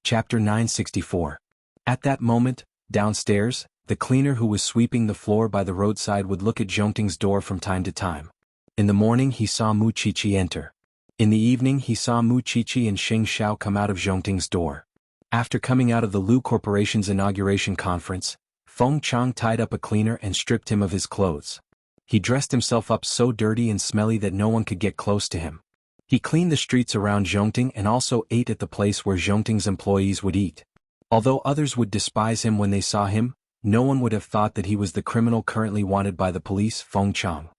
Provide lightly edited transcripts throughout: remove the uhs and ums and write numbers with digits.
Chapter 964. At that moment, downstairs, the cleaner who was sweeping the floor by the roadside would look at Zhongting's door from time to time. In the morning he saw Mu Qiqi enter. In the evening he saw Mu Qiqi and Xing Xiao come out of Zhongting's door. After coming out of the Lu Corporation's inauguration conference, Feng Chang tied up a cleaner and stripped him of his clothes. He dressed himself up so dirty and smelly that no one could get close to him. He cleaned the streets around Zhongting and also ate at the place where Zhongting's employees would eat. Although others would despise him when they saw him, no one would have thought that he was the criminal currently wanted by the police. Feng Chang.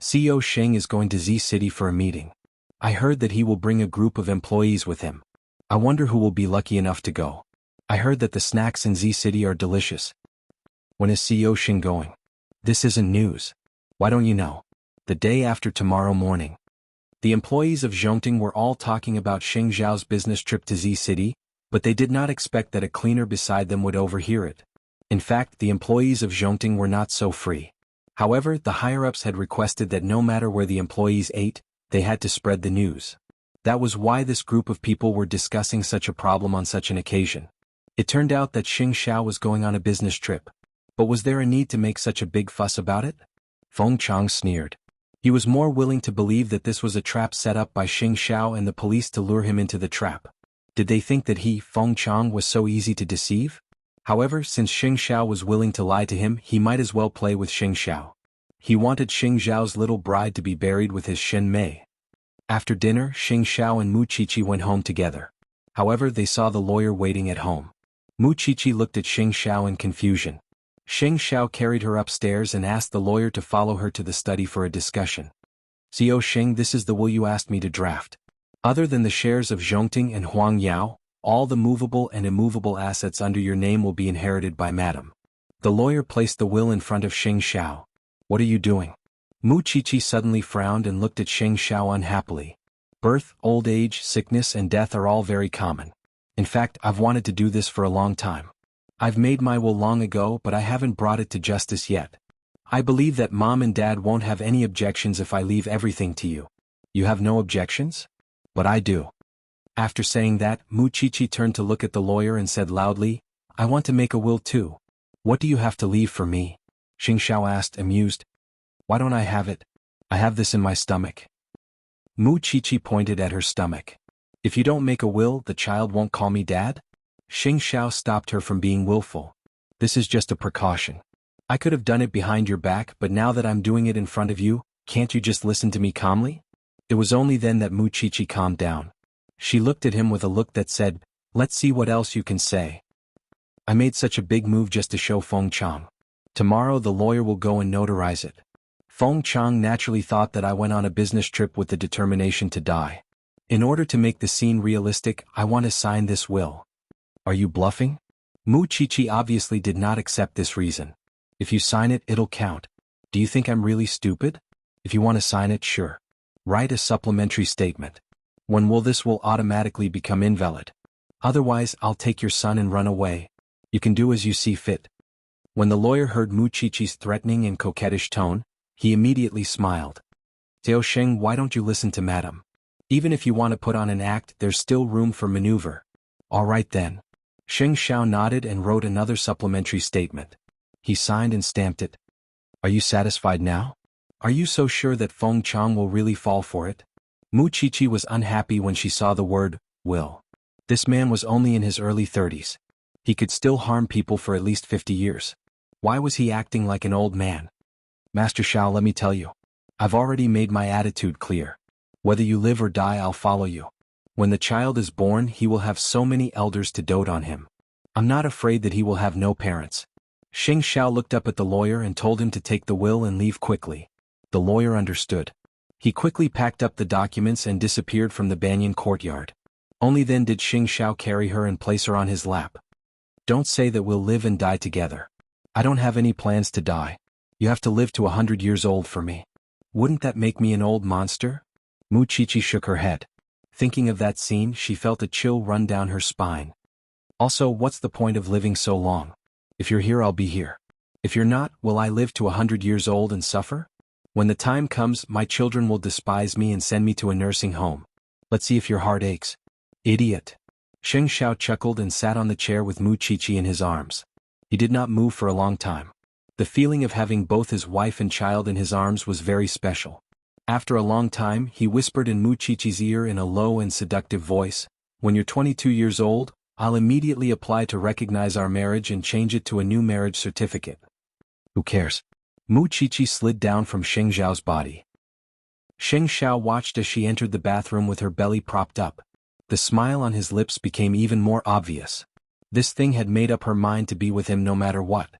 CEO Sheng is going to Z City for a meeting. I heard that he will bring a group of employees with him. I wonder who will be lucky enough to go. I heard that the snacks in Z City are delicious. When is CEO Sheng going? This isn't news. Why don't you know? The day after tomorrow morning. The employees of Zhongting were all talking about Xing Zhao's business trip to Z City, but they did not expect that a cleaner beside them would overhear it. In fact, the employees of Zhongting were not so free. However, the higher-ups had requested that no matter where the employees ate, they had to spread the news. That was why this group of people were discussing such a problem on such an occasion. It turned out that Xing Xiao was going on a business trip. But was there a need to make such a big fuss about it? Feng Chang sneered. He was more willing to believe that this was a trap set up by Xing Xiao and the police to lure him into the trap. Did they think that he, Feng Chang, was so easy to deceive? However, since Xing Xiao was willing to lie to him, he might as well play with Xing Xiao. He wanted Xing Zhao's little bride to be buried with his Shen Mei. After dinner, Xing Xiao and Mu Qiqi went home together. However, they saw the lawyer waiting at home. Mu Qiqi looked at Xing Xiao in confusion. Xing Xiao carried her upstairs and asked the lawyer to follow her to the study for a discussion. CEO Xing, this is the will you asked me to draft. Other than the shares of Zhongting and Huang Yao, all the movable and immovable assets under your name will be inherited by Madam. The lawyer placed the will in front of Xing Xiao. What are you doing? Mu Qiqi suddenly frowned and looked at Xing Xiao unhappily. Birth, old age, sickness and death are all very common. In fact, I've wanted to do this for a long time. I've made my will long ago, but I haven't brought it to justice yet. I believe that Mom and Dad won't have any objections if I leave everything to you. You have no objections? But I do. After saying that, Mu Qiqi turned to look at the lawyer and said loudly, I want to make a will too. What do you have to leave for me? Xing Xiao asked, amused. Why don't I have it? I have this in my stomach. Mu Qiqi pointed at her stomach. If you don't make a will, the child won't call me Dad? Xing Xiao stopped her from being willful. This is just a precaution. I could have done it behind your back, but now that I'm doing it in front of you, can't you just listen to me calmly? It was only then that Mu Qiqi calmed down. She looked at him with a look that said, let's see what else you can say. I made such a big move just to show Feng Chang. Tomorrow the lawyer will go and notarize it. Feng Chang naturally thought that I went on a business trip with the determination to die. In order to make the scene realistic, I want to sign this will. Are you bluffing? Mu Qiqi obviously did not accept this reason. If you sign it, it'll count. Do you think I'm really stupid? If you want to sign it, sure. Write a supplementary statement. When will this will automatically become invalid? Otherwise, I'll take your son and run away. You can do as you see fit. When the lawyer heard Mu Qiqi's threatening and coquettish tone, he immediately smiled. Xiao Sheng, why don't you listen to Madam? Even if you want to put on an act, there's still room for maneuver. All right then. Xing Xiao nodded and wrote another supplementary statement. He signed and stamped it. Are you satisfied now? Are you so sure that Feng Chang will really fall for it? Mu Qiqi was unhappy when she saw the word, will. This man was only in his early 30s. He could still harm people for at least 50 years. Why was he acting like an old man? Master Xiao, let me tell you. I've already made my attitude clear. Whether you live or die, I'll follow you. When the child is born, he will have so many elders to dote on him. I'm not afraid that he will have no parents. Xing Xiao looked up at the lawyer and told him to take the will and leave quickly. The lawyer understood. He quickly packed up the documents and disappeared from the banyan courtyard. Only then did Xing Xiao carry her and place her on his lap. Don't say that we'll live and die together. I don't have any plans to die. You have to live to 100 years old for me. Wouldn't that make me an old monster? Mu Qiqi shook her head. Thinking of that scene, she felt a chill run down her spine. Also, what's the point of living so long? If you're here, I'll be here. If you're not, will I live to 100 years old and suffer? When the time comes, my children will despise me and send me to a nursing home. Let's see if your heart aches. Idiot. Sheng Xiao chuckled and sat on the chair with Mu Qiqi in his arms. He did not move for a long time. The feeling of having both his wife and child in his arms was very special. After a long time, he whispered in Mu Qiqi's ear in a low and seductive voice, "When you're 22 years old, I'll immediately apply to recognize our marriage and change it to a new marriage certificate." "Who cares?" Mu Qiqi slid down from Sheng Xiao's body. Sheng Xiao watched as she entered the bathroom with her belly propped up. The smile on his lips became even more obvious. This thing had made up her mind to be with him no matter what.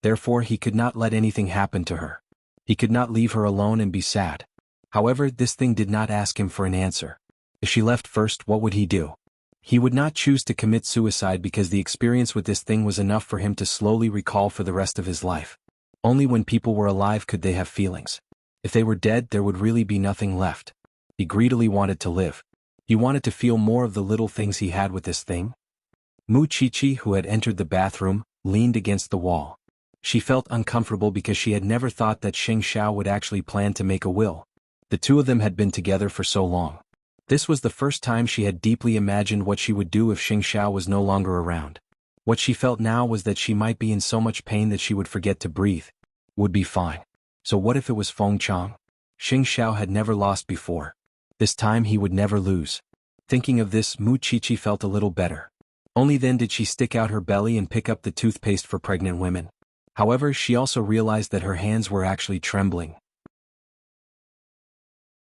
Therefore he could not let anything happen to her. He could not leave her alone and be sad. However, this thing did not ask him for an answer. If she left first, what would he do? He would not choose to commit suicide because the experience with this thing was enough for him to slowly recall for the rest of his life. Only when people were alive could they have feelings. If they were dead, there would really be nothing left. He greedily wanted to live. He wanted to feel more of the little things he had with this thing. Mu Qiqi, who had entered the bathroom, leaned against the wall. She felt uncomfortable because she had never thought that Sheng Xiao would actually plan to make a will. The two of them had been together for so long. This was the first time she had deeply imagined what she would do if Sheng Xiao was no longer around. What she felt now was that she might be in so much pain that she would forget to breathe. Would be fine. So what if it was Feng Chang? Sheng Xiao had never lost before. This time he would never lose. Thinking of this, Mu Qiqi felt a little better. Only then did she stick out her belly and pick up the toothpaste for pregnant women. However, she also realized that her hands were actually trembling.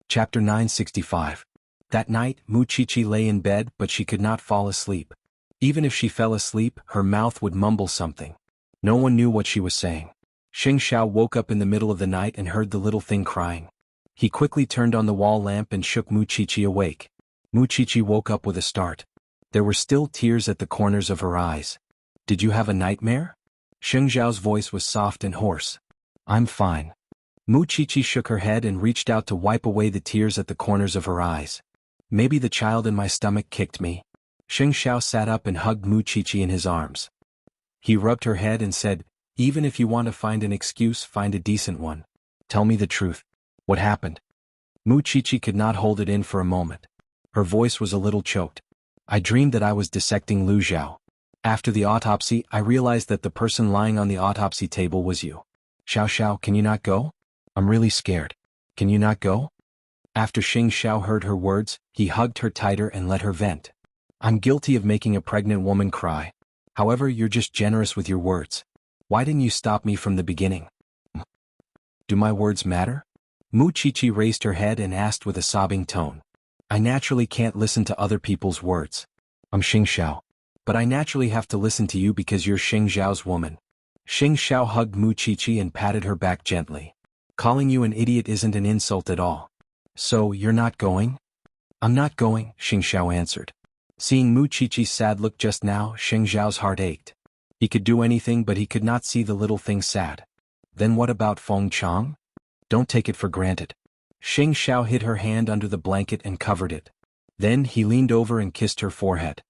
Chapter 965. That night, Mu Qiqi lay in bed but she could not fall asleep. Even if she fell asleep, her mouth would mumble something. No one knew what she was saying. Sheng Xiao woke up in the middle of the night and heard the little thing crying. He quickly turned on the wall lamp and shook Mu Qiqi awake. Mu Qiqi woke up with a start. There were still tears at the corners of her eyes. "Did you have a nightmare?" Sheng Xiao's voice was soft and hoarse. "I'm fine." Mu Qiqi shook her head and reached out to wipe away the tears at the corners of her eyes. "Maybe the child in my stomach kicked me." Sheng Xiao sat up and hugged Mu Qiqi in his arms. He rubbed her head and said, "Even if you want to find an excuse, find a decent one. Tell me the truth. What happened?" Mu Qiqi could not hold it in for a moment. Her voice was a little choked. "I dreamed that I was dissecting Lu Zhao. After the autopsy, I realized that the person lying on the autopsy table was you. Xiao Xiao, can you not go? I'm really scared. Can you not go?" After Sheng Xiao heard her words, he hugged her tighter and let her vent. "I'm guilty of making a pregnant woman cry. However, you're just generous with your words. Why didn't you stop me from the beginning?" "Do my words matter?" Mu Qiqi raised her head and asked with a sobbing tone. "I naturally can't listen to other people's words. I'm Sheng Xiao. But I naturally have to listen to you because you're Sheng Xiao's woman." Sheng Xiao hugged Mu Qiqi and patted her back gently. "Calling you an idiot isn't an insult at all. So, you're not going?" "I'm not going," Sheng Xiao answered. Seeing Mu Qiqi's sad look just now, Sheng Xiao's heart ached. He could do anything but he could not see the little thing sad. "Then what about Feng Chang? Don't take it for granted." Sheng Xiao hid her hand under the blanket and covered it. Then he leaned over and kissed her forehead.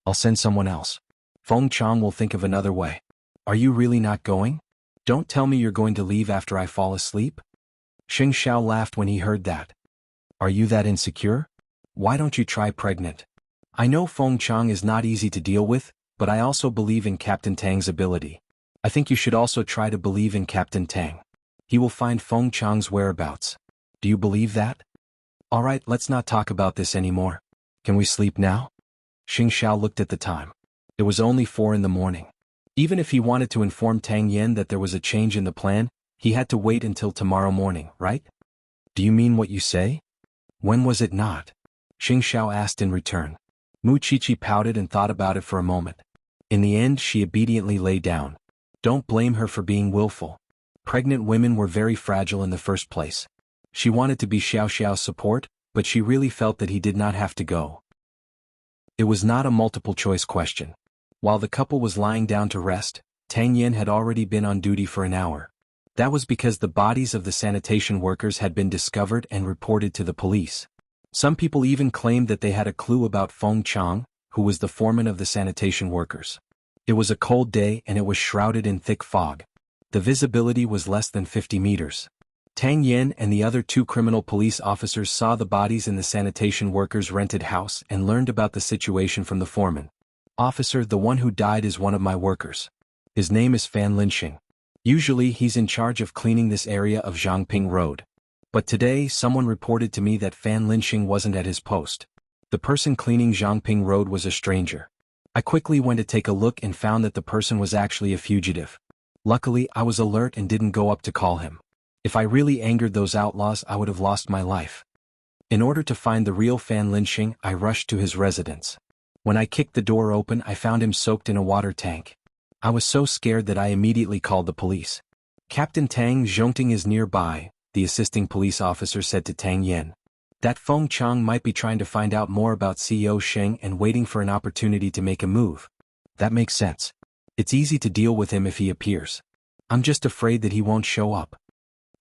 "I'll send someone else. Feng Chang will think of another way. Are you really not going? Don't tell me you're going to leave after I fall asleep?" Sheng Xiao laughed when he heard that. "Are you that insecure? Why don't you try pregnant? I know Feng Chang is not easy to deal with, but I also believe in Captain Tang's ability. I think you should also try to believe in Captain Tang. He will find Feng Chang's whereabouts. Do you believe that?" "Alright, let's not talk about this anymore. Can we sleep now?" Sheng Xiao looked at the time. It was only 4 in the morning. Even if he wanted to inform Tang Yen that there was a change in the plan, he had to wait until tomorrow morning, right? "Do you mean what you say? When was it not?" Sheng Xiao asked in return. Mu Qiqi pouted and thought about it for a moment. In the end, she obediently lay down. Don't blame her for being willful. Pregnant women were very fragile in the first place. She wanted to be Xiao Xiao's support, but she really felt that he did not have to go. It was not a multiple-choice question. While the couple was lying down to rest, Tang Yen had already been on duty for an hour. That was because the bodies of the sanitation workers had been discovered and reported to the police. Some people even claimed that they had a clue about Feng Chang, who was the foreman of the sanitation workers. It was a cold day and it was shrouded in thick fog. The visibility was less than 50 meters. Tang Yen and the other two criminal police officers saw the bodies in the sanitation workers' rented house and learned about the situation from the foreman. "Officer, the one who died is one of my workers. His name is Fan Linxing. Usually he's in charge of cleaning this area of Zhangping Road. But today someone reported to me that Fan Linxing wasn't at his post. The person cleaning Zhangping Road was a stranger. I quickly went to take a look and found that the person was actually a fugitive. Luckily, I was alert and didn't go up to call him. If I really angered those outlaws, I would have lost my life." In order to find the real Fan Linxing, I rushed to his residence. When I kicked the door open, I found him soaked in a water tank. I was so scared that I immediately called the police. "Captain Tang Zhongting is nearby," the assisting police officer said to Tang Yen. "That Feng Chang might be trying to find out more about CEO Sheng and waiting for an opportunity to make a move. That makes sense. It's easy to deal with him if he appears. I'm just afraid that he won't show up."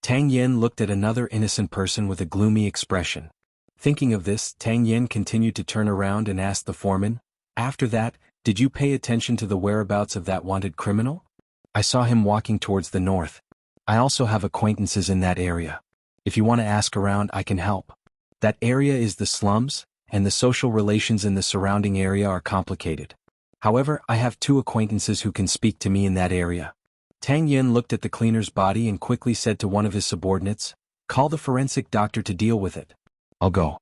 Tang Yen looked at another innocent person with a gloomy expression. Thinking of this, Tang Yen continued to turn around and ask the foreman, "After that, did you pay attention to the whereabouts of that wanted criminal?" "I saw him walking towards the north. I also have acquaintances in that area. If you want to ask around, I can help. That area is the slums, and the social relations in the surrounding area are complicated. However, I have two acquaintances who can speak to me in that area." Tang Yen looked at the cleaner's body and quickly said to one of his subordinates, "Call the forensic doctor to deal with it." "I'll go."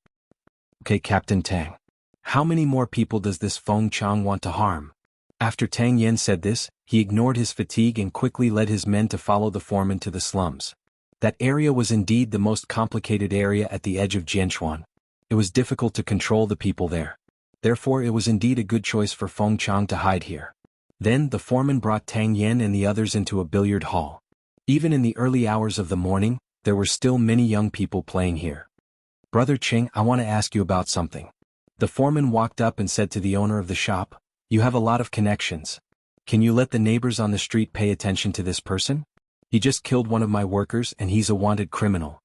"Okay, Captain Tang. How many more people does this Feng Chang want to harm?" After Tang Yen said this, he ignored his fatigue and quickly led his men to follow the foreman to the slums. That area was indeed the most complicated area at the edge of Jianchuan. It was difficult to control the people there. Therefore it was indeed a good choice for Feng Chang to hide here. Then the foreman brought Tang Yen and the others into a billiard hall. Even in the early hours of the morning, there were still many young people playing here. "Brother Ching, I want to ask you about something." The foreman walked up and said to the owner of the shop, "You have a lot of connections. Can you let the neighbors on the street pay attention to this person? He just killed one of my workers and he's a wanted criminal."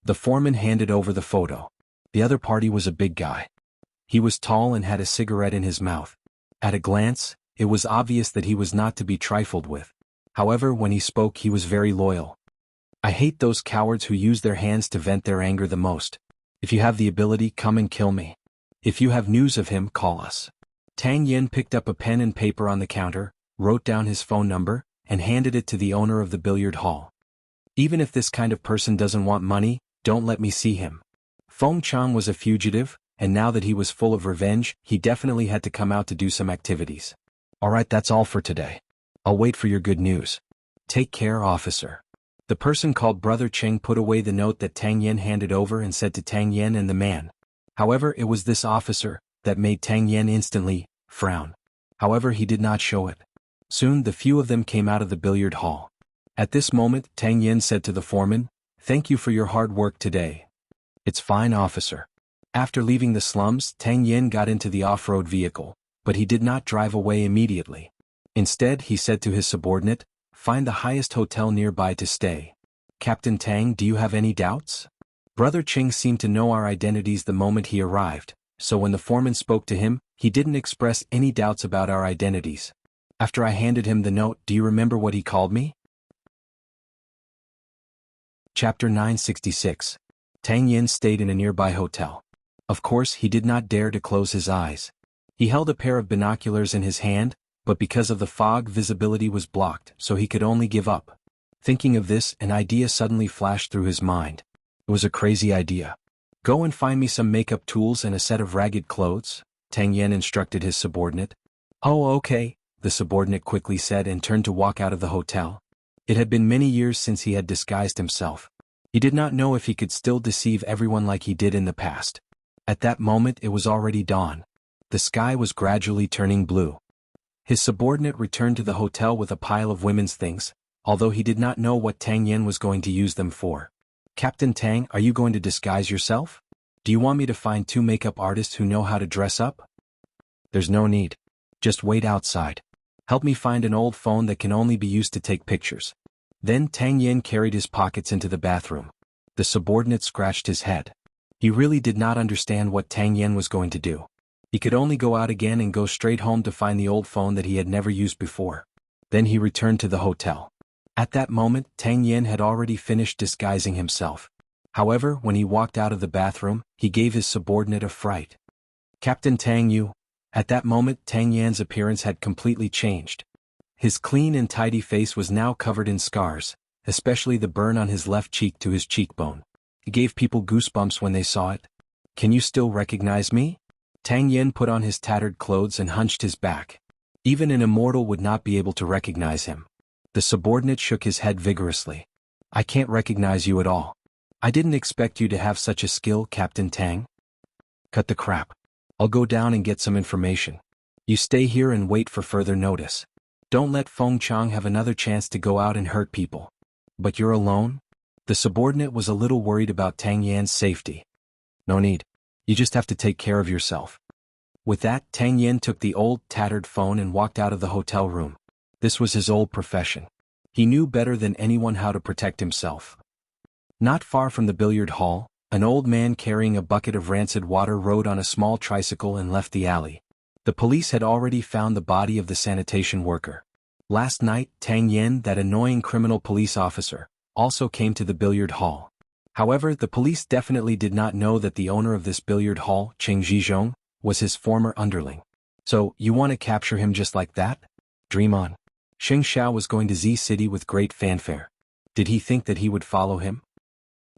The foreman handed over the photo. The other party was a big guy. He was tall and had a cigarette in his mouth. At a glance, it was obvious that he was not to be trifled with. However, when he spoke, he was very loyal. "I hate those cowards who use their hands to vent their anger the most. If you have the ability, come and kill me. If you have news of him, call us." Tang Yen picked up a pen and paper on the counter, wrote down his phone number, and handed it to the owner of the billiard hall. "Even if this kind of person doesn't want money, don't let me see him." Feng Chang was a fugitive, and now that he was full of revenge, he definitely had to come out to do some activities. "Alright, that's all for today. I'll wait for your good news. Take care, officer." The person called Brother Cheng put away the note that Tang Yen handed over and said to Tang Yen and the man. However, it was this officer that made Tang Yen instantly frown. However, he did not show it. Soon the few of them came out of the billiard hall. At this moment, Tang Yen said to the foreman, "Thank you for your hard work today." "It's fine, officer." After leaving the slums, Tang Yen got into the off-road vehicle, but he did not drive away immediately. Instead, he said to his subordinate, "Find the highest hotel nearby to stay." "Captain Tang, do you have any doubts?" Brother Ching seemed to know our identities the moment he arrived, so when the foreman spoke to him, he didn't express any doubts about our identities. After I handed him the note, "Do you remember what he called me?" Chapter 966. Tang Yen stayed in a nearby hotel. Of course, he did not dare to close his eyes. He held a pair of binoculars in his hand, but because of the fog, visibility was blocked, so he could only give up. Thinking of this, an idea suddenly flashed through his mind. It was a crazy idea. "Go and find me some makeup tools and a set of ragged clothes," Tang Yen instructed his subordinate. "Oh, okay," the subordinate quickly said and turned to walk out of the hotel. It had been many years since he had disguised himself. He did not know if he could still deceive everyone like he did in the past. At that moment it was already dawn. The sky was gradually turning blue. His subordinate returned to the hotel with a pile of women's things, although he did not know what Tang Yen was going to use them for. "Captain Tang, are you going to disguise yourself? Do you want me to find 2 makeup artists who know how to dress up?" "There's no need. Just wait outside. Help me find an old phone that can only be used to take pictures." Then Tang Yen carried his pockets into the bathroom. The subordinate scratched his head. He really did not understand what Tang Yen was going to do. He could only go out again and go straight home to find the old phone that he had never used before. Then he returned to the hotel. At that moment, Tang Yen had already finished disguising himself. However, when he walked out of the bathroom, he gave his subordinate a fright. "Captain Tang Yu." At that moment, Tang Yan's appearance had completely changed. His clean and tidy face was now covered in scars, especially the burn on his left cheek to his cheekbone. It gave people goosebumps when they saw it. "Can you still recognize me?" Tang Yen put on his tattered clothes and hunched his back. Even an immortal would not be able to recognize him. The subordinate shook his head vigorously. "I can't recognize you at all. I didn't expect you to have such a skill, Captain Tang." "Cut the crap. I'll go down and get some information. You stay here and wait for further notice. Don't let Feng Chang have another chance to go out and hurt people." "But you're alone?" The subordinate was a little worried about Tang Yan's safety. "No need. You just have to take care of yourself." With that, Tang Yan took the old, tattered phone and walked out of the hotel room. This was his old profession. He knew better than anyone how to protect himself. Not far from the billiard hall, an old man carrying a bucket of rancid water rode on a small tricycle and left the alley. The police had already found the body of the sanitation worker. Last night, Tang Yan, that annoying criminal police officer, also came to the billiard hall. However, the police definitely did not know that the owner of this billiard hall, Cheng Zhizhong, was his former underling. "So, you want to capture him just like that? Dream on." Sheng Xiao was going to Z City with great fanfare. Did he think that he would follow him?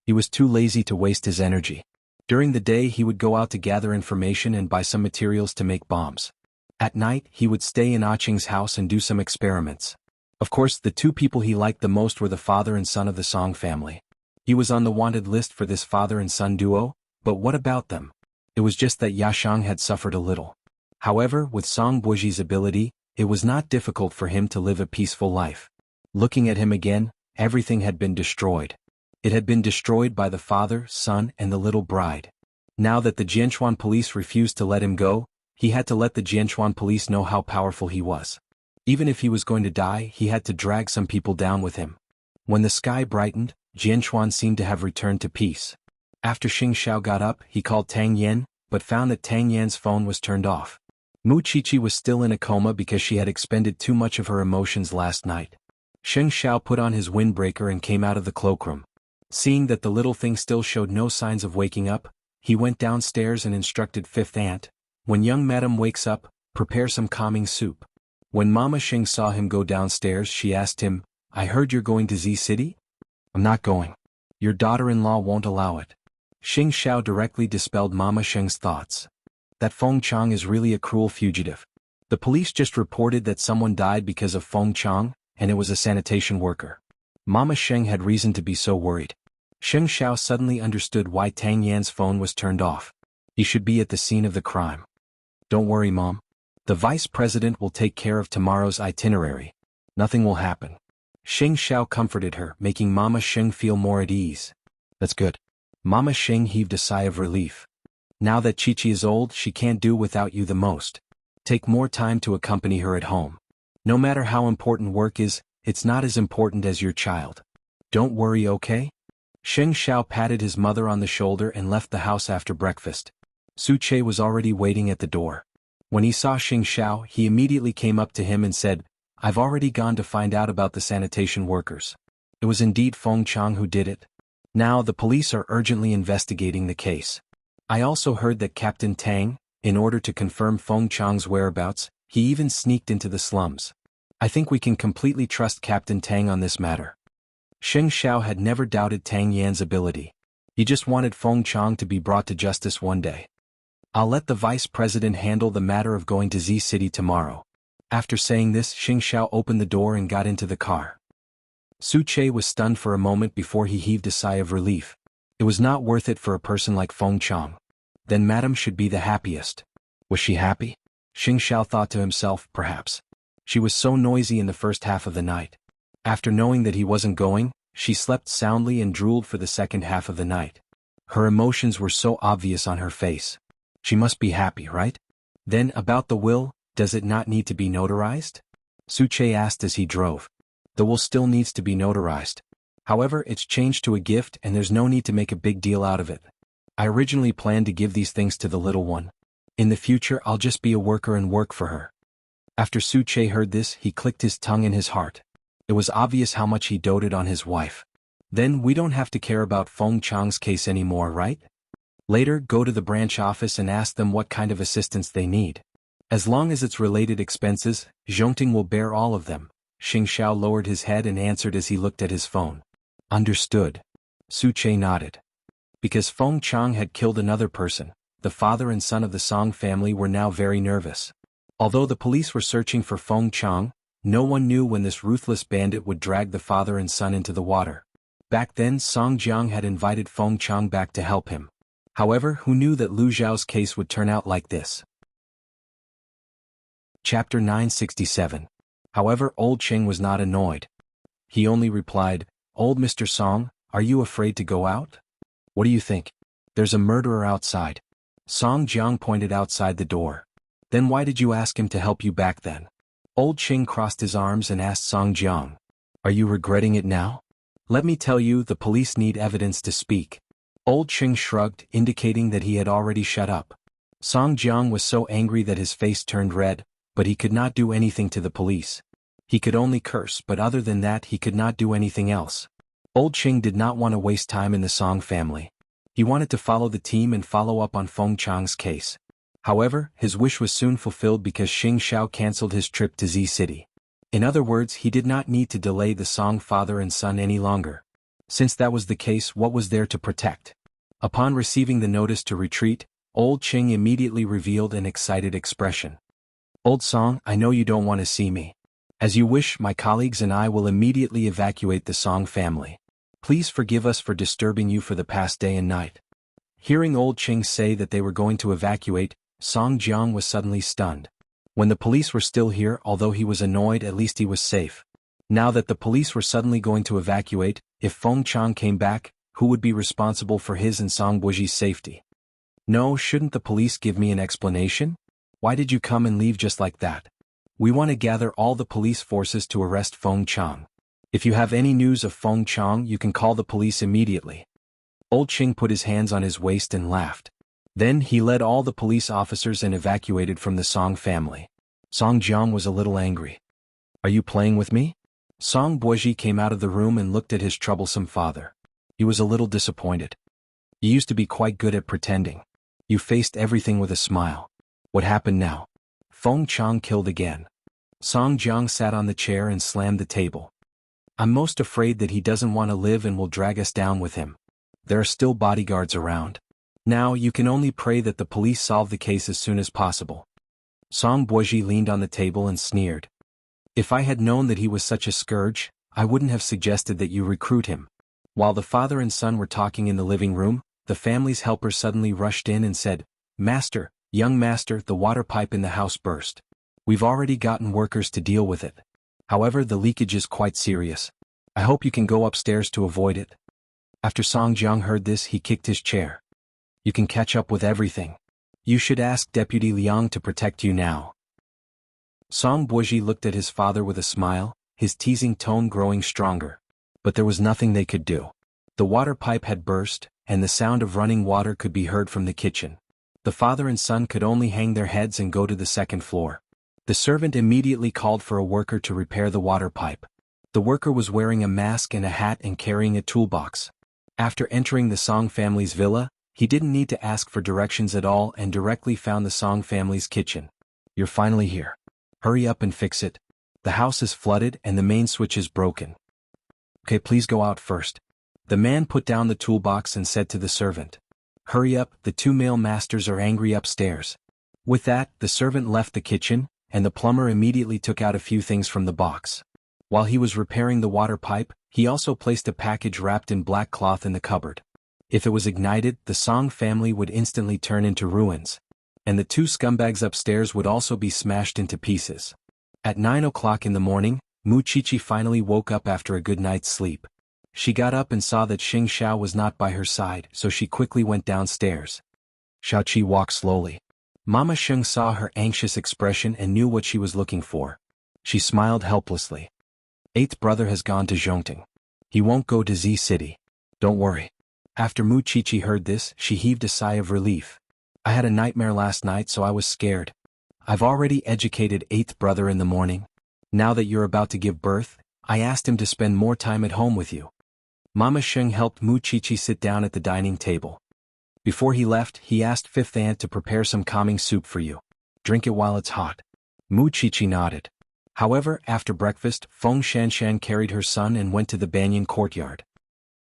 He was too lazy to waste his energy. During the day he would go out to gather information and buy some materials to make bombs. At night he would stay in Ah Cheng's house and do some experiments. Of course, the two people he liked the most were the father and son of the Song family. He was on the wanted list for this father and son duo, but what about them? It was just that Yashang had suffered a little. However, with Song Buji's ability, it was not difficult for him to live a peaceful life. Looking at him again, everything had been destroyed. It had been destroyed by the father, son, and the little bride. Now that the Jianchuan police refused to let him go, he had to let the Jianchuan police know how powerful he was. Even if he was going to die, he had to drag some people down with him. When the sky brightened, Jianchuan seemed to have returned to peace. After Xing Xiao got up, he called Tang Yan, but found that Tang Yan's phone was turned off. Mu Qiqi was still in a coma because she had expended too much of her emotions last night. Xing Xiao put on his windbreaker and came out of the cloakroom. Seeing that the little thing still showed no signs of waking up, he went downstairs and instructed Fifth Aunt, "When young madam wakes up, prepare some calming soup." When Mama Xing saw him go downstairs, she asked him, "I heard you're going to Z City?" "I'm not going. Your daughter-in-law won't allow it." Xing Xiao directly dispelled Mama Xing's thoughts. That Feng Chang is really a cruel fugitive. The police just reported that someone died because of Feng Chang, and it was a sanitation worker. Mama Xing had reason to be so worried. Xing Xiao suddenly understood why Tang Yan's phone was turned off. He should be at the scene of the crime. "Don't worry, Mom. The vice president will take care of tomorrow's itinerary. Nothing will happen." Xing Xiao comforted her, making Mama Xing feel more at ease. "That's good." Mama Xing heaved a sigh of relief. "Now that Qiqi is old, she can't do without you the most. Take more time to accompany her at home. No matter how important work is, it's not as important as your child. Don't worry, okay?" Xing Xiao patted his mother on the shoulder and left the house after breakfast. Su Che was already waiting at the door. When he saw Xing Xiao, he immediately came up to him and said, "I've already gone to find out about the sanitation workers. It was indeed Feng Chang who did it. Now the police are urgently investigating the case. I also heard that Captain Tang, in order to confirm Feng Chang's whereabouts, he even sneaked into the slums. I think we can completely trust Captain Tang on this matter." Xing Xiao had never doubted Tang Yan's ability. He just wanted Feng Chang to be brought to justice one day. "I'll let the vice president handle the matter of going to Z City tomorrow." After saying this, Xing Xiao opened the door and got into the car. Su Che was stunned for a moment before he heaved a sigh of relief. It was not worth it for a person like Feng Chang. Then Madame should be the happiest. Was she happy? Xing Xiao thought to himself, perhaps. She was so noisy in the first half of the night. After knowing that he wasn't going, she slept soundly and drooled for the second half of the night. Her emotions were so obvious on her face. She must be happy, right? Then, about the will, does it not need to be notarized? Su Che asked as he drove. The will still needs to be notarized. However, it's changed to a gift and there's no need to make a big deal out of it. I originally planned to give these things to the little one. In the future I'll just be a worker and work for her. After Su Che heard this, he clicked his tongue in his heart. It was obvious how much he doted on his wife. Then we don't have to care about Feng Chang's case anymore, right? Later, go to the branch office and ask them what kind of assistance they need. As long as it's related expenses, Zhongting will bear all of them. Xing Xiao lowered his head and answered as he looked at his phone. Understood. Su Che nodded. Because Feng Chang had killed another person, the father and son of the Song family were now very nervous. Although the police were searching for Feng Chang, no one knew when this ruthless bandit would drag the father and son into the water. Back then Song Jiang had invited Feng Chang back to help him. However, who knew that Lu Zhao's case would turn out like this? Chapter 967. However, Old Cheng was not annoyed. He only replied, "Old Mr. Song, are you afraid to go out? What do you think? There's a murderer outside." Song Jiang pointed outside the door. "Then why did you ask him to help you back then?" Old Cheng crossed his arms and asked Song Jiang, "Are you regretting it now?" "Let me tell you, the police need evidence to speak." Old Cheng shrugged, indicating that he had already shut up. Song Jiang was so angry that his face turned red, but he could not do anything to the police. He could only curse, but other than that he could not do anything else. Old Cheng did not want to waste time in the Song family. He wanted to follow the team and follow up on Feng Chang's case. However, his wish was soon fulfilled because Xing Xiao cancelled his trip to Z City. In other words, he did not need to delay the Song father and son any longer. Since that was the case, what was there to protect? Upon receiving the notice to retreat, Old Cheng immediately revealed an excited expression. "Old Song, I know you don't want to see me. As you wish, my colleagues and I will immediately evacuate the Song family. Please forgive us for disturbing you for the past day and night." Hearing Old Cheng say that they were going to evacuate, Song Jiang was suddenly stunned. When the police were still here, although he was annoyed, at least he was safe. Now that the police were suddenly going to evacuate, if Feng Chang came back, who would be responsible for his and Song Buji's safety? No, shouldn't the police give me an explanation? Why did you come and leave just like that? We want to gather all the police forces to arrest Feng Chang. If you have any news of Feng Chang, you can call the police immediately. Old Cheng put his hands on his waist and laughed. Then he led all the police officers and evacuated from the Song family. Song Jiang was a little angry. "Are you playing with me?" Song Buji came out of the room and looked at his troublesome father. He was a little disappointed. "You used to be quite good at pretending. You faced everything with a smile. What happened now? Feng Chang killed again." Song Jiang sat on the chair and slammed the table. "I'm most afraid that he doesn't want to live and will drag us down with him. There are still bodyguards around. Now you can only pray that the police solve the case as soon as possible." Song Buji leaned on the table and sneered. "If I had known that he was such a scourge, I wouldn't have suggested that you recruit him." While the father and son were talking in the living room, the family's helper suddenly rushed in and said, "Master, young master, the water pipe in the house burst. We've already gotten workers to deal with it. However, the leakage is quite serious. I hope you can go upstairs to avoid it." After Song Jiang heard this, he kicked his chair. "You can catch up with everything. You should ask Deputy Liang to protect you now." Song Buji looked at his father with a smile, his teasing tone growing stronger. But there was nothing they could do. The water pipe had burst, and the sound of running water could be heard from the kitchen. The father and son could only hang their heads and go to the second floor. The servant immediately called for a worker to repair the water pipe. The worker was wearing a mask and a hat and carrying a toolbox. After entering the Song family's villa, he didn't need to ask for directions at all and directly found the Song family's kitchen. "You're finally here. Hurry up and fix it. The house is flooded and the main switch is broken." "Okay, please go out first." The man put down the toolbox and said to the servant, "Hurry up, the two male masters are angry upstairs." With that, the servant left the kitchen, and the plumber immediately took out a few things from the box. While he was repairing the water pipe, he also placed a package wrapped in black cloth in the cupboard. If it was ignited, the Song family would instantly turn into ruins. And the two scumbags upstairs would also be smashed into pieces. At 9 o'clock in the morning, Mu Chichi finally woke up after a good night's sleep. She got up and saw that Xing Xiao was not by her side, so she quickly went downstairs. Xiaoqi walked slowly. Mama Sheng saw her anxious expression and knew what she was looking for. She smiled helplessly. "Eighth brother has gone to Zhongting. He won't go to Z City. Don't worry." After Mu Chichi heard this, she heaved a sigh of relief. "I had a nightmare last night, so I was scared. I've already educated eighth brother in the morning. Now that you're about to give birth, I asked him to spend more time at home with you. Mama Sheng helped Mu Chichi sit down at the dining table. Before he left, he asked Fifth Aunt to prepare some calming soup for you. Drink it while it's hot. Mu Chichi nodded. However, after breakfast, Feng Shanshan carried her son and went to the banyan courtyard.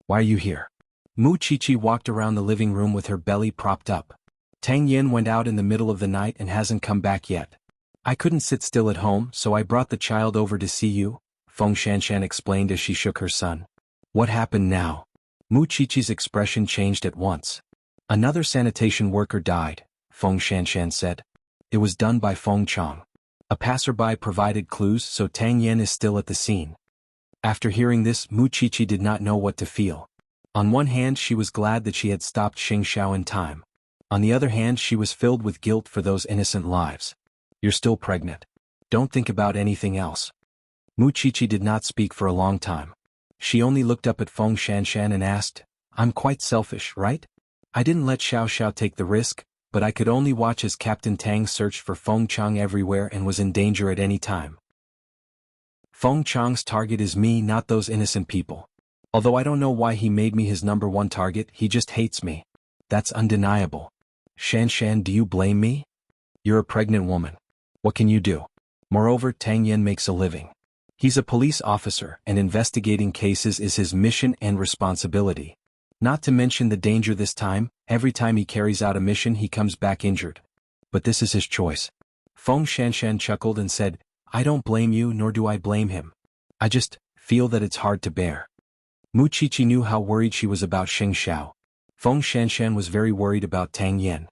Why are you here? Mu Chichi walked around the living room with her belly propped up. Tang Yin went out in the middle of the night and hasn't come back yet. I couldn't sit still at home, so I brought the child over to see you, Feng Shanshan explained as she shook her son. What happened now? Mu Chichi's expression changed at once. Another sanitation worker died, Feng Shanshan said. It was done by Feng Chang. A passerby provided clues, so Tang Yin is still at the scene. After hearing this, Mu Chichi did not know what to feel. On one hand, she was glad that she had stopped Xing Xiao in time. On the other hand, she was filled with guilt for those innocent lives. You're still pregnant. Don't think about anything else. Mu Chichi did not speak for a long time. She only looked up at Feng Shanshan and asked, I'm quite selfish, right? I didn't let Xiao Xiao take the risk, but I could only watch as Captain Tang searched for Feng Chang everywhere and was in danger at any time. Feng Chang's target is me, not those innocent people. Although I don't know why he made me his #1 target, he just hates me. That's undeniable. Shanshan, do you blame me? You're a pregnant woman. What can you do? Moreover, Tang Yin makes a living. He's a police officer, and investigating cases is his mission and responsibility. Not to mention the danger this time, every time he carries out a mission he comes back injured. But this is his choice. Feng Shanshan chuckled and said, I don't blame you, nor do I blame him. I just feel that it's hard to bear. Mu Chichi knew how worried she was about Xing Xiao. Feng Shanshan was very worried about Tang Yin.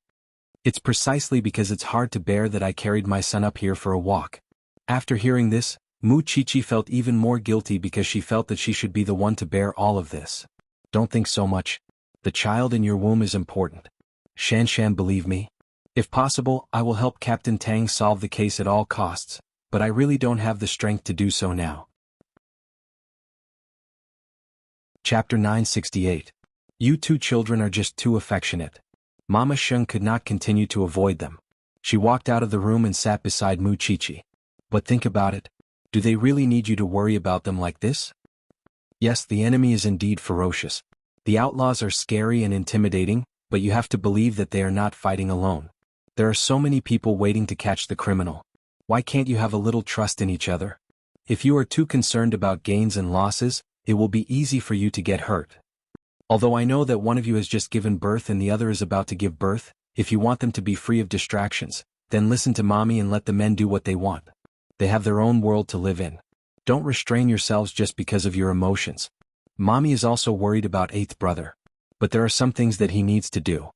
It's precisely because it's hard to bear that I carried my son up here for a walk. After hearing this, Mu Chichi felt even more guilty because she felt that she should be the one to bear all of this. Don't think so much. The child in your womb is important. Shanshan, believe me. If possible, I will help Captain Tang solve the case at all costs, but I really don't have the strength to do so now. Chapter 968. You two children are just too affectionate. Mama Sheng could not continue to avoid them. She walked out of the room and sat beside Mu Chichi. But think about it. Do they really need you to worry about them like this? Yes, the enemy is indeed ferocious. The outlaws are scary and intimidating, but you have to believe that they are not fighting alone. There are so many people waiting to catch the criminal. Why can't you have a little trust in each other? If you are too concerned about gains and losses, it will be easy for you to get hurt. Although I know that one of you has just given birth and the other is about to give birth, if you want them to be free of distractions, then listen to mommy and let the men do what they want. They have their own world to live in. Don't restrain yourselves just because of your emotions. Mommy is also worried about 8th brother. But there are some things that he needs to do.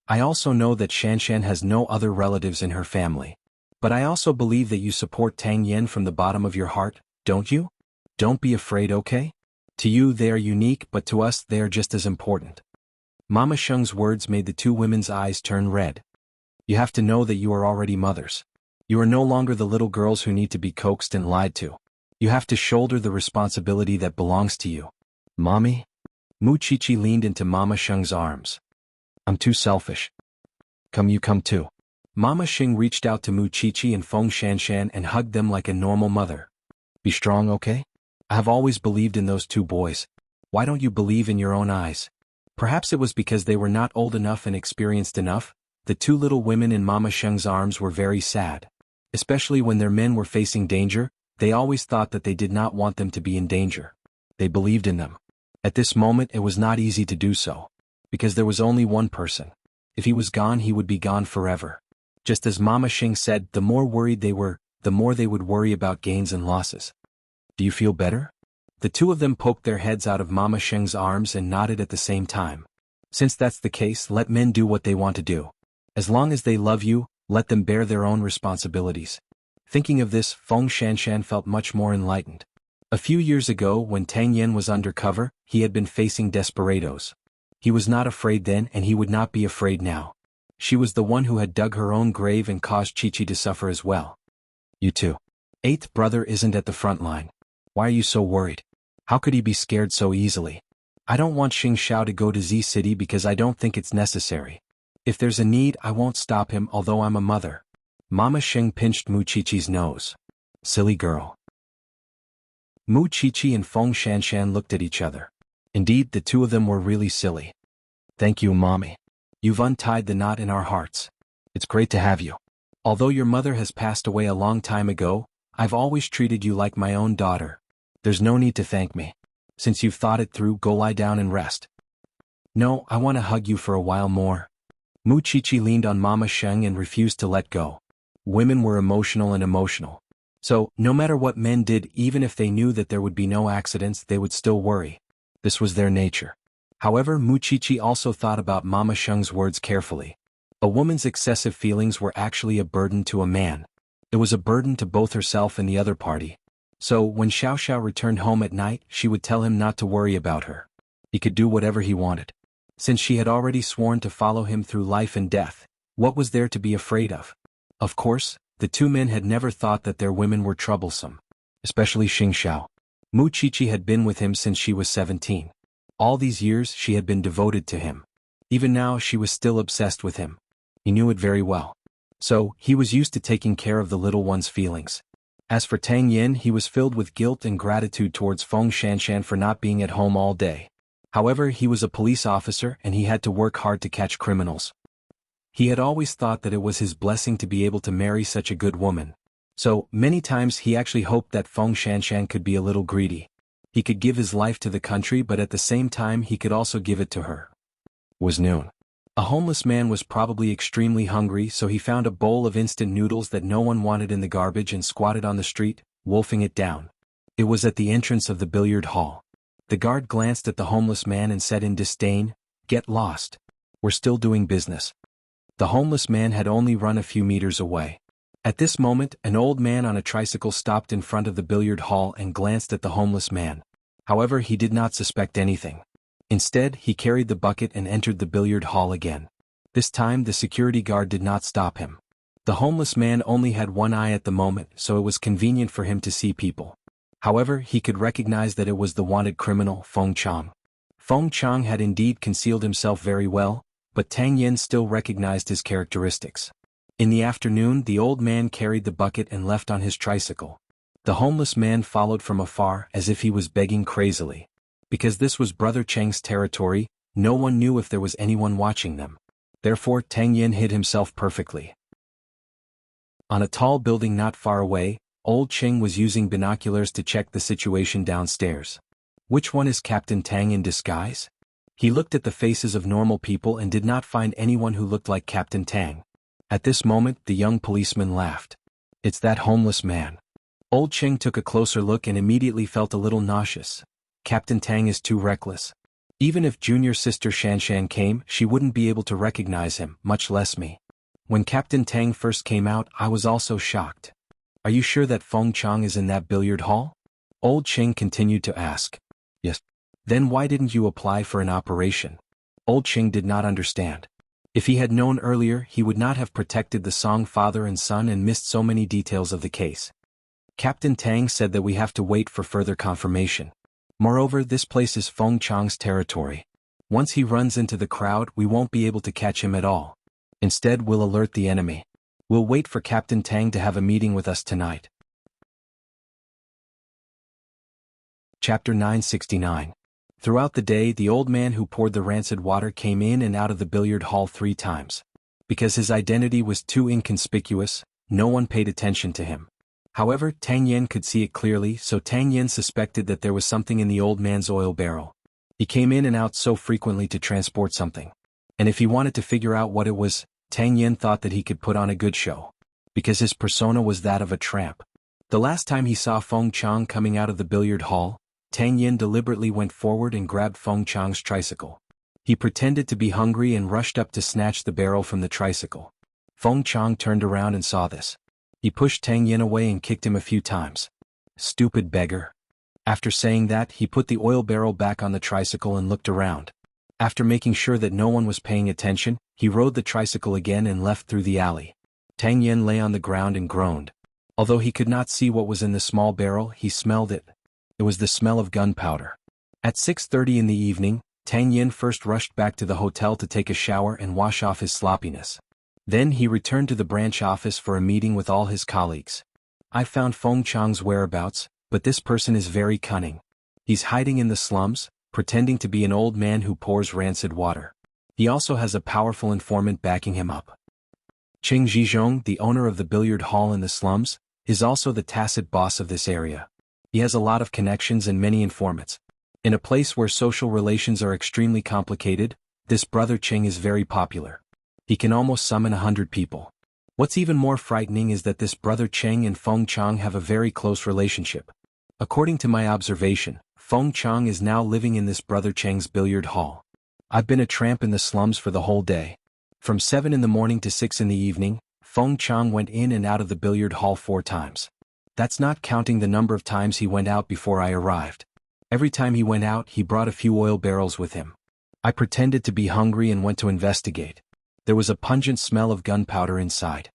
I also know that Shanshan has no other relatives in her family. But I also believe that you support Tang Yin from the bottom of your heart, don't you? Don't be afraid, okay? To you they are unique, but to us they are just as important. Mama Sheng's words made the two women's eyes turn red. You have to know that you are already mothers. You are no longer the little girls who need to be coaxed and lied to. You have to shoulder the responsibility that belongs to you. Mommy? Mu Chichi leaned into Mama Sheng's arms. I'm too selfish. You come too. Mama Sheng reached out to Mu Chichi and Feng Shanshan and hugged them like a normal mother. Be strong, okay? I have always believed in those two boys. Why don't you believe in your own eyes? Perhaps it was because they were not old enough and experienced enough. The two little women in Mama Sheng's arms were very sad. Especially when their men were facing danger, they always thought that they did not want them to be in danger. They believed in them. At this moment it was not easy to do so. Because there was only one person. If he was gone, he would be gone forever. Just as Mama Sheng said, the more worried they were, the more they would worry about gains and losses. Do you feel better? The two of them poked their heads out of Mama Sheng's arms and nodded at the same time. Since that's the case, let men do what they want to do. As long as they love you, let them bear their own responsibilities. Thinking of this, Feng Shanshan felt much more enlightened. A few years ago, when Tang Yin was undercover, he had been facing desperados. He was not afraid then, and he would not be afraid now. She was the one who had dug her own grave and caused Chi Chi to suffer as well. You too. 8th brother isn't at the front line. Why are you so worried? How could he be scared so easily? I don't want Xing Xiao to go to Z City because I don't think it's necessary. If there's a need, I won't stop him, although I'm a mother. Mama Sheng pinched Mu Chi Chi's nose. Silly girl. Mu Qiqi and Feng Shanshan looked at each other. Indeed, the two of them were really silly. Thank you, Mommy. You've untied the knot in our hearts. It's great to have you. Although your mother has passed away a long time ago, I've always treated you like my own daughter. There's no need to thank me. Since you've thought it through, go lie down and rest. No, I want to hug you for a while more. Mu Qiqi leaned on Mama Sheng and refused to let go. Women were emotional. So, no matter what men did, even if they knew that there would be no accidents, they would still worry. This was their nature. However, Mu Qiqi also thought about Mama Sheng's words carefully. A woman's excessive feelings were actually a burden to a man. It was a burden to both herself and the other party. So, when Xiao Xiao returned home at night, she would tell him not to worry about her. He could do whatever he wanted. Since she had already sworn to follow him through life and death, what was there to be afraid of? Of course, the two men had never thought that their women were troublesome. Especially Xing Xiao. Mu Qiqi had been with him since she was 17. All these years she had been devoted to him. Even now she was still obsessed with him. He knew it very well. So, he was used to taking care of the little one's feelings. As for Tang Yin, he was filled with guilt and gratitude towards Feng Shanshan for not being at home all day. However, he was a police officer and he had to work hard to catch criminals. He had always thought that it was his blessing to be able to marry such a good woman. So, many times he actually hoped that Feng Shanshan could be a little greedy. He could give his life to the country, but at the same time he could also give it to her. It was noon. A homeless man was probably extremely hungry, so he found a bowl of instant noodles that no one wanted in the garbage and squatted on the street, wolfing it down. It was at the entrance of the billiard hall. The guard glanced at the homeless man and said in disdain, "Get lost. We're still doing business." The homeless man had only run a few meters away. At this moment, an old man on a tricycle stopped in front of the billiard hall and glanced at the homeless man. However, he did not suspect anything. Instead, he carried the bucket and entered the billiard hall again. This time, the security guard did not stop him. The homeless man only had one eye at the moment, so it was convenient for him to see people. However, he could recognize that it was the wanted criminal, Feng Chang. Feng Chang had indeed concealed himself very well, but Tang Yin still recognized his characteristics. In the afternoon, the old man carried the bucket and left on his tricycle. The homeless man followed from afar as if he was begging crazily. Because this was Brother Cheng's territory, no one knew if there was anyone watching them. Therefore, Tang Yin hid himself perfectly. On a tall building not far away, Old Cheng was using binoculars to check the situation downstairs. Which one is Captain Tang in disguise? He looked at the faces of normal people and did not find anyone who looked like Captain Tang. At this moment, the young policeman laughed. It's that homeless man. Old Cheng took a closer look and immediately felt a little nauseous. Captain Tang is too reckless. Even if junior sister Shanshan came, she wouldn't be able to recognize him, much less me. When Captain Tang first came out, I was also shocked. Are you sure that Feng Chang is in that billiard hall? Old Cheng continued to ask. Yes. Then why didn't you apply for an operation? Old Cheng did not understand. If he had known earlier, he would not have protected the Song father and son and missed so many details of the case. Captain Tang said that we have to wait for further confirmation. Moreover, this place is Feng Chang's territory. Once he runs into the crowd, we won't be able to catch him at all. Instead, we'll alert the enemy. We'll wait for Captain Tang to have a meeting with us tonight. Chapter 969. Throughout the day, the old man who poured the rancid water came in and out of the billiard hall 3 times. Because his identity was too inconspicuous, no one paid attention to him. However, Tang Yin could see it clearly, so Tang Yin suspected that there was something in the old man's oil barrel. He came in and out so frequently to transport something. And if he wanted to figure out what it was, Tang Yin thought that he could put on a good show. Because his persona was that of a tramp. The last time he saw Feng Chang coming out of the billiard hall, Tang Yin deliberately went forward and grabbed Feng Chang's tricycle. He pretended to be hungry and rushed up to snatch the barrel from the tricycle. Feng Chang turned around and saw this. He pushed Tang Yin away and kicked him a few times. Stupid beggar. After saying that, he put the oil barrel back on the tricycle and looked around. After making sure that no one was paying attention, he rode the tricycle again and left through the alley. Tang Yin lay on the ground and groaned. Although he could not see what was in the small barrel, he smelled it. It was the smell of gunpowder. At 6:30 in the evening, Tang Yin first rushed back to the hotel to take a shower and wash off his sloppiness. Then he returned to the branch office for a meeting with all his colleagues. I found Feng Chang's whereabouts, but this person is very cunning. He's hiding in the slums, pretending to be an old man who pours rancid water. He also has a powerful informant backing him up. Qing Zhizhong, the owner of the billiard hall in the slums, is also the tacit boss of this area. He has a lot of connections and many informants. In a place where social relations are extremely complicated, this brother Qing is very popular. He can almost summon 100 people. What's even more frightening is that this brother Cheng and Feng Chang have a very close relationship. According to my observation, Feng Chang is now living in this brother Cheng's billiard hall. I've been a tramp in the slums for the whole day. From 7 in the morning to 6 in the evening, Feng Chang went in and out of the billiard hall 4 times. That's not counting the number of times he went out before I arrived. Every time he went out, he brought a few oil barrels with him. I pretended to be hungry and went to investigate. There was a pungent smell of gunpowder inside.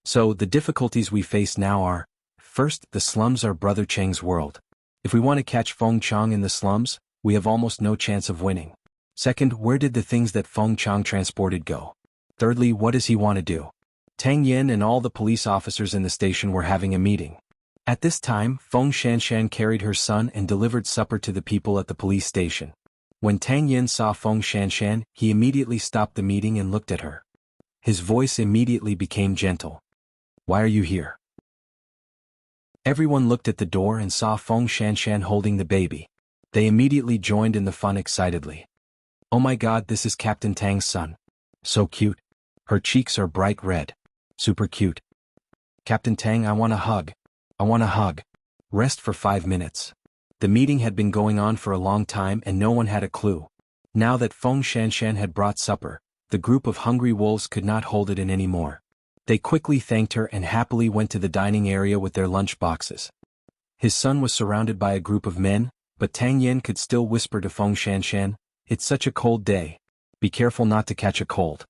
So, the difficulties we face now are, first, the slums are Brother Cheng's world. If we want to catch Feng Chang in the slums, we have almost no chance of winning. Second, where did the things that Feng Chang transported go? Thirdly, what does he want to do? Tang Yen and all the police officers in the station were having a meeting. At this time, Feng Shanshan carried her son and delivered supper to the people at the police station. When Tang Yen saw Feng Shanshan, he immediately stopped the meeting and looked at her. His voice immediately became gentle. "Why are you here?" Everyone looked at the door and saw Feng Shanshan holding the baby. They immediately joined in the fun excitedly. "Oh my God, this is Captain Tang's son. So cute. Her cheeks are bright red. Super cute. Captain Tang, I want a hug. I want a hug. Rest for 5 minutes." The meeting had been going on for a long time and no one had a clue. Now that Feng Shanshan had brought supper, the group of hungry wolves could not hold it in anymore. They quickly thanked her and happily went to the dining area with their lunch boxes. His son was surrounded by a group of men, but Tang Yen could still whisper to Feng Shanshan, "It's such a cold day. Be careful not to catch a cold.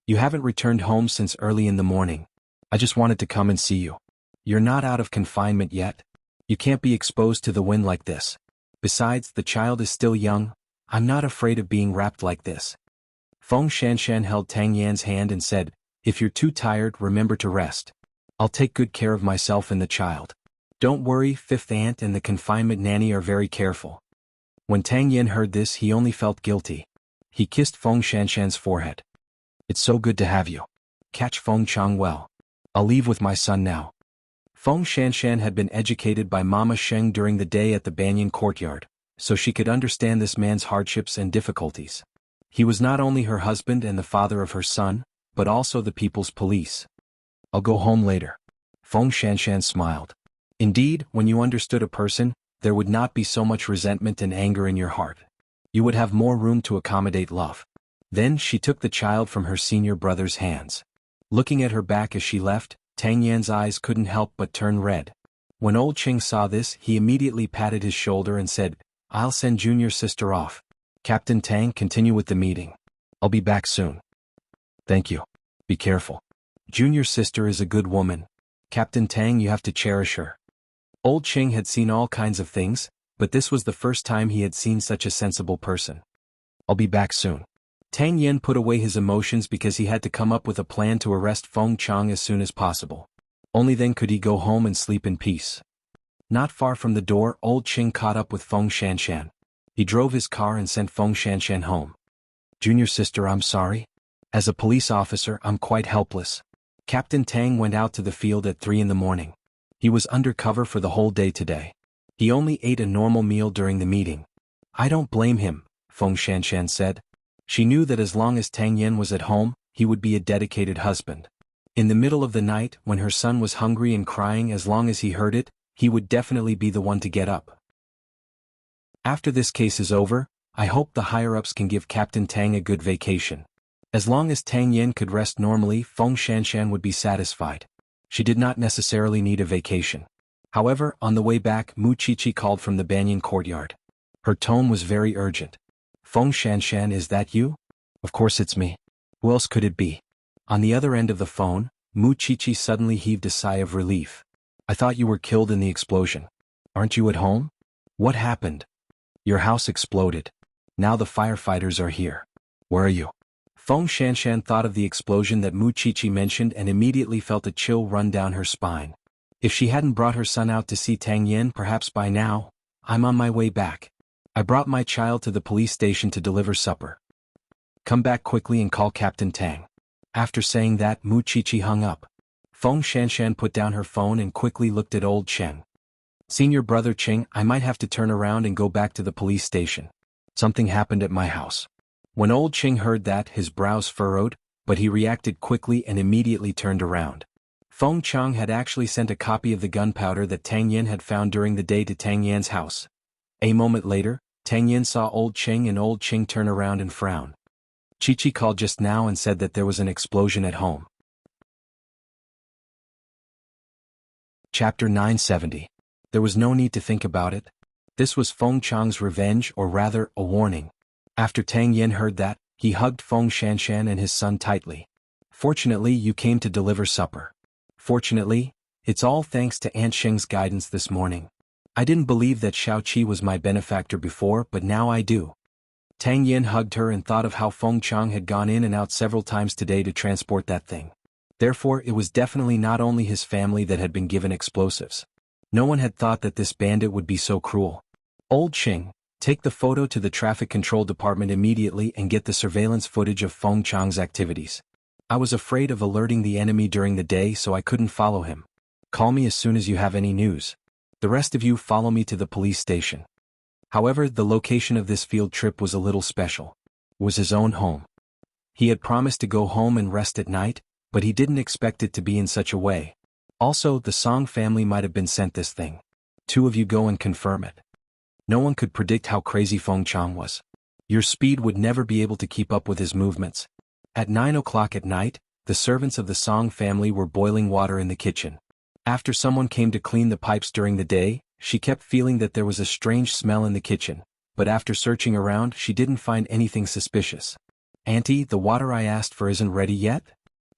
You haven't returned home since early in the morning. I just wanted to come and see you. You're not out of confinement yet. You can't be exposed to the wind like this. Besides, the child is still young. I'm not afraid of being wrapped like this." Feng Shanshan held Tang Yan's hand and said, "If you're too tired, remember to rest. I'll take good care of myself and the child. Don't worry, Fifth Aunt and the confinement nanny are very careful." When Tang Yan heard this, he only felt guilty. He kissed Feng Shanshan's forehead. "It's so good to have you. Catch Feng Chang well. I'll leave with my son now." Feng Shanshan had been educated by Mama Sheng during the day at the Banyan courtyard, so she could understand this man's hardships and difficulties. He was not only her husband and the father of her son, but also the people's police. "I'll go home later." Feng Shanshan smiled. Indeed, when you understood a person, there would not be so much resentment and anger in your heart. You would have more room to accommodate love. Then she took the child from her senior brother's hands. Looking at her back as she left, Tang Yan's eyes couldn't help but turn red. When old Qing saw this, he immediately patted his shoulder and said, "I'll send junior sister off. Captain Tang, continue with the meeting. I'll be back soon." "Thank you. Be careful. Junior sister is a good woman. Captain Tang, you have to cherish her." Old Qing had seen all kinds of things, but this was the first time he had seen such a sensible person. "I'll be back soon." Tang Yen put away his emotions because he had to come up with a plan to arrest Feng Chang as soon as possible. Only then could he go home and sleep in peace. Not far from the door, old Qing caught up with Feng Shanshan. He drove his car and sent Feng Shanshan home. "Junior sister, I'm sorry. As a police officer, I'm quite helpless." Captain Tang went out to the field at 3 in the morning. He was undercover for the whole day today. He only ate a normal meal during the meeting. "I don't blame him," Feng Shanshan said. She knew that as long as Tang Yen was at home, he would be a dedicated husband. In the middle of the night, when her son was hungry and crying, as long as he heard it, he would definitely be the one to get up. After this case is over, I hope the higher-ups can give Captain Tang a good vacation. As long as Tang Yen could rest normally, Feng Shanshan would be satisfied. She did not necessarily need a vacation. However, on the way back, Mu Chichi called from the Banyan courtyard. Her tone was very urgent. "Feng Shanshan, is that you?" "Of course it's me. Who else could it be?" On the other end of the phone, Mu Chichi suddenly heaved a sigh of relief. "I thought you were killed in the explosion. Aren't you at home?" "What happened?" "Your house exploded. Now the firefighters are here." "Where are you?" Feng Shanshan thought of the explosion that Mu Chichi mentioned and immediately felt a chill run down her spine. If she hadn't brought her son out to see Tang Yin, perhaps by now, I'm on my way back. I brought my child to the police station to deliver supper. Come back quickly and call Captain Tang. After saying that, Mu Chichi hung up. Feng Shanshan put down her phone and quickly looked at old Cheng. Senior brother Cheng, I might have to turn around and go back to the police station. Something happened at my house. When old Cheng heard that, his brows furrowed, but he reacted quickly and immediately turned around. Feng Chang had actually sent a copy of the gunpowder that Tang Yin had found during the day to Tang Yan's house. A moment later, Tang Yin saw old Cheng and old Cheng turn around and frown. Chichi called just now and said that there was an explosion at home. Chapter 970. There was no need to think about it. This was Feng Chang's revenge, or rather, a warning. After Tang Yin heard that, he hugged Feng Shanshan and his son tightly. Fortunately, you came to deliver supper. Fortunately, it's all thanks to Aunt Sheng's guidance this morning. I didn't believe that Xiao Qi was my benefactor before, but now I do. Tang Yin hugged her and thought of how Feng Chang had gone in and out several times today to transport that thing. Therefore, it was definitely not only his family that had been given explosives. No one had thought that this bandit would be so cruel. Old Cheng, take the photo to the traffic control department immediately and get the surveillance footage of Feng Chang's activities. I was afraid of alerting the enemy during the day, so I couldn't follow him. Call me as soon as you have any news. The rest of you follow me to the police station. However, the location of this field trip was a little special. It was his own home. He had promised to go home and rest at night, but he didn't expect it to be in such a way. Also, the Song family might have been sent this thing. Two of you go and confirm it. No one could predict how crazy Feng Chang was. Your speed would never be able to keep up with his movements. At 9 o'clock at night, the servants of the Song family were boiling water in the kitchen. After someone came to clean the pipes during the day, she kept feeling that there was a strange smell in the kitchen, but after searching around she didn't find anything suspicious. Auntie, the water I asked for isn't ready yet?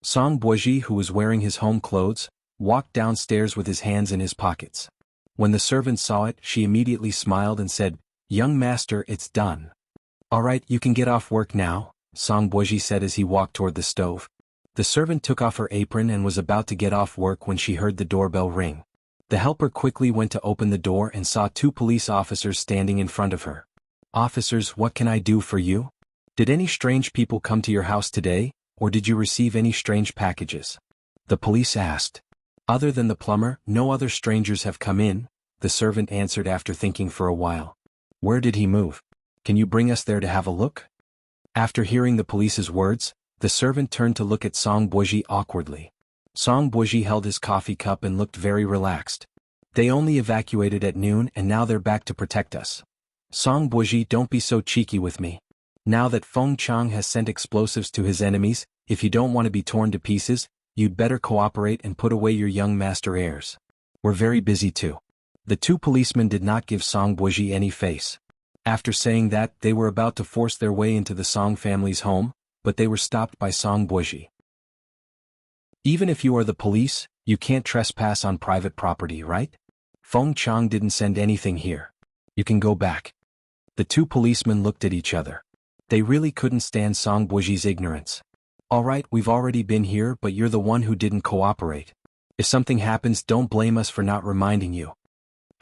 Song Boiji, who was wearing his home clothes, walked downstairs with his hands in his pockets. When the servant saw it, she immediately smiled and said, "Young master, it's done." "All right, you can get off work now," Song Boiji said as he walked toward the stove. The servant took off her apron and was about to get off work when she heard the doorbell ring. The helper quickly went to open the door and saw two police officers standing in front of her. "Officers, what can I do for you? Did any strange people come to your house today, or did you receive any strange packages?" The police asked. "Other than the plumber, no other strangers have come in," the servant answered after thinking for a while. "Where did he move? Can you bring us there to have a look?" After hearing the police's words, the servant turned to look at Song Boiji awkwardly. Song Boiji held his coffee cup and looked very relaxed. "They only evacuated at noon and now they're back to protect us." "Song Boiji, don't be so cheeky with me. Now that Feng Chang has sent explosives to his enemies, if you don't want to be torn to pieces, you'd better cooperate and put away your young master heirs. We're very busy too." The two policemen did not give Song Boiji any face. After saying that, they were about to force their way into the Song family's home, but they were stopped by Song Boiji. "Even if you are the police, you can't trespass on private property, right? Feng Chang didn't send anything here. You can go back." The two policemen looked at each other. They really couldn't stand Song Boiji's ignorance. "All right, we've already been here, but you're the one who didn't cooperate. If something happens, don't blame us for not reminding you."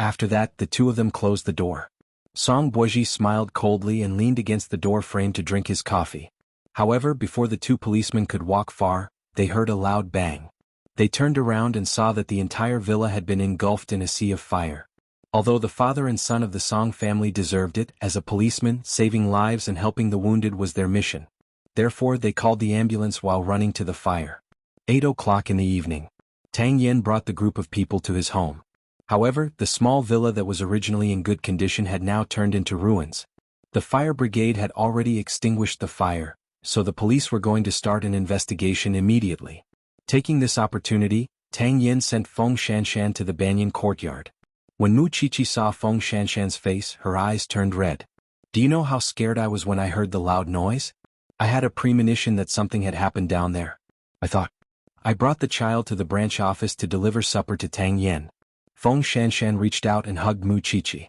After that, the two of them closed the door. Song Boiji smiled coldly and leaned against the door frame to drink his coffee. However, before the two policemen could walk far, they heard a loud bang. They turned around and saw that the entire villa had been engulfed in a sea of fire. Although the father and son of the Song family deserved it, as a policeman, saving lives and helping the wounded was their mission. Therefore, they called the ambulance while running to the fire. 8 o'clock in the evening. Tang Yin brought the group of people to his home. However, the small villa that was originally in good condition had now turned into ruins. The fire brigade had already extinguished the fire, so the police were going to start an investigation immediately. Taking this opportunity, Tang Yin sent Feng Shanshan to the banyan courtyard. When Mu Chichi saw Feng Shanshan's face, her eyes turned red. "Do you know how scared I was when I heard the loud noise? I had a premonition that something had happened down there. I brought the child to the branch office to deliver supper to Tang Yin." Feng Shanshan reached out and hugged Mu Chichi.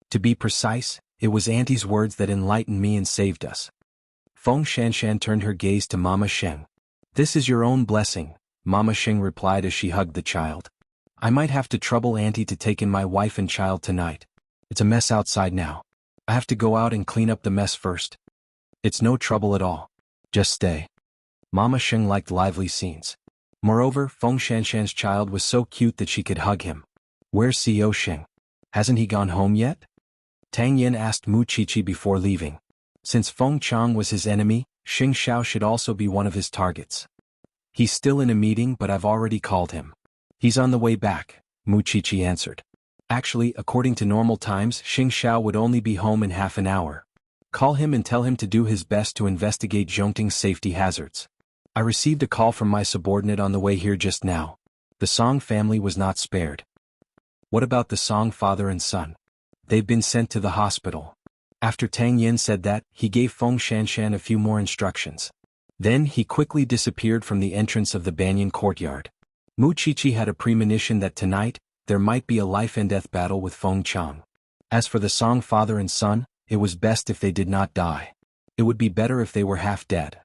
"To be precise, it was Auntie's words that enlightened me and saved us." Feng Shanshan turned her gaze to Mama Sheng. "This is your own blessing," Mama Sheng replied as she hugged the child. I might have to trouble Auntie to take in my wife and child tonight. It's a mess outside now. I have to go out and clean up the mess first. It's no trouble at all. Just stay. Mama Sheng liked lively scenes. Moreover, Feng Shanshan's child was so cute that she could hug him. Where's Xiao Sheng? Hasn't he gone home yet? Tang Yin asked Mu Qiqi before leaving. Since Feng Chang was his enemy, Xing Xiao should also be one of his targets. He's still in a meeting, but I've already called him. He's on the way back, Mu Qiqi answered. Actually, according to normal times, Xing Xiao would only be home in half an hour. Call him and tell him to do his best to investigate Zhongting's safety hazards. I received a call from my subordinate on the way here just now. The Song family was not spared. What about the Song father and son? They've been sent to the hospital. After Tang Yin said that, he gave Feng Shanshan a few more instructions. Then he quickly disappeared from the entrance of the Banyan courtyard. Mu Qiqi had a premonition that tonight, there might be a life-and-death battle with Feng Chang. As for the Song father and son, it was best if they did not die. It would be better if they were half dead.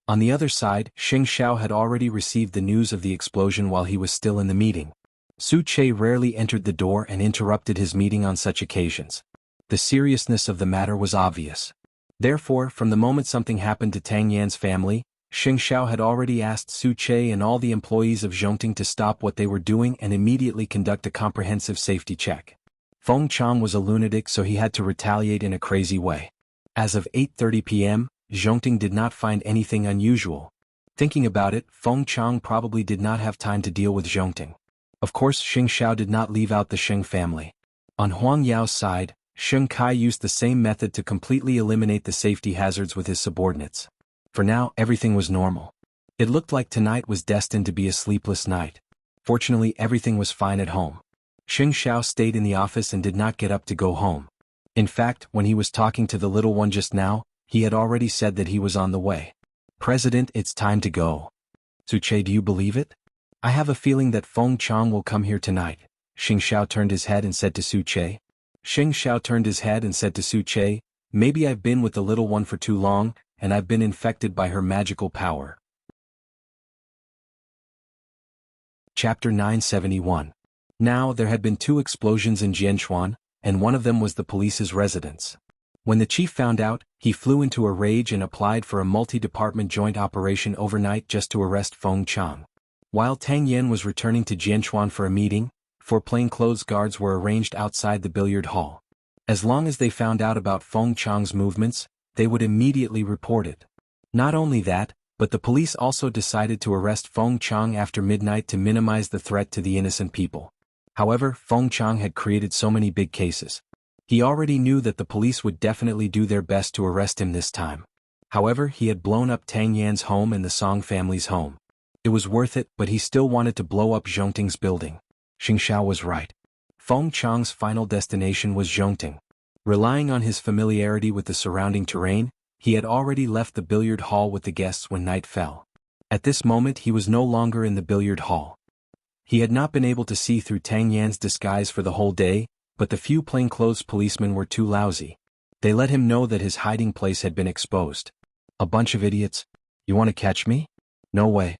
On the other side, Xing Xiao had already received the news of the explosion while he was still in the meeting. Su Che rarely entered the door and interrupted his meeting on such occasions. The seriousness of the matter was obvious. Therefore, from the moment something happened to Tang Yan's family, Xing Xiao had already asked Su Che and all the employees of Zhongting to stop what they were doing and immediately conduct a comprehensive safety check. Feng Chang was a lunatic, so he had to retaliate in a crazy way. As of 8:30 p.m., Zhongting did not find anything unusual. Thinking about it, Feng Chang probably did not have time to deal with Zhongting. Of course, Xing Xiao did not leave out the Sheng family. On Huang Yao's side, Sheng Kai used the same method to completely eliminate the safety hazards with his subordinates. For now, everything was normal. It looked like tonight was destined to be a sleepless night. Fortunately, everything was fine at home. Xing Xiao stayed in the office and did not get up to go home. In fact, when he was talking to the little one just now, he had already said that he was on the way. President, it's time to go. Su Che, do you believe it? I have a feeling that Feng Chang will come here tonight. Xing Xiao turned his head and said to Su Che. Xing Xiao turned his head and said to Su Che, maybe I've been with the little one for too long, and I've been infected by her magical power. Chapter 971. Now there had been 2 explosions in Jianchuan, and one of them was the police's residence. When the chief found out, he flew into a rage and applied for a multi-department joint operation overnight just to arrest Feng Chang. While Tang Yin was returning to Jianchuan for a meeting, 4 plainclothes guards were arranged outside the billiard hall. As long as they found out about Feng Chang's movements, they would immediately report it. Not only that, but the police also decided to arrest Feng Chang after midnight to minimize the threat to the innocent people. However, Feng Chang had created so many big cases. He already knew that the police would definitely do their best to arrest him this time. However, he had blown up Tang Yan's home and the Song family's home. It was worth it, but he still wanted to blow up Zhongting's building. Xing Xiao was right. Feng Chang's final destination was Zhongting. Relying on his familiarity with the surrounding terrain, he had already left the billiard hall with the guests when night fell. At this moment he was no longer in the billiard hall. He had not been able to see through Tang Yan's disguise for the whole day, but the few plainclothes policemen were too lousy. They let him know that his hiding place had been exposed. A bunch of idiots. You want to catch me? No way.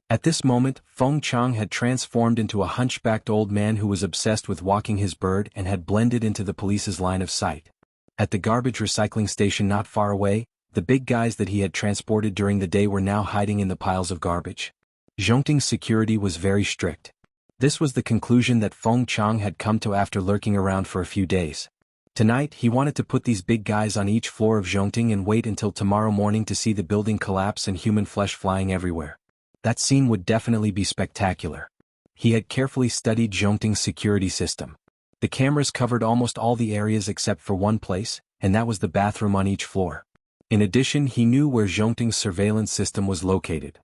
At this moment, Feng Chang had transformed into a hunchbacked old man who was obsessed with walking his bird and had blended into the police's line of sight. At the garbage recycling station not far away, the big guys that he had transported during the day were now hiding in the piles of garbage. Zhongting's security was very strict. This was the conclusion that Feng Chang had come to after lurking around for a few days. Tonight he wanted to put these big guys on each floor of Zhongting and wait until tomorrow morning to see the building collapse and human flesh flying everywhere. That scene would definitely be spectacular. He had carefully studied Zhongting's security system. The cameras covered almost all the areas except for one place, and that was the bathroom on each floor. In addition, he knew where Zhongting's surveillance system was located.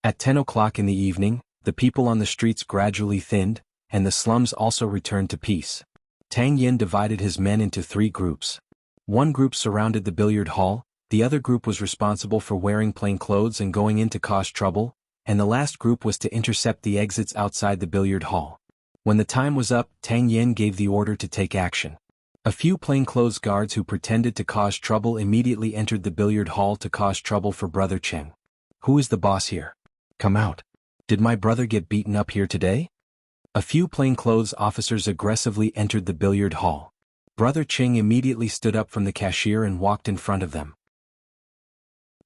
At 10 o'clock in the evening, the people on the streets gradually thinned, and the slums also returned to peace. Tang Yin divided his men into 3 groups. One group surrounded the billiard hall, the other group was responsible for wearing plain clothes and going in to cause trouble, and the last group was to intercept the exits outside the billiard hall. When the time was up, Tang Yin gave the order to take action. A few plainclothes guards who pretended to cause trouble immediately entered the billiard hall to cause trouble for Brother Cheng. Who is the boss here? Come out. Did my brother get beaten up here today? A few plainclothes officers aggressively entered the billiard hall. Brother Ching immediately stood up from the cashier and walked in front of them.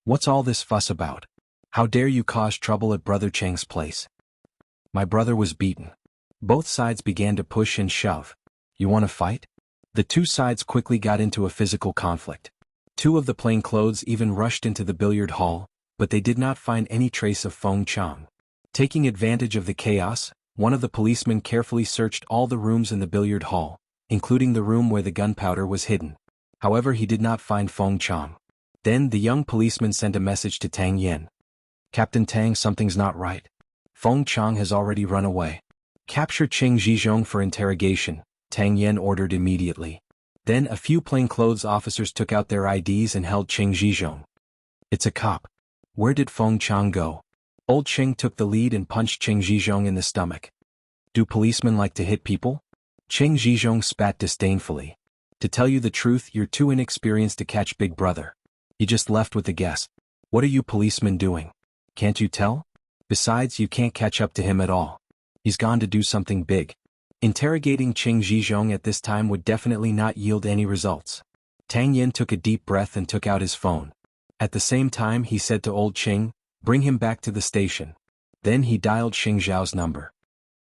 What's all this fuss about? How dare you cause trouble at Brother Cheng's place? My brother was beaten. Both sides began to push and shove. You want to fight? The two sides quickly got into a physical conflict. Two of the plainclothes even rushed into the billiard hall, but they did not find any trace of Feng Chang. Taking advantage of the chaos, one of the policemen carefully searched all the rooms in the billiard hall, including the room where the gunpowder was hidden. However, he did not find Feng Chang. Then the young policeman sent a message to Tang Yen. Captain Tang, something's not right. Feng Chang has already run away. Capture Cheng Zhizhong for interrogation, Tang Yen ordered immediately. Then a few plainclothes officers took out their IDs and held Cheng Zhizhong. It's a cop. Where did Feng Chang go? Old Cheng took the lead and punched Cheng Zhizhong in the stomach. Do policemen like to hit people? Cheng Zhizhong spat disdainfully. To tell you the truth, you're too inexperienced to catch Big Brother. He just left with the guess. What are you policemen doing? Can't you tell? Besides, you can't catch up to him at all. He's gone to do something big. Interrogating Cheng Zhizhong at this time would definitely not yield any results. Tang Yen took a deep breath and took out his phone. At the same time, he said to old Cheng, bring him back to the station. Then he dialed Xing Xiao's number.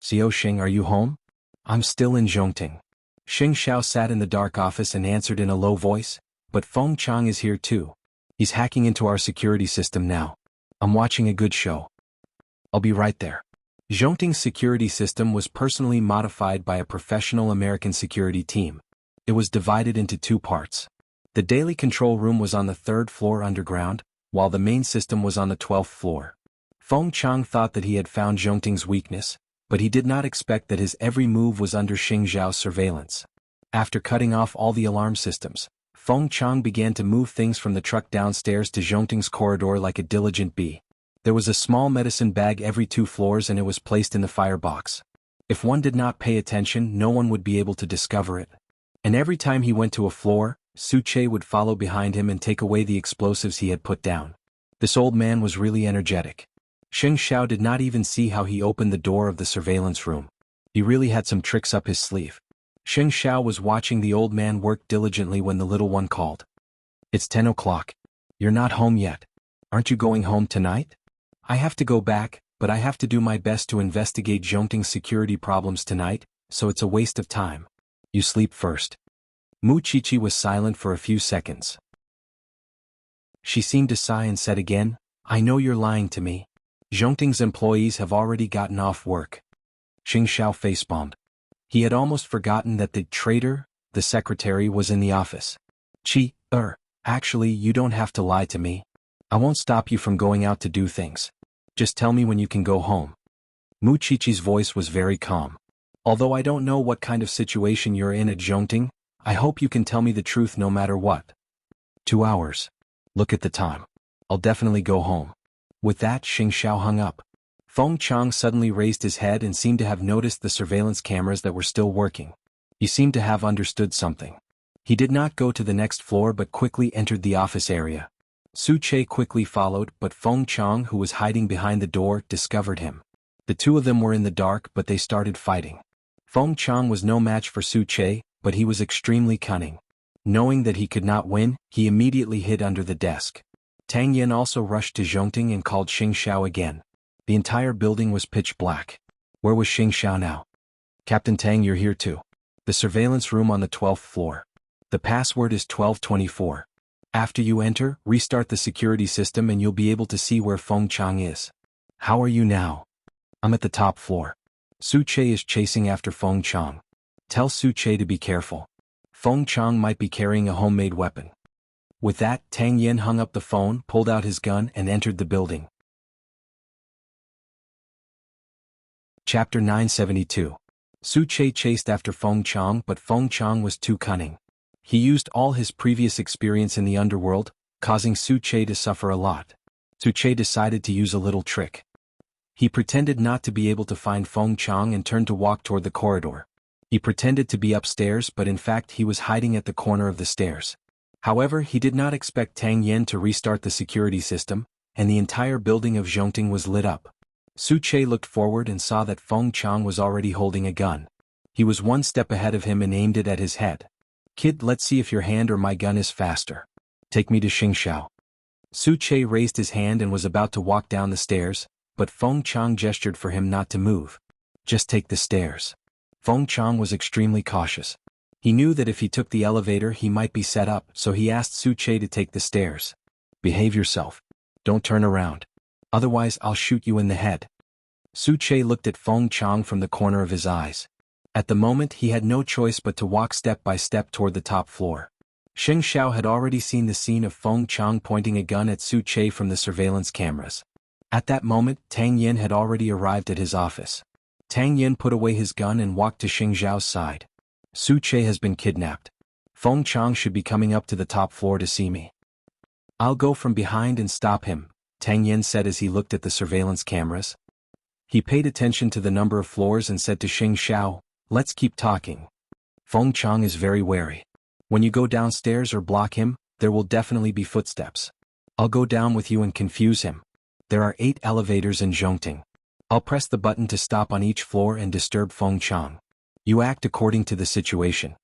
Xiao Xing, are you home? I'm still in Zhongting. Xing Xiao sat in the dark office and answered in a low voice, but Feng Chang is here too. He's hacking into our security system now. I'm watching a good show. I'll be right there. Zhongting's security system was personally modified by a professional American security team. It was divided into two parts. The daily control room was on the 3rd floor underground, while the main system was on the 12th floor. Feng Chang thought that he had found Zhongting's weakness, but he did not expect that his every move was under Xing Zhao's surveillance. After cutting off all the alarm systems, Feng Chang began to move things from the truck downstairs to Zhongting's corridor like a diligent bee. There was a small medicine bag every 2 floors and it was placed in the firebox. If one did not pay attention, no one would be able to discover it. And every time he went to a floor, Su Che would follow behind him and take away the explosives he had put down. This old man was really energetic. Xing Xiao did not even see how he opened the door of the surveillance room. He really had some tricks up his sleeve. Xing Xiao was watching the old man work diligently when the little one called. It's 10 o'clock. You're not home yet. Aren't you going home tonight? I have to go back, but I have to do my best to investigate Zhongting's security problems tonight, so it's a waste of time. You sleep first. Mu Qiqi was silent for a few seconds. She seemed to sigh and said again, I know you're lying to me. Zhongting's employees have already gotten off work. Xing Xiao facepalmed. He had almost forgotten that the traitor, the secretary, was in the office. Actually, you don't have to lie to me. I won't stop you from going out to do things. Just tell me when you can go home. Mu Qiqi's voice was very calm. Although I don't know what kind of situation you're in at Zhongting, I hope you can tell me the truth no matter what. 2 hours. Look at the time. I'll definitely go home. With that, Xing Xiao hung up. Feng Chang suddenly raised his head and seemed to have noticed the surveillance cameras that were still working. He seemed to have understood something. He did not go to the next floor but quickly entered the office area. Su Che quickly followed, but Feng Chang, who was hiding behind the door, discovered him. The two of them were in the dark, but they started fighting. Feng Chang was no match for Su Che, but he was extremely cunning. Knowing that he could not win, he immediately hid under the desk. Tang Yen also rushed to Zhongting and called Xing Xiao again. The entire building was pitch black. Where was Xing Xiao now? Captain Tang, you're here too. The surveillance room on the 12th floor. The password is 1224. After you enter, restart the security system and you'll be able to see where Feng Chang is. How are you now? I'm at the top floor. Su Che is chasing after Feng Chang. Tell Su Che to be careful. Feng Chang might be carrying a homemade weapon. With that, Tang Yen hung up the phone, pulled out his gun, and entered the building. Chapter 972. Su Che chased after Feng Chang, but Feng Chang was too cunning. He used all his previous experience in the underworld, causing Su Che to suffer a lot. Su Che decided to use a little trick. He pretended not to be able to find Feng Chang and turned to walk toward the corridor. He pretended to be upstairs, but in fact he was hiding at the corner of the stairs. However, he did not expect Tang Yen to restart the security system, and the entire building of Zhongting was lit up. Su Che looked forward and saw that Feng Chang was already holding a gun. He was one step ahead of him and aimed it at his head. "Kid, let's see if your hand or my gun is faster. Take me to Xingxiao." Su Che raised his hand and was about to walk down the stairs, but Feng Chang gestured for him not to move. "Just take the stairs." Feng Chang was extremely cautious. He knew that if he took the elevator he might be set up, so he asked Su Che to take the stairs. "Behave yourself. Don't turn around. Otherwise I'll shoot you in the head." Su Che looked at Feng Chang from the corner of his eyes. At the moment he had no choice but to walk step by step toward the top floor. Xing Xiao had already seen the scene of Feng Chang pointing a gun at Su Che from the surveillance cameras. At that moment Tang Yin had already arrived at his office. Tang Yin put away his gun and walked to Xing Xiao's side. "Su Che has been kidnapped. Feng Chang should be coming up to the top floor to see me. I'll go from behind and stop him," Tang Yin said as he looked at the surveillance cameras. He paid attention to the number of floors and said to Xing Xiao, "Let's keep talking. Feng Chang is very wary. When you go downstairs or block him, there will definitely be footsteps. I'll go down with you and confuse him. There are 8 elevators in Zhongting. I'll press the button to stop on each floor and disturb Feng Chang. You act according to the situation."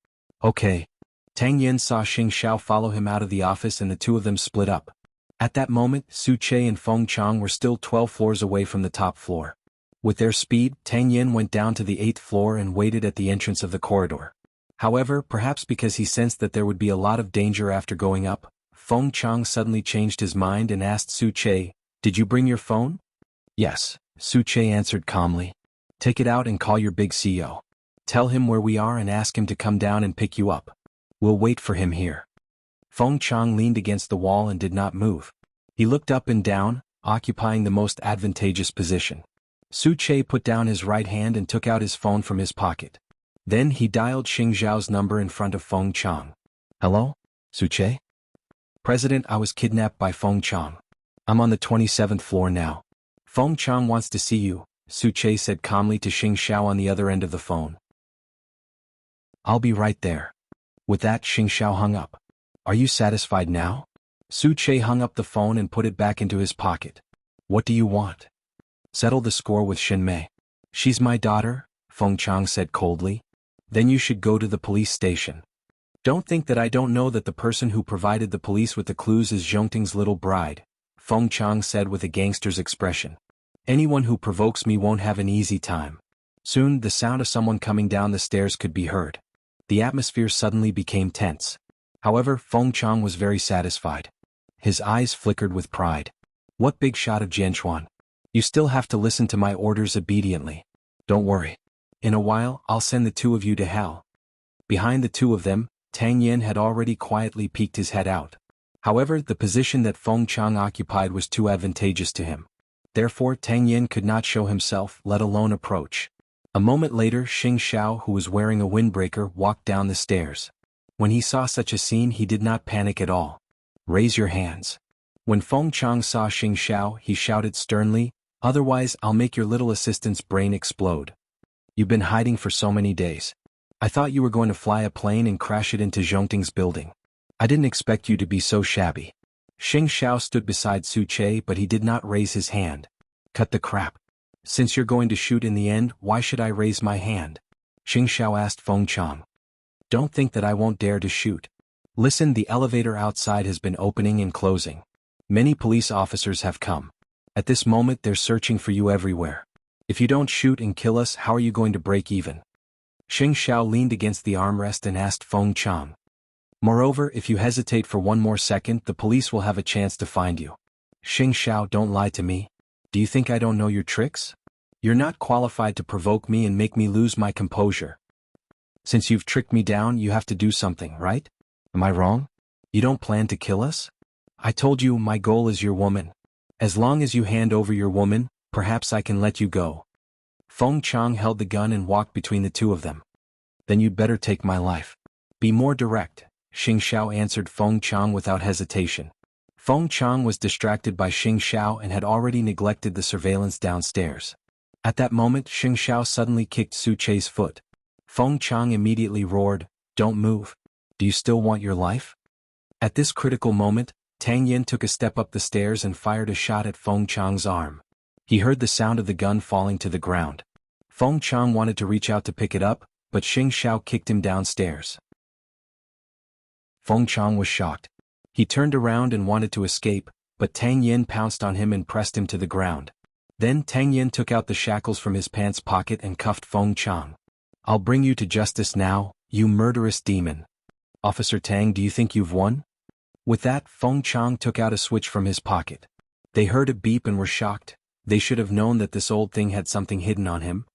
"Okay." Tang Yin saw Xing Xiao follow him out of the office and the two of them split up. At that moment, Su Che and Feng Chang were still 12 floors away from the top floor. With their speed, Tang Yin went down to the 8th floor and waited at the entrance of the corridor. However, perhaps because he sensed that there would be a lot of danger after going up, Feng Chang suddenly changed his mind and asked Su Che, "Did you bring your phone?" "Yes," Su Che answered calmly. "Take it out and call your big CEO. Tell him where we are and ask him to come down and pick you up. We'll wait for him here." Feng Chang leaned against the wall and did not move. He looked up and down, occupying the most advantageous position. Su Che put down his right hand and took out his phone from his pocket. Then he dialed Xing Xiao's number in front of Feng Chang. "Hello? Su Che? President, I was kidnapped by Feng Chang. I'm on the 27th floor now. Feng Chang wants to see you," Su Che said calmly to Xing Xiao on the other end of the phone. "I'll be right there." With that, Xing Xiao hung up. "Are you satisfied now?" Su Che hung up the phone and put it back into his pocket. "What do you want?" "Settle the score with Xin Mei." "She's my daughter," Feng Chang said coldly. "Then you should go to the police station. Don't think that I don't know that the person who provided the police with the clues is Zhongting's little bride," Feng Chang said with a gangster's expression. "Anyone who provokes me won't have an easy time." Soon, the sound of someone coming down the stairs could be heard. The atmosphere suddenly became tense. However, Feng Chang was very satisfied. His eyes flickered with pride. "What big shot of Jianchuan. You still have to listen to my orders obediently. Don't worry. In a while, I'll send the two of you to hell." Behind the two of them, Tang Yin had already quietly peeked his head out. However, the position that Feng Chang occupied was too advantageous to him. Therefore, Tang Yin could not show himself, let alone approach. A moment later, Xing Xiao, who was wearing a windbreaker, walked down the stairs. When he saw such a scene, he did not panic at all. "Raise your hands." When Feng Chang saw Xing Xiao, he shouted sternly, "Otherwise I'll make your little assistant's brain explode. You've been hiding for so many days. I thought you were going to fly a plane and crash it into Zhongting's building. I didn't expect you to be so shabby." Xing Xiao stood beside Su Che, but he did not raise his hand. "Cut the crap. Since you're going to shoot in the end, why should I raise my hand?" Xing Xiao asked Feng Chang. "Don't think that I won't dare to shoot. Listen, the elevator outside has been opening and closing. Many police officers have come. At this moment they're searching for you everywhere. If you don't shoot and kill us, how are you going to break even?" Xing Xiao leaned against the armrest and asked Feng Chang. "Moreover, if you hesitate for one more second, the police will have a chance to find you." "Xing Xiao, don't lie to me. Do you think I don't know your tricks? You're not qualified to provoke me and make me lose my composure. Since you've tricked me down, you have to do something, right? Am I wrong? You don't plan to kill us? I told you my goal is your woman. As long as you hand over your woman, perhaps I can let you go." Feng Chang held the gun and walked between the two of them. "Then you'd better take my life. Be more direct," Xing Xiao answered Feng Chang without hesitation. Feng Chang was distracted by Xing Xiao and had already neglected the surveillance downstairs. At that moment, Xing Xiao suddenly kicked Su Che's foot. Feng Chang immediately roared, "Don't move. Do you still want your life?" At this critical moment, Tang Yin took a step up the stairs and fired a shot at Feng Chang's arm. He heard the sound of the gun falling to the ground. Feng Chang wanted to reach out to pick it up, but Xing Xiao kicked him downstairs. Feng Chang was shocked. He turned around and wanted to escape, but Tang Yin pounced on him and pressed him to the ground. Then Tang Yin took out the shackles from his pants pocket and cuffed Feng Chang. "I'll bring you to justice now, you murderous demon. Officer Tang, do you think you've won?" With that, Feng Chang took out a switch from his pocket. They heard a beep and were shocked. They should have known that this old thing had something hidden on him.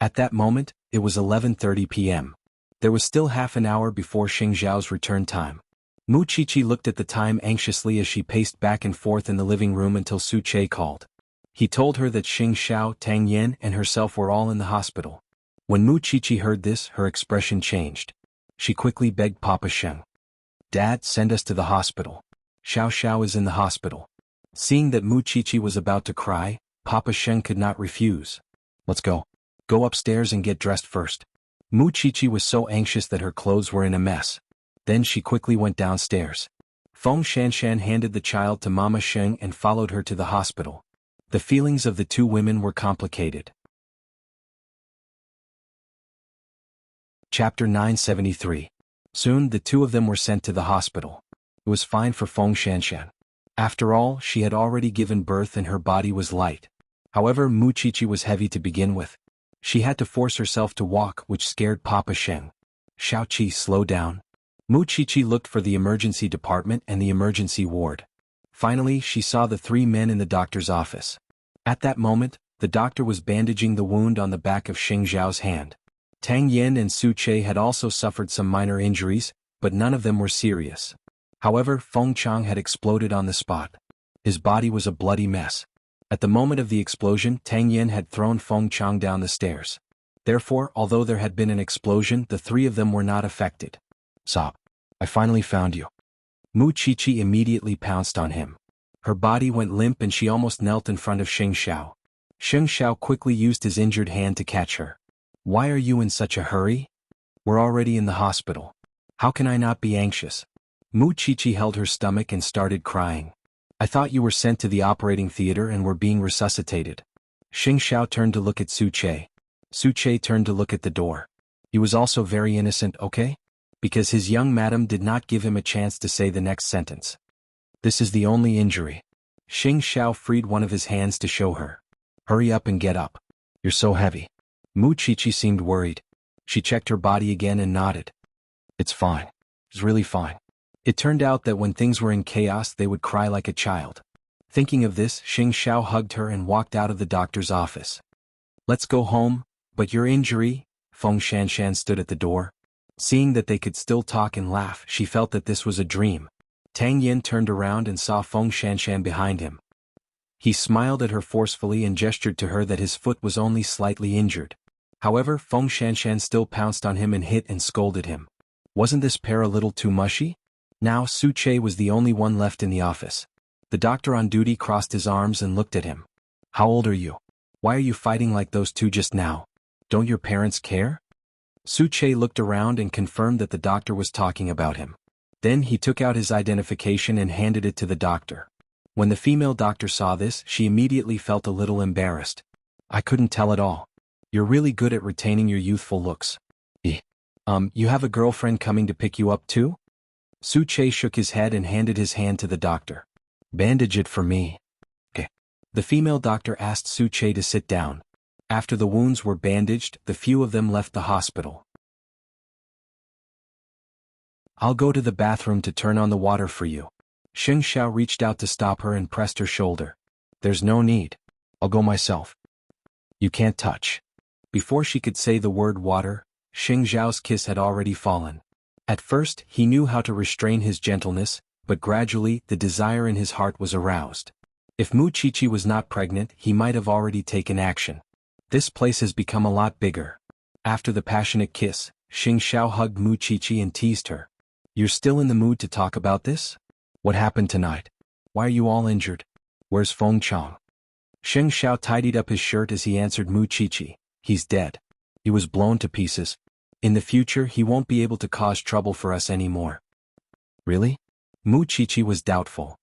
At that moment, it was 11:30 p.m. There was still half an hour before Xing Zhao's return time. Mu Qiqi looked at the time anxiously as she paced back and forth in the living room until Su Che called. He told her that Xing Xiao, Tang Yin, and herself were all in the hospital. When Mu Qiqi heard this, her expression changed. She quickly begged Papa Sheng. "Dad, send us to the hospital. Xiao Xiao is in the hospital." Seeing that Mu Qiqi was about to cry, Papa Sheng could not refuse. "Let's go. Go upstairs and get dressed first." Mu Qiqi was so anxious that her clothes were in a mess. Then she quickly went downstairs. Feng Shanshan handed the child to Mama Sheng and followed her to the hospital. The feelings of the two women were complicated. Chapter 973. Soon the two of them were sent to the hospital. It was fine for Feng Shanshan. After all, she had already given birth and her body was light. However, Mu Qiqi was heavy to begin with. She had to force herself to walk, which scared Papa Sheng. "Xiao Qi, slow down." Mu Qiqi looked for the emergency department and the emergency ward. Finally, she saw the three men in the doctor's office. At that moment, the doctor was bandaging the wound on the back of Xing Zhao's hand. Tang Yin and Su Che had also suffered some minor injuries, but none of them were serious. However, Feng Chang had exploded on the spot. His body was a bloody mess. At the moment of the explosion, Tang Yin had thrown Feng Chang down the stairs. Therefore, although there had been an explosion, the three of them were not affected. "Stop. I finally found you." Mu Qiqi immediately pounced on him. Her body went limp and she almost knelt in front of Xing Xiao. Xing Xiao quickly used his injured hand to catch her. "Why are you in such a hurry? We're already in the hospital. How can I not be anxious?" Mu Qiqi held her stomach and started crying. "I thought you were sent to the operating theater and were being resuscitated." Xing Xiao turned to look at Su Che. Su Che turned to look at the door. He was also very innocent, okay? Because his young madam did not give him a chance to say the next sentence. "This is the only injury." Xing Xiao freed one of his hands to show her. "Hurry up and get up. You're so heavy." Mu Qiqi seemed worried. She checked her body again and nodded. "It's fine. It's really fine." It turned out that when things were in chaos they would cry like a child. Thinking of this, Xing Xiao hugged her and walked out of the doctor's office. "Let's go home, but your injury?" Feng Shanshan stood at the door. Seeing that they could still talk and laugh, she felt that this was a dream. Tang Yin turned around and saw Feng Shanshan behind him. He smiled at her forcefully and gestured to her that his foot was only slightly injured. However, Feng Shanshan still pounced on him and hit and scolded him. Wasn't this pair a little too mushy? Now Su Che was the only one left in the office. The doctor on duty crossed his arms and looked at him. "How old are you? Why are you fighting like those two just now? Don't your parents care?" Su Che looked around and confirmed that the doctor was talking about him. Then he took out his identification and handed it to the doctor. When the female doctor saw this, she immediately felt a little embarrassed. "I couldn't tell at all. You're really good at retaining your youthful looks. You have a girlfriend coming to pick you up too?" Su Che shook his head and handed his hand to the doctor. "Bandage it for me." "Okay." The female doctor asked Su Che to sit down. After the wounds were bandaged, the few of them left the hospital. "I'll go to the bathroom to turn on the water for you." Xing Xiao reached out to stop her and pressed her shoulder. "There's no need. I'll go myself." "You can't touch." Before she could say the word water, Xing Xiao's kiss had already fallen. At first, he knew how to restrain his gentleness, but gradually, the desire in his heart was aroused. If Mu Qiqi was not pregnant, he might have already taken action. This place has become a lot bigger. After the passionate kiss, Xing Xiao hugged Mu Qiqi and teased her. "You're still in the mood to talk about this? What happened tonight? Why are you all injured? Where's Feng Chang?" Xing Xiao tidied up his shirt as he answered Mu Qiqi. "He's dead. He was blown to pieces. In the future he won't be able to cause trouble for us anymore." "Really?" Mu Qiqi was doubtful.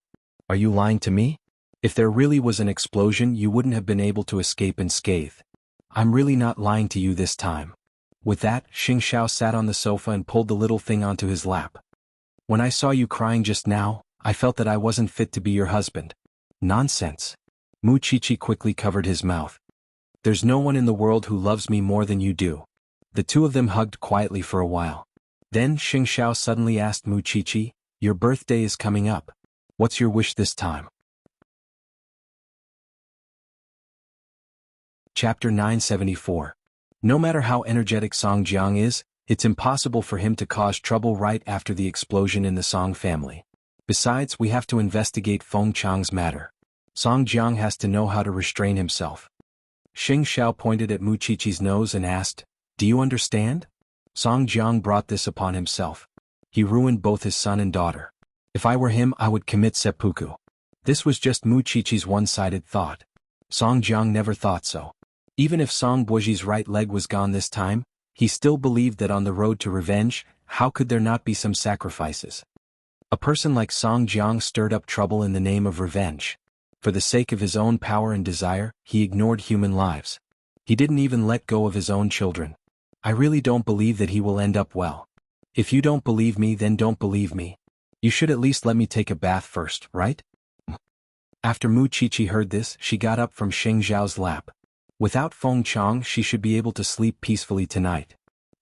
"Are you lying to me? If there really was an explosion, you wouldn't have been able to escape unscathed. I'm really not lying to you this time. With that, Xing Xiao sat on the sofa and pulled the little thing onto his lap. When I saw you crying just now, I felt that I wasn't fit to be your husband. Nonsense. Mu Chichi quickly covered his mouth. There's no one in the world who loves me more than you do. The two of them hugged quietly for a while. Then Xing Xiao suddenly asked Mu Chichi, your birthday is coming up. What's your wish this time? Chapter 974. No matter how energetic Song Jiang is, it's impossible for him to cause trouble right after the explosion in the Song family. Besides, we have to investigate Feng Chang's matter. Song Jiang has to know how to restrain himself. Xing Xiao pointed at Mu Chichi's nose and asked, do you understand? Song Jiang brought this upon himself. He ruined both his son and daughter. If I were him, I would commit seppuku. This was just Mu Chichi's one-sided thought. Song Jiang never thought so. Even if Song Buoji's right leg was gone this time, he still believed that on the road to revenge, how could there not be some sacrifices? A person like Song Jiang stirred up trouble in the name of revenge. For the sake of his own power and desire, he ignored human lives. He didn't even let go of his own children. I really don't believe that he will end up well. If you don't believe me, then don't believe me. You should at least let me take a bath first, right? After Mu Chichi heard this, she got up from Xing Xiao's lap. Without Feng Chang, she should be able to sleep peacefully tonight.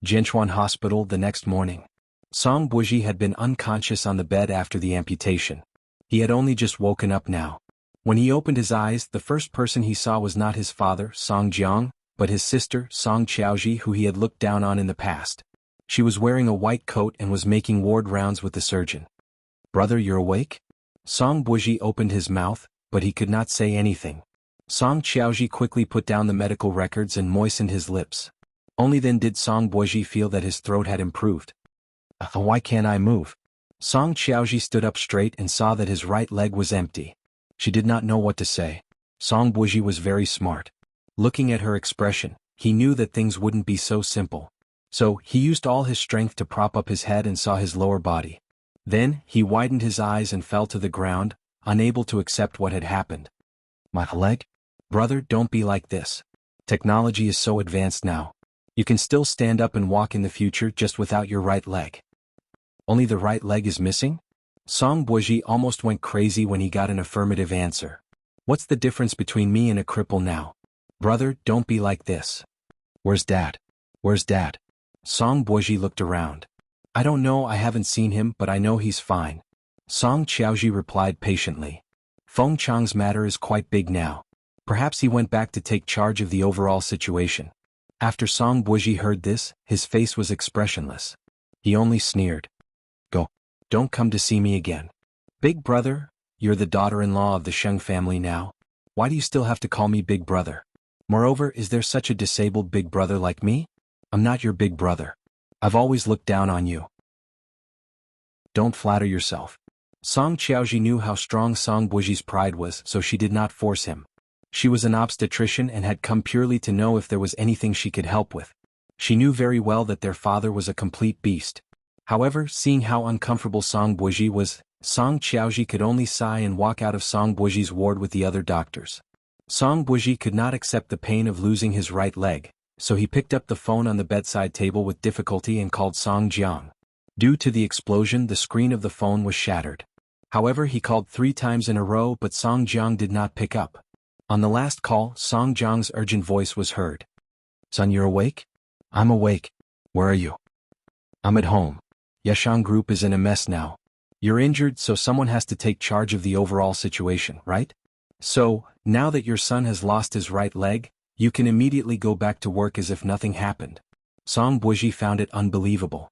Jianchuan Hospital the next morning. Song Buoji had been unconscious on the bed after the amputation. He had only just woken up now. When he opened his eyes, the first person he saw was not his father, Song Jiang, but his sister, Song Qiaoji, who he had looked down on in the past. She was wearing a white coat and was making ward rounds with the surgeon. Brother, you're awake? Song Buoji opened his mouth, but he could not say anything. Song Qiaoji quickly put down the medical records and moistened his lips. Only then did Song Buoji feel that his throat had improved. Why can't I move? Song Qiaoji stood up straight and saw that his right leg was empty. She did not know what to say. Song Buoji was very smart. Looking at her expression, he knew that things wouldn't be so simple. So, he used all his strength to prop up his head and saw his lower body. Then, he widened his eyes and fell to the ground, unable to accept what had happened. My leg? Brother, don't be like this. Technology is so advanced now. You can still stand up and walk in the future just without your right leg. Only the right leg is missing? Song Buoji almost went crazy when he got an affirmative answer. What's the difference between me and a cripple now? Brother, don't be like this. Where's Dad? Where's Dad? Song Buoji looked around. I don't know, I haven't seen him, but I know he's fine. Song Qiaoji replied patiently. Feng Chang's matter is quite big now. Perhaps he went back to take charge of the overall situation. After Song Buoji heard this, his face was expressionless. He only sneered. Go. Don't come to see me again. Big brother, you're the daughter-in-law of the Sheng family now. Why do you still have to call me big brother? Moreover, is there such a disabled big brother like me? I'm not your big brother. I've always looked down on you. Don't flatter yourself. Song Qiaoji knew how strong Song Buoji's pride was, so she did not force him. She was an obstetrician and had come purely to know if there was anything she could help with. She knew very well that their father was a complete beast. However, seeing how uncomfortable Song Buoji was, Song Qiaoji could only sigh and walk out of Song Buoji's ward with the other doctors. Song Buoji could not accept the pain of losing his right leg, so he picked up the phone on the bedside table with difficulty and called Song Jiang. Due to the explosion, the screen of the phone was shattered. However, he called 3 times in a row, but Song Jiang did not pick up. On the last call, Song Jiang's urgent voice was heard. Son, you're awake? I'm awake. Where are you? I'm at home. Yashang Group is in a mess now. You're injured, so someone has to take charge of the overall situation, right? So, now that your son has lost his right leg, you can immediately go back to work as if nothing happened. Song Buoji found it unbelievable.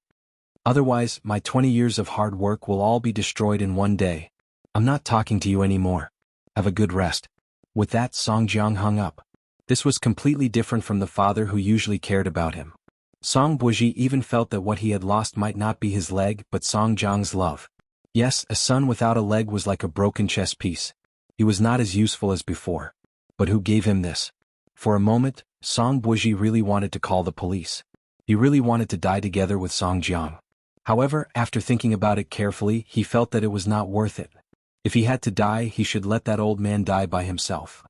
Otherwise, my 20 years of hard work will all be destroyed in one day. I'm not talking to you anymore. Have a good rest. With that, Song Jiang hung up. This was completely different from the father who usually cared about him. Song Buoji even felt that what he had lost might not be his leg but Song Jiang's love. Yes, a son without a leg was like a broken chess piece. He was not as useful as before. But who gave him this? For a moment, Song Buoji really wanted to call the police. He really wanted to die together with Song Jiang. However, after thinking about it carefully, he felt that it was not worth it. If he had to die, he should let that old man die by himself.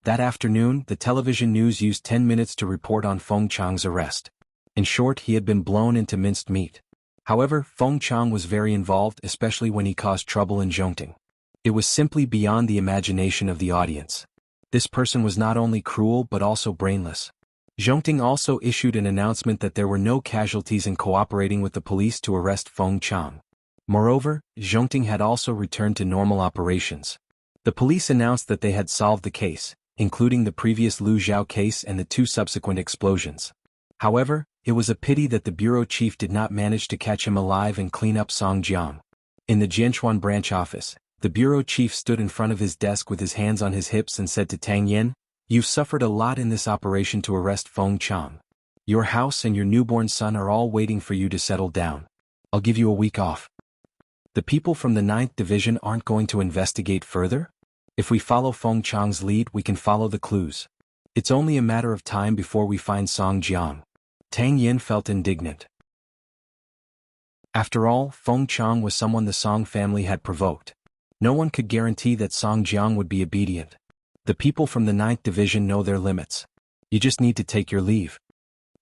That afternoon, the television news used 10 minutes to report on Feng Chang's arrest. In short, he had been blown into minced meat. However, Feng Chang was very involved, especially when he caused trouble in Zhongting. It was simply beyond the imagination of the audience. This person was not only cruel but also brainless. Zhongting also issued an announcement that there were no casualties in cooperating with the police to arrest Feng Chang. Moreover, Zhongting had also returned to normal operations. The police announced that they had solved the case, including the previous Lu Zhao case and the 2 subsequent explosions. However, it was a pity that the bureau chief did not manage to catch him alive and clean up Song Jiang. In the Jianchuan branch office, the bureau chief stood in front of his desk with his hands on his hips and said to Tang Yin, "You've suffered a lot in this operation to arrest Feng Chang. Your house and your newborn son are all waiting for you to settle down. I'll give you a week off." The people from the 9th Division aren't going to investigate further? If we follow Feng Chang's lead, we can follow the clues. It's only a matter of time before we find Song Jiang. Tang Yin felt indignant. After all, Feng Chang was someone the Song family had provoked. No one could guarantee that Song Jiang would be obedient. The people from the 9th Division know their limits. You just need to take your leave.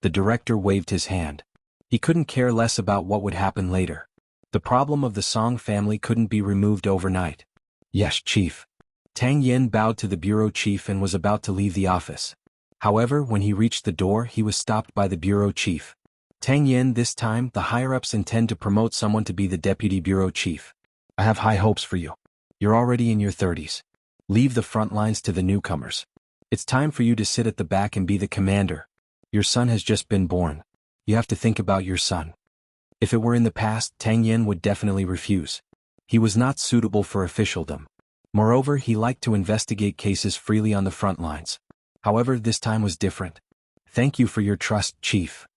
The director waved his hand. He couldn't care less about what would happen later. The problem of the Song family couldn't be removed overnight. "Yes, chief." Tang Yin bowed to the bureau chief and was about to leave the office. However, when he reached the door, he was stopped by the bureau chief. "Tang Yin, this time, the higher-ups intend to promote someone to be the deputy bureau chief. I have high hopes for you. You're already in your 30s. Leave the front lines to the newcomers. It's time for you to sit at the back and be the commander. Your son has just been born. You have to think about your son." If it were in the past, Tang Yin would definitely refuse. He was not suitable for officialdom. Moreover, he liked to investigate cases freely on the front lines. However, this time was different. "Thank you for your trust, Chief."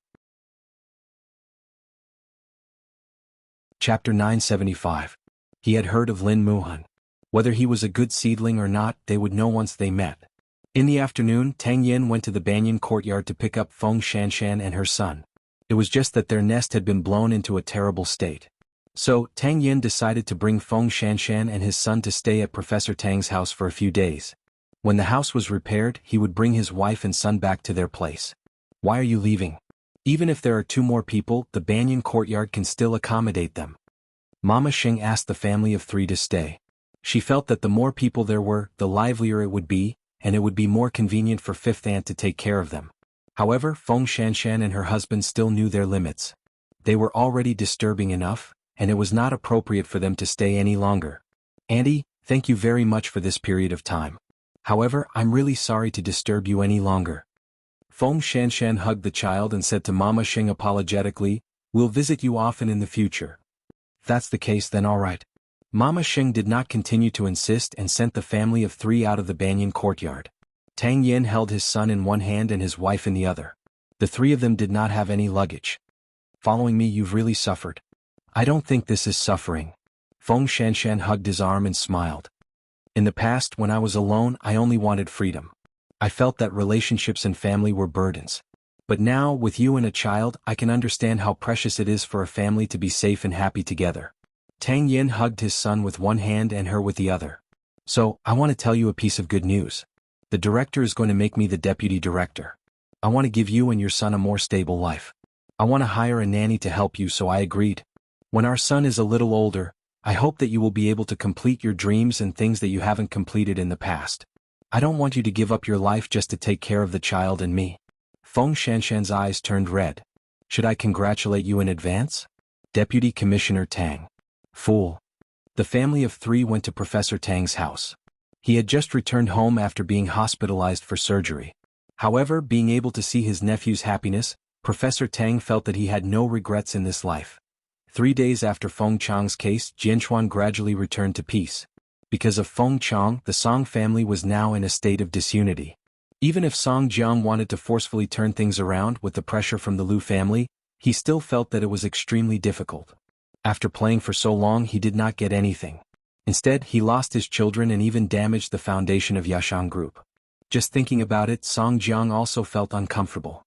Chapter 975. He had heard of Lin Muhan. Whether he was a good seedling or not, they would know once they met. In the afternoon, Tang Yin went to the banyan courtyard to pick up Feng Shanshan and her son. It was just that their nest had been blown into a terrible state. So, Tang Yin decided to bring Feng Shanshan and his son to stay at Professor Tang's house for a few days. When the house was repaired, he would bring his wife and son back to their place. "Why are you leaving?" "Even if there are 2 more people, the banyan courtyard can still accommodate them." Mama Xing asked the family of 3 to stay. She felt that the more people there were, the livelier it would be, and it would be more convenient for Fifth Aunt to take care of them. However, Feng Shanshan and her husband still knew their limits. They were already disturbing enough, and it was not appropriate for them to stay any longer. "Auntie, thank you very much for this period of time. However, I'm really sorry to disturb you any longer." Feng Shanshan hugged the child and said to Mama Xing apologetically, "We'll visit you often in the future." "If that's the case, then all right." Mama Xing did not continue to insist and sent the family of 3 out of the banyan courtyard. Tang Yin held his son in one hand and his wife in the other. The 3 of them did not have any luggage. "Following me, you've really suffered." "I don't think this is suffering." Feng Shanshan hugged his arm and smiled. "In the past, when I was alone, I only wanted freedom. I felt that relationships and family were burdens. But now, with you and a child, I can understand how precious it is for a family to be safe and happy together." Tang Yin hugged his son with one hand and her with the other. "So, I want to tell you a piece of good news. The director is going to make me the deputy director. I want to give you and your son a more stable life. I want to hire a nanny to help you, so I agreed. When our son is a little older, I hope that you will be able to complete your dreams and things that you haven't completed in the past. I don't want you to give up your life just to take care of the child and me." Feng Shanshan's eyes turned red. "Should I congratulate you in advance?" Deputy Commissioner Tang. "Fool." The family of 3 went to Professor Tang's house. He had just returned home after being hospitalized for surgery. However, being able to see his nephew's happiness, Professor Tang felt that he had no regrets in this life. 3 days after Feng Chang's case, Jianchuan gradually returned to peace. Because of Feng Chang, the Song family was now in a state of disunity. Even if Song Jiang wanted to forcefully turn things around with the pressure from the Lu family, he still felt that it was extremely difficult. After playing for so long, he did not get anything. Instead, he lost his children and even damaged the foundation of Yashang Group. Just thinking about it, Song Jiang also felt uncomfortable.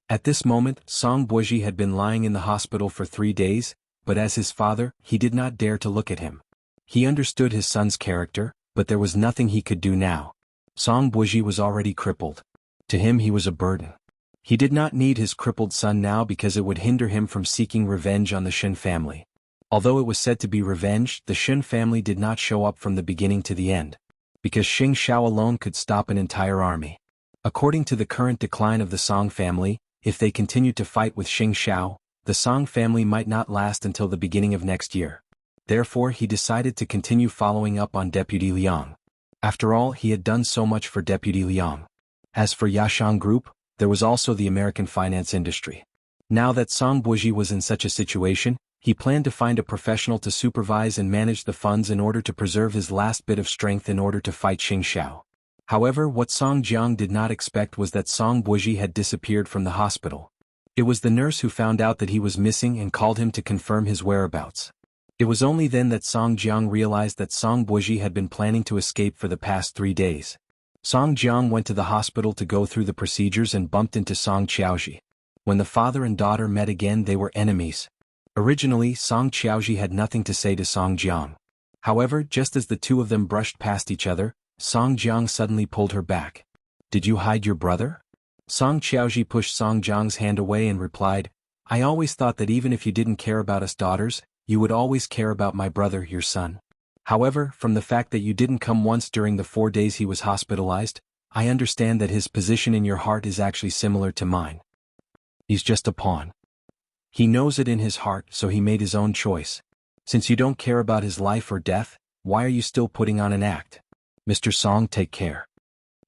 At this moment, Song Buozhi had been lying in the hospital for 3 days, but as his father, he did not dare to look at him. He understood his son's character, but there was nothing he could do now. Song Buji was already crippled. To him he was a burden. He did not need his crippled son now because it would hinder him from seeking revenge on the Shin family. Although it was said to be revenge, the Shin family did not show up from the beginning to the end. Because Xing Xiao alone could stop an entire army. According to the current decline of the Song family, if they continued to fight with Xing Xiao, the Song family might not last until the beginning of next year. Therefore he decided to continue following up on Deputy Liang. After all, he had done so much for Deputy Liang. As for Yashang Group, there was also the American finance industry. Now that Song Buji was in such a situation, he planned to find a professional to supervise and manage the funds in order to preserve his last bit of strength in order to fight Xing Xiao. However, what Song Jiang did not expect was that Song Buji had disappeared from the hospital. It was the nurse who found out that he was missing and called him to confirm his whereabouts. It was only then that Song Jiang realized that Song Buji had been planning to escape for the past 3 days. Song Jiang went to the hospital to go through the procedures and bumped into Song Qiaoji. When the father and daughter met again, they were enemies. Originally, Song Qiaoji had nothing to say to Song Jiang. However, just as the two of them brushed past each other, Song Jiang suddenly pulled her back. "Did you hide your brother?" Song Qiaoji pushed Song Jiang's hand away and replied, "I always thought that even if you didn't care about us daughters, you would always care about my brother, your son. However, from the fact that you didn't come once during the 4 days he was hospitalized, I understand that his position in your heart is actually similar to mine. He's just a pawn. He knows it in his heart, so he made his own choice. Since you don't care about his life or death, why are you still putting on an act? Mr. Song, take care."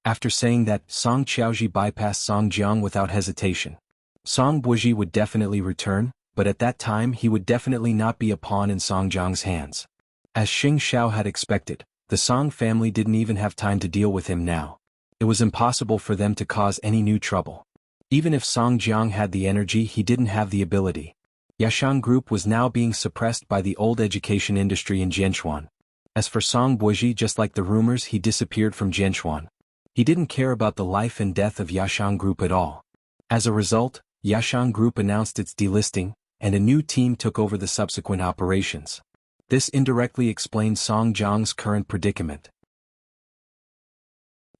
After saying that, Song Qiaoji bypassed Song Jiang without hesitation. Song Buji would definitely return, but at that time he would definitely not be a pawn in Song Jiang's hands. As Xing Xiao had expected, the Song family didn't even have time to deal with him now. It was impossible for them to cause any new trouble. Even if Song Jiang had the energy, he didn't have the ability. Yashang Group was now being suppressed by the old education industry in Jianchuan. As for Song Buji, just like the rumors, he disappeared from Jianchuan. He didn't care about the life and death of Yashang Group at all. As a result, Yashang Group announced its delisting, and a new team took over the subsequent operations. This indirectly explained Song Jiang's current predicament.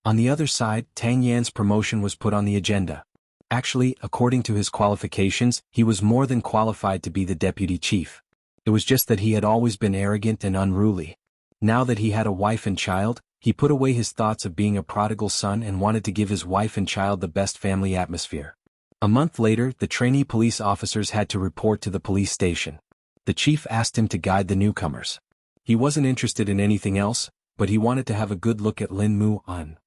On the other side, Tang Yan's promotion was put on the agenda. Actually, according to his qualifications, he was more than qualified to be the deputy chief. It was just that he had always been arrogant and unruly. Now that he had a wife and child, he put away his thoughts of being a prodigal son and wanted to give his wife and child the best family atmosphere. A month later, the trainee police officers had to report to the police station. The chief asked him to guide the newcomers. He wasn't interested in anything else, but he wanted to have a good look at Lin Mu-an.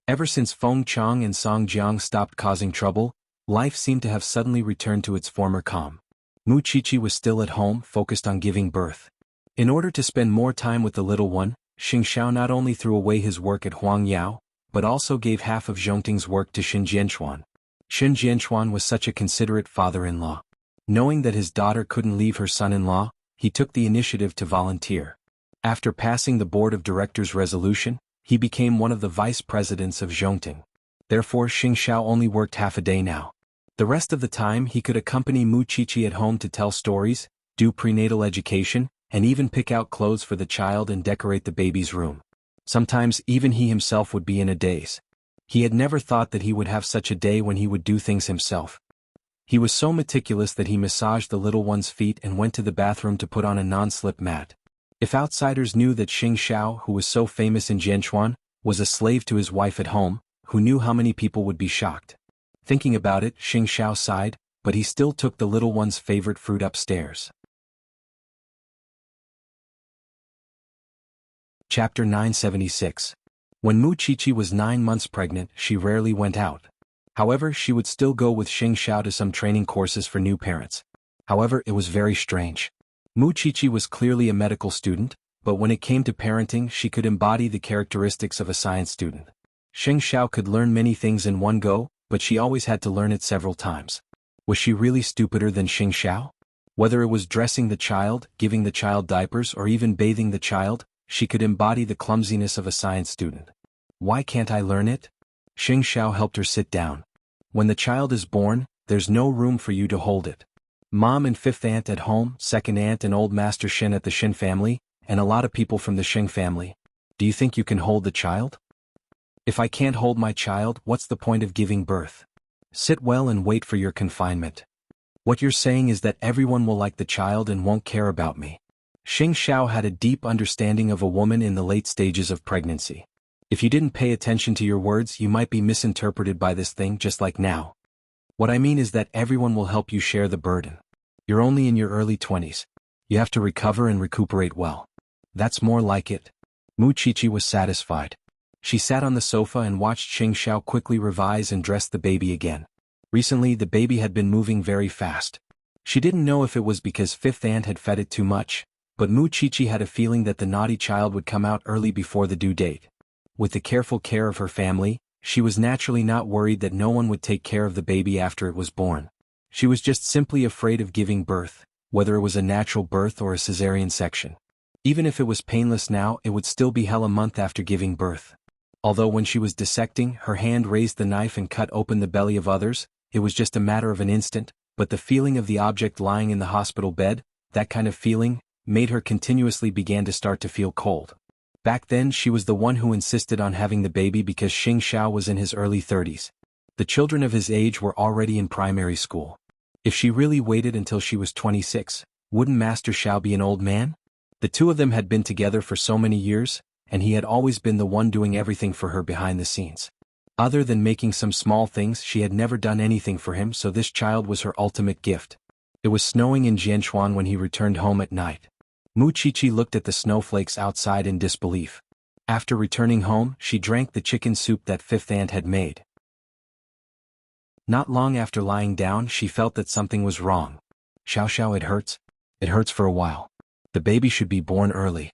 Ever since Feng Chang and Song Jiang stopped causing trouble, life seemed to have suddenly returned to its former calm. Mu Qiqi was still at home, focused on giving birth. In order to spend more time with the little one, Xing Xiao not only threw away his work at Huangyao, but also gave half of Zhongting's work to Xin Jianchuan. Xin Jianchuan was such a considerate father-in-law. Knowing that his daughter couldn't leave her son-in-law, he took the initiative to volunteer. After passing the board of directors' resolution, he became one of the vice presidents of Zhongting. Therefore Xing Xiao only worked half a day now. The rest of the time he could accompany Mu Qiqi at home to tell stories, do prenatal education, and even pick out clothes for the child and decorate the baby's room. Sometimes even he himself would be in a daze. He had never thought that he would have such a day when he would do things himself. He was so meticulous that he massaged the little one's feet and went to the bathroom to put on a non-slip mat. If outsiders knew that Xing Xiao, who was so famous in Jianchuan, was a slave to his wife at home, who knew how many people would be shocked. Thinking about it, Xing Xiao sighed, but he still took the little one's favorite fruit upstairs. Chapter 976. When Mu Qiqi was 9 months pregnant, she rarely went out. However, she would still go with Xing Xiao to some training courses for new parents. However, it was very strange. Mu Qiqi was clearly a medical student, but when it came to parenting, she could embody the characteristics of a science student. Xing Xiao could learn many things in one go, but she always had to learn it several times. Was she really stupider than Xing Xiao? Whether it was dressing the child, giving the child diapers, or even bathing the child, she could embody the clumsiness of a science student. Why can't I learn it? Xing Xiao helped her sit down. When the child is born, there's no room for you to hold it. Mom and fifth aunt at home, second aunt and old Master Shin at the Shin family, and a lot of people from the Shing family. Do you think you can hold the child? If I can't hold my child, what's the point of giving birth? Sit well and wait for your confinement. What you're saying is that everyone will like the child and won't care about me. Xing Xiao had a deep understanding of a woman in the late stages of pregnancy. If you didn't pay attention to your words, you might be misinterpreted by this thing just like now. What I mean is that everyone will help you share the burden. You're only in your early 20s. You have to recover and recuperate well. That's more like it. Mu Qiqi was satisfied. She sat on the sofa and watched Xing Xiao quickly revise and dress the baby again. Recently the baby had been moving very fast. She didn't know if it was because fifth aunt had fed it too much, but Mu Qiqi had a feeling that the naughty child would come out early before the due date. With the careful care of her family, she was naturally not worried that no one would take care of the baby after it was born. She was just simply afraid of giving birth, whether it was a natural birth or a cesarean section. Even if it was painless now, it would still be hell a month after giving birth. Although when she was dissecting, her hand raised the knife and cut open the belly of others, it was just a matter of an instant, but the feeling of the object lying in the hospital bed, that kind of feeling, made her continuously begin to start to feel cold. Back then she was the one who insisted on having the baby because Xing Xiao was in his early 30s. The children of his age were already in primary school. If she really waited until she was 26, wouldn't Master Xiao be an old man? The two of them had been together for so many years, and he had always been the one doing everything for her behind the scenes. Other than making some small things, she had never done anything for him, so this child was her ultimate gift. It was snowing in Jianchuan when he returned home at night. Mu Qiqi looked at the snowflakes outside in disbelief. After returning home, she drank the chicken soup that fifth aunt had made. Not long after lying down, she felt that something was wrong. Xiao Xiao, it hurts. It hurts for a while. The baby should be born early.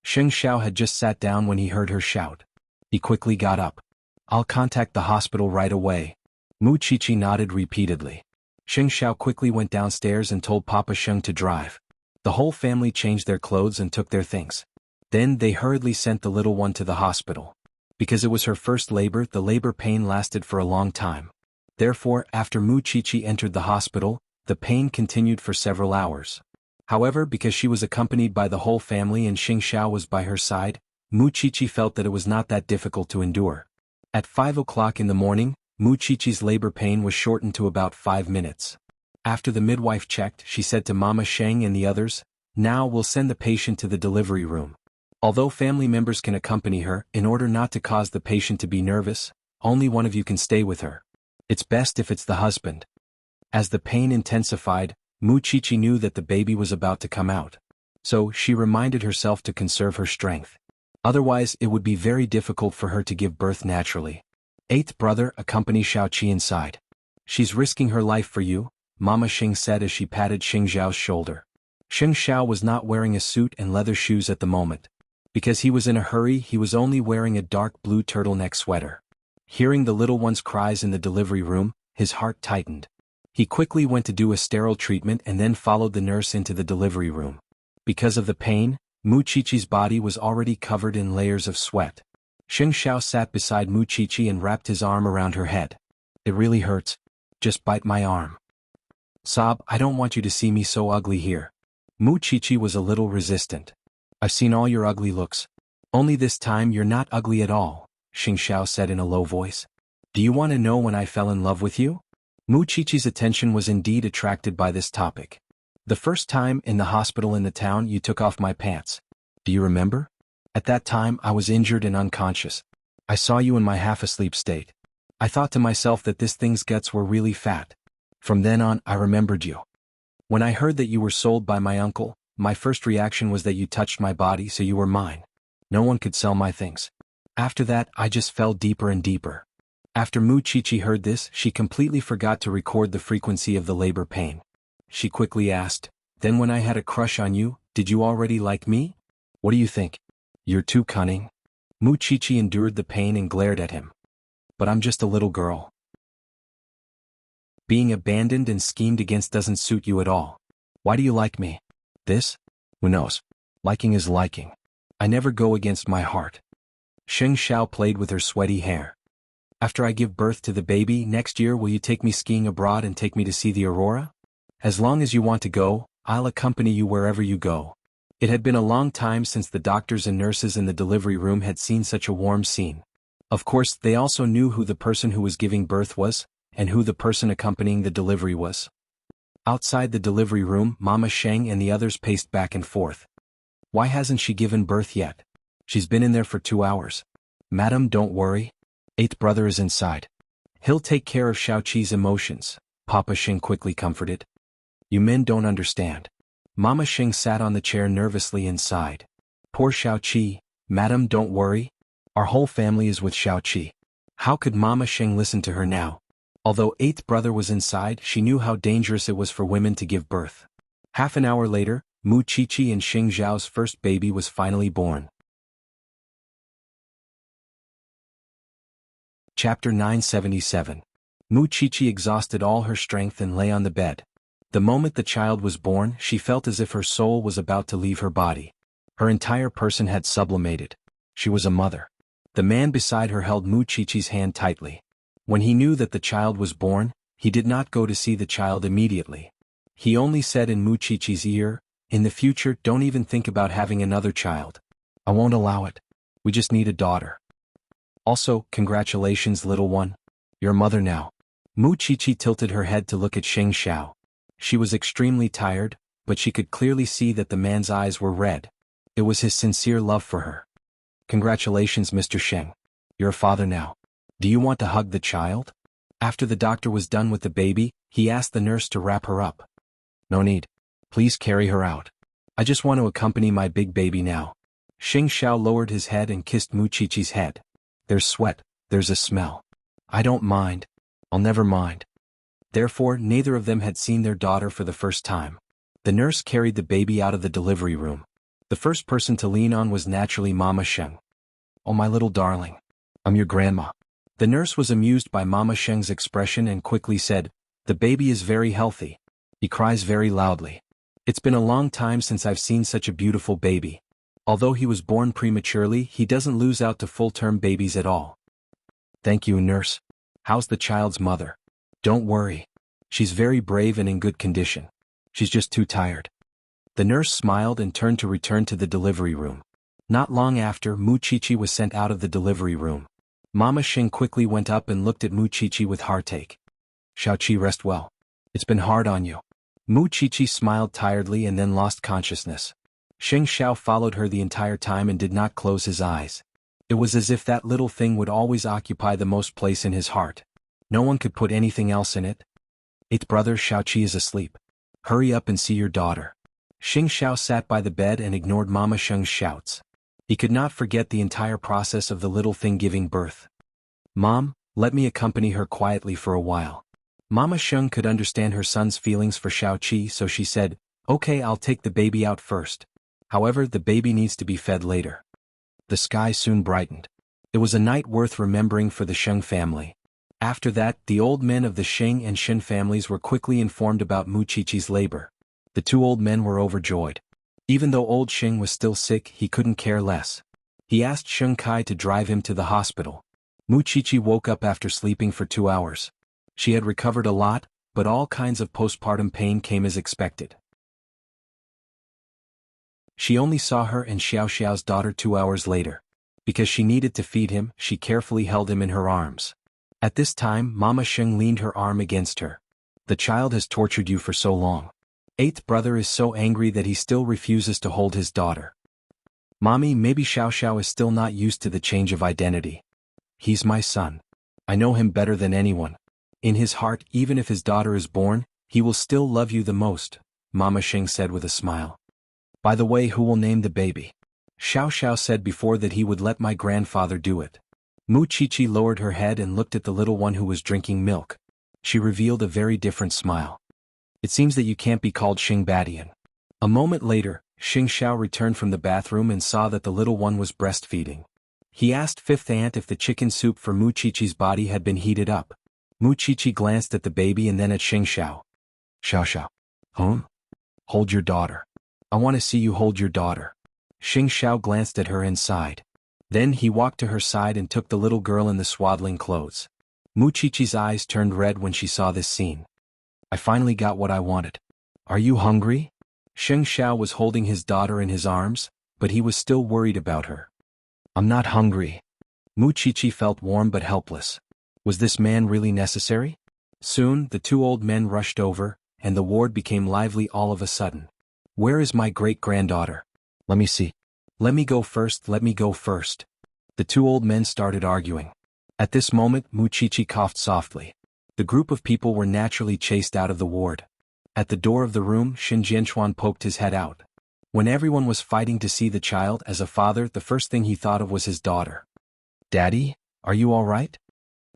Xing Xiao had just sat down when he heard her shout. He quickly got up. I'll contact the hospital right away. Mu Qiqi nodded repeatedly. Xing Xiao quickly went downstairs and told Papa Sheng to drive. The whole family changed their clothes and took their things. Then they hurriedly sent the little one to the hospital. Because it was her first labor, the labor pain lasted for a long time. Therefore, after Mu Qiqi entered the hospital, the pain continued for several hours. However, because she was accompanied by the whole family and Xing Xiao was by her side, Mu Qiqi felt that it was not that difficult to endure. At 5 o'clock in the morning, Mu Qiqi's labor pain was shortened to about 5 minutes. After the midwife checked, she said to Mama Sheng and the others, now we'll send the patient to the delivery room. Although family members can accompany her, in order not to cause the patient to be nervous, only one of you can stay with her. It's best if it's the husband. As the pain intensified, Mu Qiqi knew that the baby was about to come out. So she reminded herself to conserve her strength. Otherwise it would be very difficult for her to give birth naturally. Eighth brother, accompany Xiaoqi inside. She's risking her life for you, Mama Xing said as she patted Xing Xiao's shoulder. Xing Xiao was not wearing a suit and leather shoes at the moment. Because he was in a hurry, he was only wearing a dark blue turtleneck sweater. Hearing the little one's cries in the delivery room, his heart tightened. He quickly went to do a sterile treatment and then followed the nurse into the delivery room. Because of the pain, Mu Qiqi's body was already covered in layers of sweat. Xing Xiao sat beside Mu Qiqi and wrapped his arm around her head. It really hurts. Just bite my arm. Sob, I don't want you to see me so ugly here. Mu Qiqi was a little resistant. I've seen all your ugly looks. Only this time you're not ugly at all, Xing Xiao said in a low voice. Do you want to know when I fell in love with you? Mu Qiqi's attention was indeed attracted by this topic. The first time in the hospital in the town you took off my pants. Do you remember? At that time I was injured and unconscious. I saw you in my half-asleep state. I thought to myself that this thing's guts were really fat. From then on I remembered you. When I heard that you were sold by my uncle, my first reaction was that you touched my body, so you were mine. No one could sell my things. After that I just fell deeper and deeper. After Mu Qiqi heard this, she completely forgot to record the frequency of the labor pain. She quickly asked, then when I had a crush on you, did you already like me? What do you think? You're too cunning. Mu Qiqi endured the pain and glared at him. But I'm just a little girl. Being abandoned and schemed against doesn't suit you at all. Why do you like me? This? Who knows? Liking is liking. I never go against my heart. Xing Xiao played with her sweaty hair. After I give birth to the baby next year, will you take me skiing abroad and take me to see the aurora? As long as you want to go, I'll accompany you wherever you go. It had been a long time since the doctors and nurses in the delivery room had seen such a warm scene. Of course, they also knew who the person who was giving birth was, and who the person accompanying the delivery was. Outside the delivery room, Mama Sheng and the others paced back and forth. Why hasn't she given birth yet? She's been in there for 2 hours. Madam, don't worry. Eighth brother is inside. He'll take care of Xiaoqi's emotions, Papa Sheng quickly comforted. You men don't understand. Mama Sheng sat on the chair nervously and sighed. Poor Xiaoqi, Madam, don't worry. Our whole family is with Xiaoqi. How could Mama Sheng listen to her now? Although eighth brother was inside, she knew how dangerous it was for women to give birth. Half an hour later, Mu Qiqi and Xing Zhao's first baby was finally born. Chapter 977. Mu Qiqi exhausted all her strength and lay on the bed. The moment the child was born, she felt as if her soul was about to leave her body. Her entire person had sublimated. She was a mother. The man beside her held Mu Qiqi's hand tightly. When he knew that the child was born, he did not go to see the child immediately. He only said in Mu Qiqi's ear, "In the future, don't even think about having another child. I won't allow it. We just need a daughter. Also, congratulations, little one. You're a mother now." Mu Qiqi tilted her head to look at Xing Xiao. She was extremely tired, but she could clearly see that the man's eyes were red. It was his sincere love for her. Congratulations, Mr. Sheng. You're a father now. Do you want to hug the child? After the doctor was done with the baby, he asked the nurse to wrap her up. No need. Please carry her out. I just want to accompany my big baby now. Xing Xiao lowered his head and kissed Mu Qiqi's head. There's sweat, there's a smell. I don't mind. I'll never mind. Therefore, neither of them had seen their daughter for the first time. The nurse carried the baby out of the delivery room. The first person to lean on was naturally Mama Sheng. Oh, my little darling. I'm your grandma. The nurse was amused by Mama Sheng's expression and quickly said, The baby is very healthy. He cries very loudly. It's been a long time since I've seen such a beautiful baby. Although he was born prematurely, he doesn't lose out to full-term babies at all. Thank you, nurse. How's the child's mother? Don't worry. She's very brave and in good condition. She's just too tired. The nurse smiled and turned to return to the delivery room. Not long after, Mu Qiqi was sent out of the delivery room. Mama Sheng quickly went up and looked at Mu Qiqi with heartache. Xiaoqi, rest well. It's been hard on you. Mu Qiqi smiled tiredly and then lost consciousness. Xing Xiao followed her the entire time and did not close his eyes. It was as if that little thing would always occupy the most place in his heart. No one could put anything else in it. Eighth brother, Xiaoqi is asleep. Hurry up and see your daughter. Xing Xiao sat by the bed and ignored Mama Sheng's shouts. He could not forget the entire process of the little thing giving birth. Mom, let me accompany her quietly for a while. Mama Sheng could understand her son's feelings for Xiaoqi, so she said, Okay, I'll take the baby out first. However, the baby needs to be fed later. The sky soon brightened. It was a night worth remembering for the Sheng family. After that, the old men of the Xing and Shen families were quickly informed about Mu Qiqi's labor. The two old men were overjoyed. Even though old Xing was still sick, he couldn't care less. He asked Sheng Kai to drive him to the hospital. Mu Qiqi woke up after sleeping for 2 hours. She had recovered a lot, but all kinds of postpartum pain came as expected. She only saw her and Xiao Xiao's daughter 2 hours later. Because she needed to feed him, she carefully held him in her arms. At this time, Mama Sheng leaned her arm against her. The child has tortured you for so long. Eighth brother is so angry that he still refuses to hold his daughter. Mommy, maybe Xiao Xiao is still not used to the change of identity. He's my son. I know him better than anyone. In his heart, even if his daughter is born, he will still love you the most, Mama Sheng said with a smile. By the way, who will name the baby? Xiao Xiao said before that he would let my grandfather do it. Mu Qiqi lowered her head and looked at the little one who was drinking milk. She revealed a very different smile. It seems that you can't be called Xing Badian. A moment later, Xing Xiao returned from the bathroom and saw that the little one was breastfeeding. He asked fifth aunt if the chicken soup for Mu Qiqi's body had been heated up. Mu Qiqi glanced at the baby and then at Xing Xiao. Xiao Xiao. Huh? Hold your daughter. I want to see you hold your daughter. Xing Xiao glanced at her and sighed. Then he walked to her side and took the little girl in the swaddling clothes. Mu Qiqi's eyes turned red when she saw this scene. I finally got what I wanted. Are you hungry? Sheng Xiao was holding his daughter in his arms, but he was still worried about her. I'm not hungry. Mu Qiqi felt warm but helpless. Was this man really necessary? Soon, the two old men rushed over, and the ward became lively all of a sudden. Where is my great-granddaughter? Let me see. Let me go first, let me go first. The two old men started arguing. At this moment, Mu Qiqi coughed softly. The group of people were naturally chased out of the ward. At the door of the room, Xin Jianchuan poked his head out. When everyone was fighting to see the child as a father, the first thing he thought of was his daughter. Daddy, are you all right?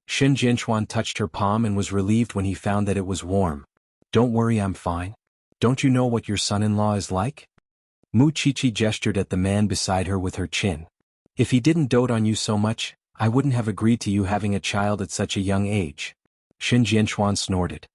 Xin Jianchuan touched her palm and was relieved when he found that it was warm. Don't worry, I'm fine. Don't you know what your son-in-law is like? Mu Qiqi gestured at the man beside her with her chin. If he didn't dote on you so much, I wouldn't have agreed to you having a child at such a young age. Xin Jianchuan snorted.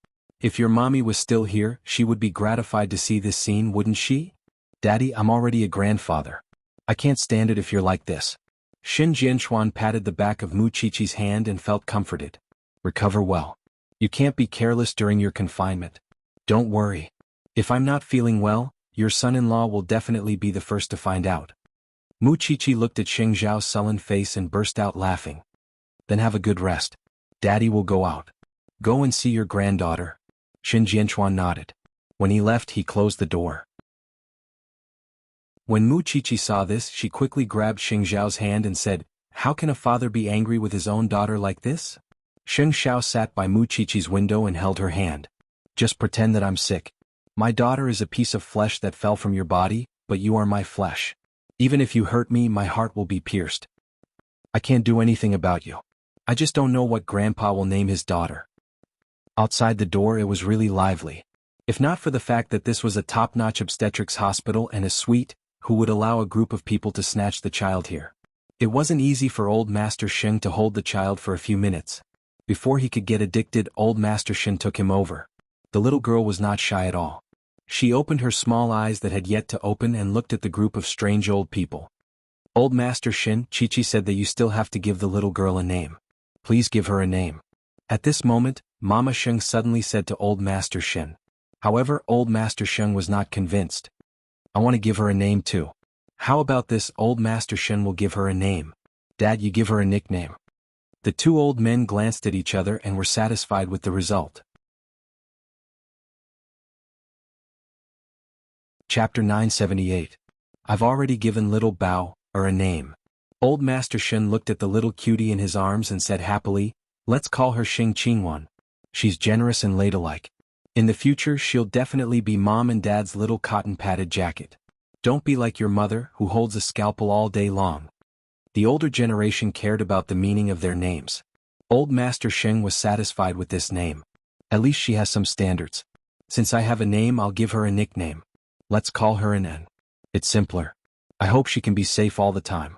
If your mommy was still here, she would be gratified to see this scene, wouldn't she? Daddy, I'm already a grandfather. I can't stand it if you're like this. Xin Jianchuan patted the back of Mu Qiqi's hand and felt comforted. Recover well. You can't be careless during your confinement. Don't worry. If I'm not feeling well, your son-in-law will definitely be the first to find out. Mu Qiqi looked at Xing Zhao's sullen face and burst out laughing. Then have a good rest. Daddy will go out. Go and see your granddaughter. Xin Jianchuan nodded. When he left, he closed the door. When Mu Qiqi saw this, she quickly grabbed Xing Zhao's hand and said, How can a father be angry with his own daughter like this? Xing Zhao sat by Mu Qiqi's window and held her hand. Just pretend that I'm sick. My daughter is a piece of flesh that fell from your body, but you are my flesh. Even if you hurt me, my heart will be pierced. I can't do anything about you. I just don't know what Grandpa will name his daughter. Outside the door it was really lively. If not for the fact that this was a top-notch obstetrics hospital and a suite, who would allow a group of people to snatch the child here? It wasn't easy for old Master Sheng to hold the child for a few minutes. Before he could get addicted, old Master Shen took him over. The little girl was not shy at all. She opened her small eyes that had yet to open and looked at the group of strange old people. Old Master Shen, Qiqi said that you still have to give the little girl a name. Please give her a name. At this moment, Mama Sheng suddenly said to Old Master Shen. However, Old Master Sheng was not convinced. I want to give her a name too. How about this? Old Master Shen will give her a name. Dad, you give her a nickname. The two old men glanced at each other and were satisfied with the result. Chapter 978. I've already given little Bao, a name. Old Master Shen looked at the little cutie in his arms and said happily, Let's call her Xing Qingwan. She's generous and ladylike. In the future she'll definitely be Mom and Dad's little cotton-padded jacket. Don't be like your mother, who holds a scalpel all day long. The older generation cared about the meaning of their names. Old Master Sheng was satisfied with this name. At least she has some standards. Since I have a name, I'll give her a nickname. Let's call her an N. It's simpler. I hope she can be safe all the time.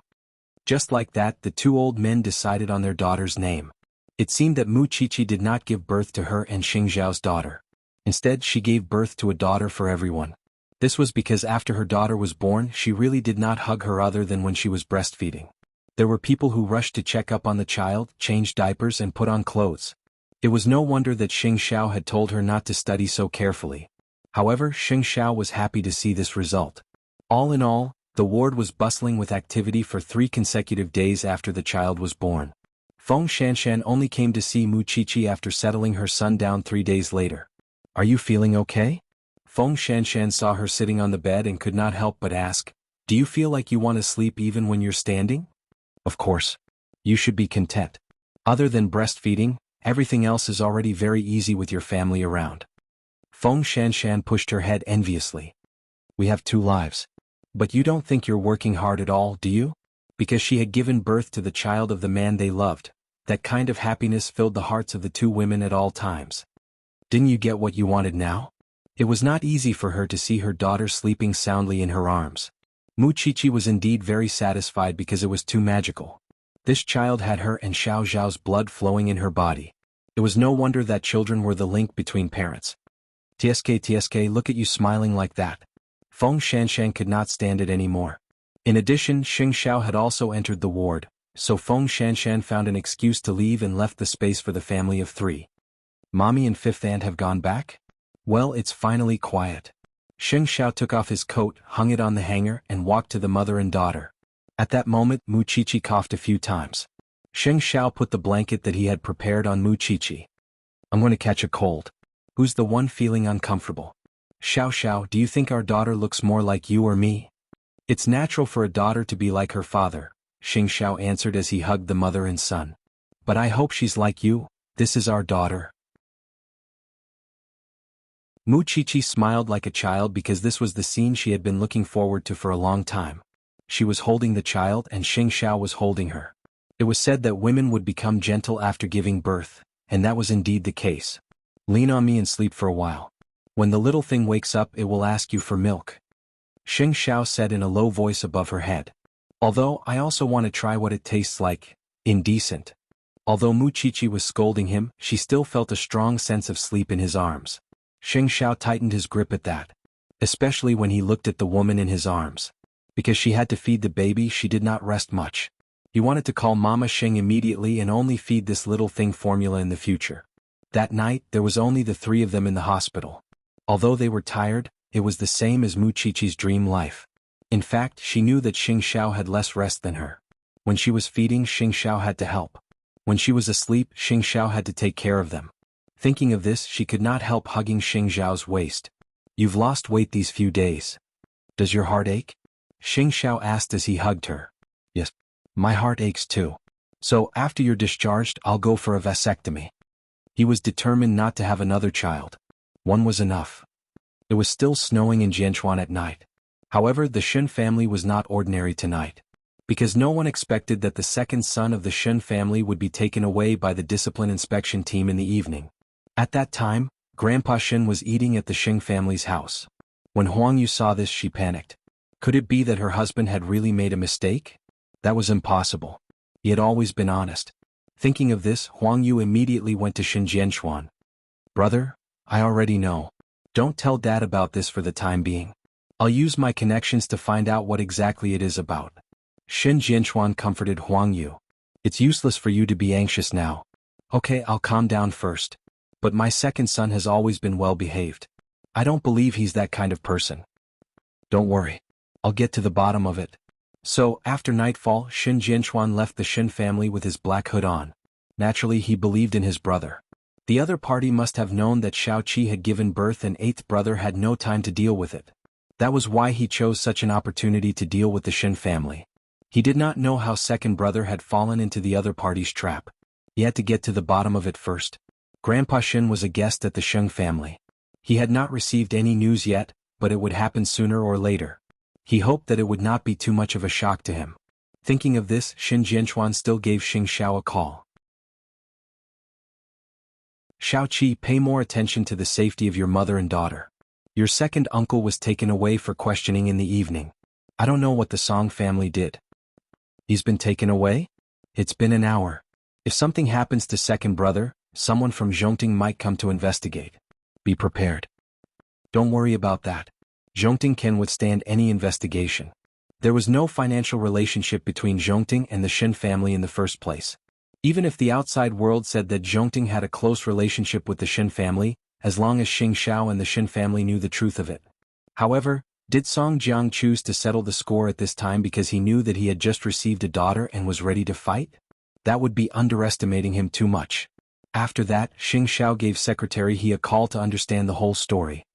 Just like that, the two old men decided on their daughter's name. It seemed that Mu Qiqi did not give birth to her and Xing Zhao's daughter. Instead, she gave birth to a daughter for everyone. This was because after her daughter was born, she really did not hug her other than when she was breastfeeding. There were people who rushed to check up on the child, change diapers and put on clothes. It was no wonder that Xing Xiao had told her not to study so carefully. However, Xing Xiao was happy to see this result. All in all, the ward was bustling with activity for 3 consecutive days after the child was born. Feng Shanshan only came to see Mu Qiqi after settling her son down 3 days later. Are you feeling okay? Feng Shanshan saw her sitting on the bed and could not help but ask, Do you feel like you want to sleep even when you're standing? Of course. You should be content. Other than breastfeeding, everything else is already very easy with your family around. Feng Shanshan pushed her head enviously. We have 2 lives. But you don't think you're working hard at all, do you? Because she had given birth to the child of the man they loved. That kind of happiness filled the hearts of the 2 women at all times. Didn't you get what you wanted now? It was not easy for her to see her daughter sleeping soundly in her arms. Mu Qiqi was indeed very satisfied because it was too magical. This child had her and Xiao Zhao's blood flowing in her body. It was no wonder that children were the link between parents. TSK, look at you smiling like that. Feng Shanshan could not stand it anymore. In addition, Xing Xiao had also entered the ward, so Feng Shanshan found an excuse to leave and left the space for the family of 3. Mommy and 5th aunt have gone back? Well, it's finally quiet. Sheng Xiao took off his coat, hung it on the hanger, and walked to the mother and daughter. At that moment, Mu Chichi coughed a few times. Sheng Xiao put the blanket that he had prepared on Mu Chichi. I'm going to catch a cold. Who's the one feeling uncomfortable? Xiao Xiao, do you think our daughter looks more like you or me? It's natural for a daughter to be like her father, Sheng Xiao answered as he hugged the mother and son. But I hope she's like you. This is our daughter. Mu Chichi smiled like a child because this was the scene she had been looking forward to for a long time. She was holding the child and Sheng Xiao was holding her. It was said that women would become gentle after giving birth, and that was indeed the case. Lean on me and sleep for a while. When the little thing wakes up, it will ask you for milk. Sheng Xiao said in a low voice above her head. Although I also want to try what it tastes like. Indecent. Although Mu Chichi was scolding him, she still felt a strong sense of sleep in his arms. Sheng Xiao tightened his grip at that. Especially when he looked at the woman in his arms. Because she had to feed the baby, she did not rest much. He wanted to call Mama Sheng immediately and only feed this little thing formula in the future. That night, there was only the three of them in the hospital. Although they were tired, it was the same as Mu Chichi's dream life. In fact, she knew that Sheng Xiao had less rest than her. When she was feeding, Sheng Xiao had to help. When she was asleep, Sheng Xiao had to take care of them. Thinking of this, she could not help hugging Sheng Xiao's waist. You've lost weight these few days. Does your heart ache? Sheng Xiao asked as he hugged her. Yes. My heart aches too. So, after you're discharged, I'll go for a vasectomy. He was determined not to have another child. One was enough. It was still snowing in Jianchuan at night. However, the Shen family was not ordinary tonight. Because no one expected that the second son of the Shen family would be taken away by the discipline inspection team in the evening. At that time, Grandpa Shen was eating at the Sheng family's house. When Huang Yu saw this, she panicked. Could it be that her husband had really made a mistake? That was impossible. He had always been honest. Thinking of this, Huang Yu immediately went to Shen Jianchuan. Brother, I already know. Don't tell Dad about this for the time being. I'll use my connections to find out what exactly it is about. Shen Jianchuan comforted Huang Yu. It's useless for you to be anxious now. Okay, I'll calm down first. But my second son has always been well behaved. I don't believe he's that kind of person. Don't worry. I'll get to the bottom of it. So, after nightfall, Shen Jianchuan left the Shen family with his black hood on. Naturally, he believed in his brother. The other party must have known that Xiao Qi had given birth and eighth brother had no time to deal with it. That was why he chose such an opportunity to deal with the Shen family. He did not know how second brother had fallen into the other party's trap. He had to get to the bottom of it first. Grandpa Shen was a guest at the Sheng family. He had not received any news yet, but it would happen sooner or later. He hoped that it would not be too much of a shock to him. Thinking of this, Shen Jianchuan still gave Sheng Xiao a call. Xiao Qi, pay more attention to the safety of your mother and daughter. Your second uncle was taken away for questioning in the evening. I don't know what the Song family did. He's been taken away? It's been an hour. If something happens to second brother, someone from Zhongting might come to investigate. Be prepared. Don't worry about that. Zhongting can withstand any investigation. There was no financial relationship between Zhongting and the Shen family in the first place. Even if the outside world said that Zhongting had a close relationship with the Shen family, as long as Sheng Xiao and the Shen family knew the truth of it. However, did Song Jiang choose to settle the score at this time because he knew that he had just received a daughter and was ready to fight? That would be underestimating him too much. After that, Sheng Xiao gave Secretary He a call to understand the whole story.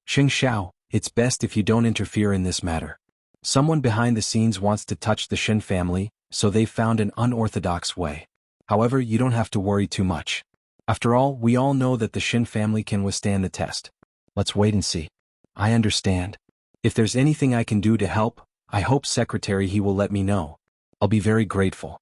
Sheng Xiao, it's best if you don't interfere in this matter. Someone behind the scenes wants to touch the Shen family, so they've found an unorthodox way. However, you don't have to worry too much. After all, we all know that the Shen family can withstand the test. Let's wait and see. I understand. If there's anything I can do to help, I hope Secretary He will let me know. I'll be very grateful.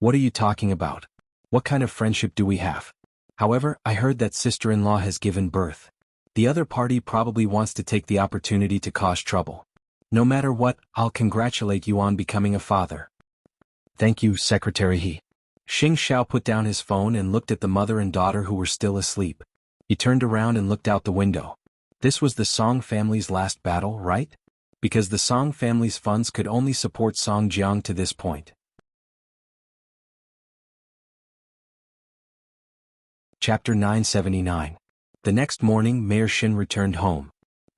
What are you talking about? What kind of friendship do we have? However, I heard that sister-in-law has given birth. The other party probably wants to take the opportunity to cause trouble. No matter what, I'll congratulate you on becoming a father. Thank you, Secretary He. Sheng Xiao put down his phone and looked at the mother and daughter who were still asleep. He turned around and looked out the window. This was the Song family's last battle, right? Because the Song family's funds could only support Song Jiang to this point. Chapter 979. The next morning Mayor Shin returned home.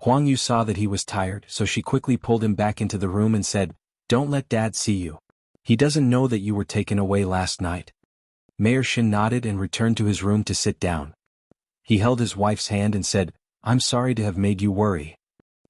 Huang Yu saw that he was tired, so she quickly pulled him back into the room and said, "Don't let Dad see you. He doesn't know that you were taken away last night." Mayor Shin nodded and returned to his room to sit down. He held his wife's hand and said, "I'm sorry to have made you worry.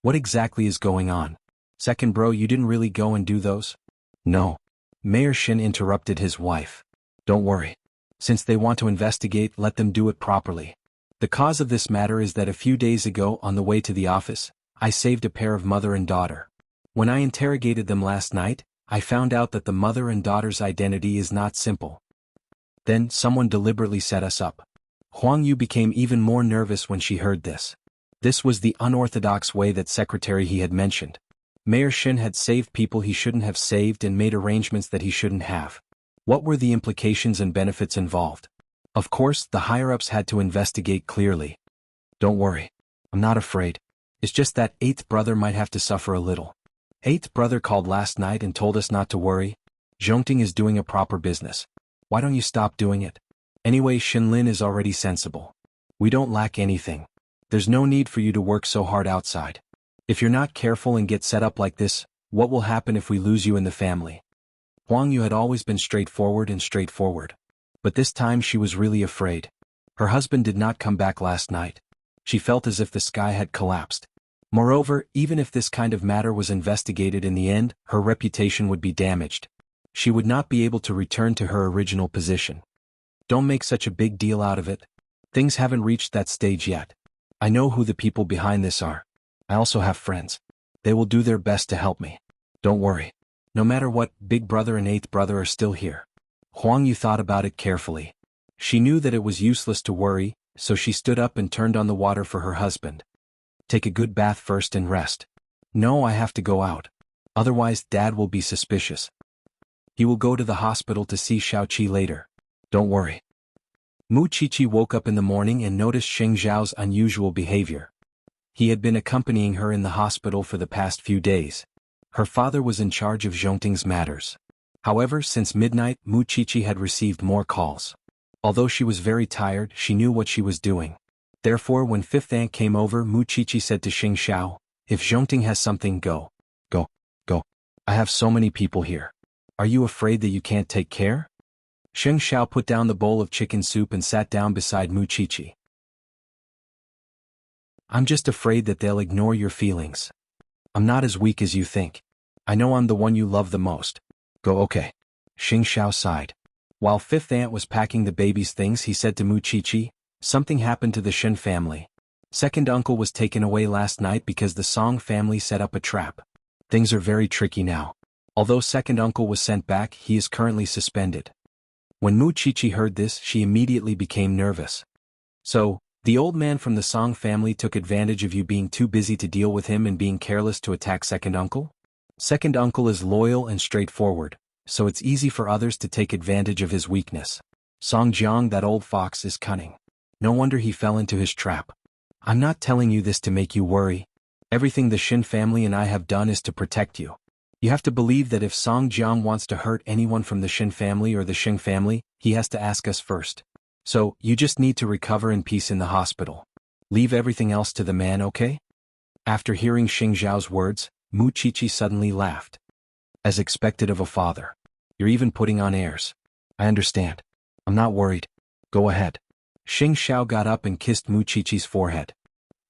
What exactly is going on? Second bro, you didn't really go and do those?" "No." Mayor Shin interrupted his wife. "Don't worry. Since they want to investigate, let them do it properly. The cause of this matter is that a few days ago on the way to the office, I saved a pair of mother and daughter. When I interrogated them last night, I found out that the mother and daughter's identity is not simple. Then someone deliberately set us up." Huang Yu became even more nervous when she heard this. This was the unorthodox way that secretary he had mentioned. Mayor Shin had saved people he shouldn't have saved and made arrangements that he shouldn't have. What were the implications and benefits involved? Of course, the higher-ups had to investigate clearly. "Don't worry. I'm not afraid. It's just that eighth brother might have to suffer a little. Eighth brother called last night and told us not to worry. Zhongting is doing a proper business. Why don't you stop doing it? Anyway, Shinlin is already sensible. We don't lack anything. There's no need for you to work so hard outside. If you're not careful and get set up like this, what will happen if we lose you in the family?" Huang Yu had always been straightforward. But this time she was really afraid. Her husband did not come back last night. She felt as if the sky had collapsed. Moreover, even if this kind of matter was investigated in the end, her reputation would be damaged. She would not be able to return to her original position. "Don't make such a big deal out of it. Things haven't reached that stage yet. I know who the people behind this are. I also have friends. They will do their best to help me. Don't worry. No matter what, big brother and eighth brother are still here." Huang Yu thought about it carefully. She knew that it was useless to worry, so she stood up and turned on the water for her husband. "Take a good bath first and rest." "No, I have to go out. Otherwise Dad will be suspicious. He will go to the hospital to see Xiaoqi later." "Don't worry." Mu Qiqi woke up in the morning and noticed Xing Zhao's unusual behavior. He had been accompanying her in the hospital for the past few days. Her father was in charge of Zhongting's matters. However, since midnight, Mu Qiqi had received more calls. Although she was very tired, she knew what she was doing. Therefore, when fifth aunt came over, Mu Qiqi said to Xing Xiao, "If Zhongting has something, go. I have so many people here. Are you afraid that you can't take care?" Xing Xiao put down the bowl of chicken soup and sat down beside Mu Qiqi. "I'm just afraid that they'll ignore your feelings. I'm not as weak as you think. I know I'm the one you love the most. Go, okay." Xing Xiao sighed. While fifth aunt was packing the baby's things, he said to Mu Qiqi, "Something happened to the Shin family. Second uncle was taken away last night because the Song family set up a trap. Things are very tricky now. Although second uncle was sent back, he is currently suspended." When Mu Qiqi heard this, she immediately became nervous. "So, the old man from the Song family took advantage of you being too busy to deal with him and being careless to attack second uncle? Second uncle is loyal and straightforward, so it's easy for others to take advantage of his weakness. Song Jiang, that old fox, is cunning. No wonder he fell into his trap. I'm not telling you this to make you worry. Everything the Shin family and I have done is to protect you. You have to believe that if Song Jiang wants to hurt anyone from the Shin family or the Xing family, he has to ask us first. So, you just need to recover in peace in the hospital. Leave everything else to the man, okay?" After hearing Xing Zhao's words, Mu Qiqi suddenly laughed. "As expected of a father. You're even putting on airs. I understand. I'm not worried. Go ahead." Xing Xiao got up and kissed Mu Qiqi's forehead.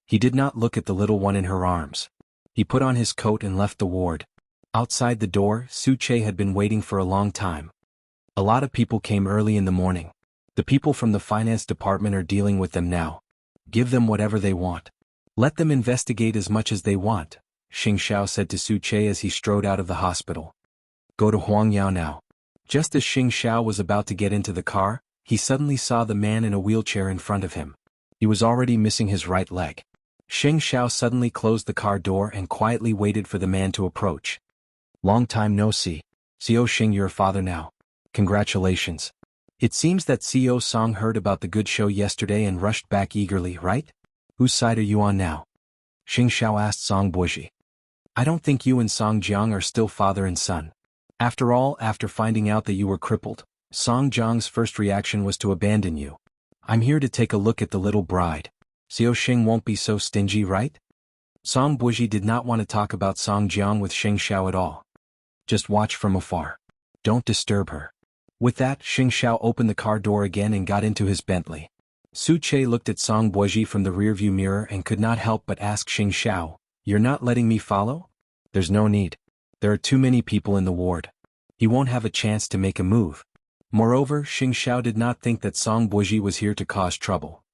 He did not look at the little one in her arms. He put on his coat and left the ward. Outside the door, Su Che had been waiting for a long time. A lot of people came early in the morning. The people from the finance department are dealing with them now. Give them whatever they want. Let them investigate as much as they want, Xing Xiao said to Su Che as he strode out of the hospital. Go to Huang Yao now. Just as Xing Xiao was about to get into the car, he suddenly saw the man in a wheelchair in front of him. He was already missing his right leg. Xing Xiao suddenly closed the car door and quietly waited for the man to approach. Long time no see. CEO Xing, you're a father now. Congratulations. It seems that CEO Song heard about the good show yesterday and rushed back eagerly, right? Whose side are you on now? Xing Xiao asked Song Buoji. I don't think you and Song Jiang are still father and son. After all, after finding out that you were crippled, Song Jiang's first reaction was to abandon you. I'm here to take a look at the little bride. Xiao Xing won't be so stingy, right? Song Buji did not want to talk about Song Jiang with Xing Xiao at all. Just watch from afar. Don't disturb her. With that, Xing Xiao opened the car door again and got into his Bentley. Su Che looked at Song Buji from the rearview mirror and could not help but ask Xing Xiao, "You're not letting me follow?" "There's no need. There are too many people in the ward. He won't have a chance to make a move." Moreover, Xing Xiao did not think that Song Buji was here to cause trouble.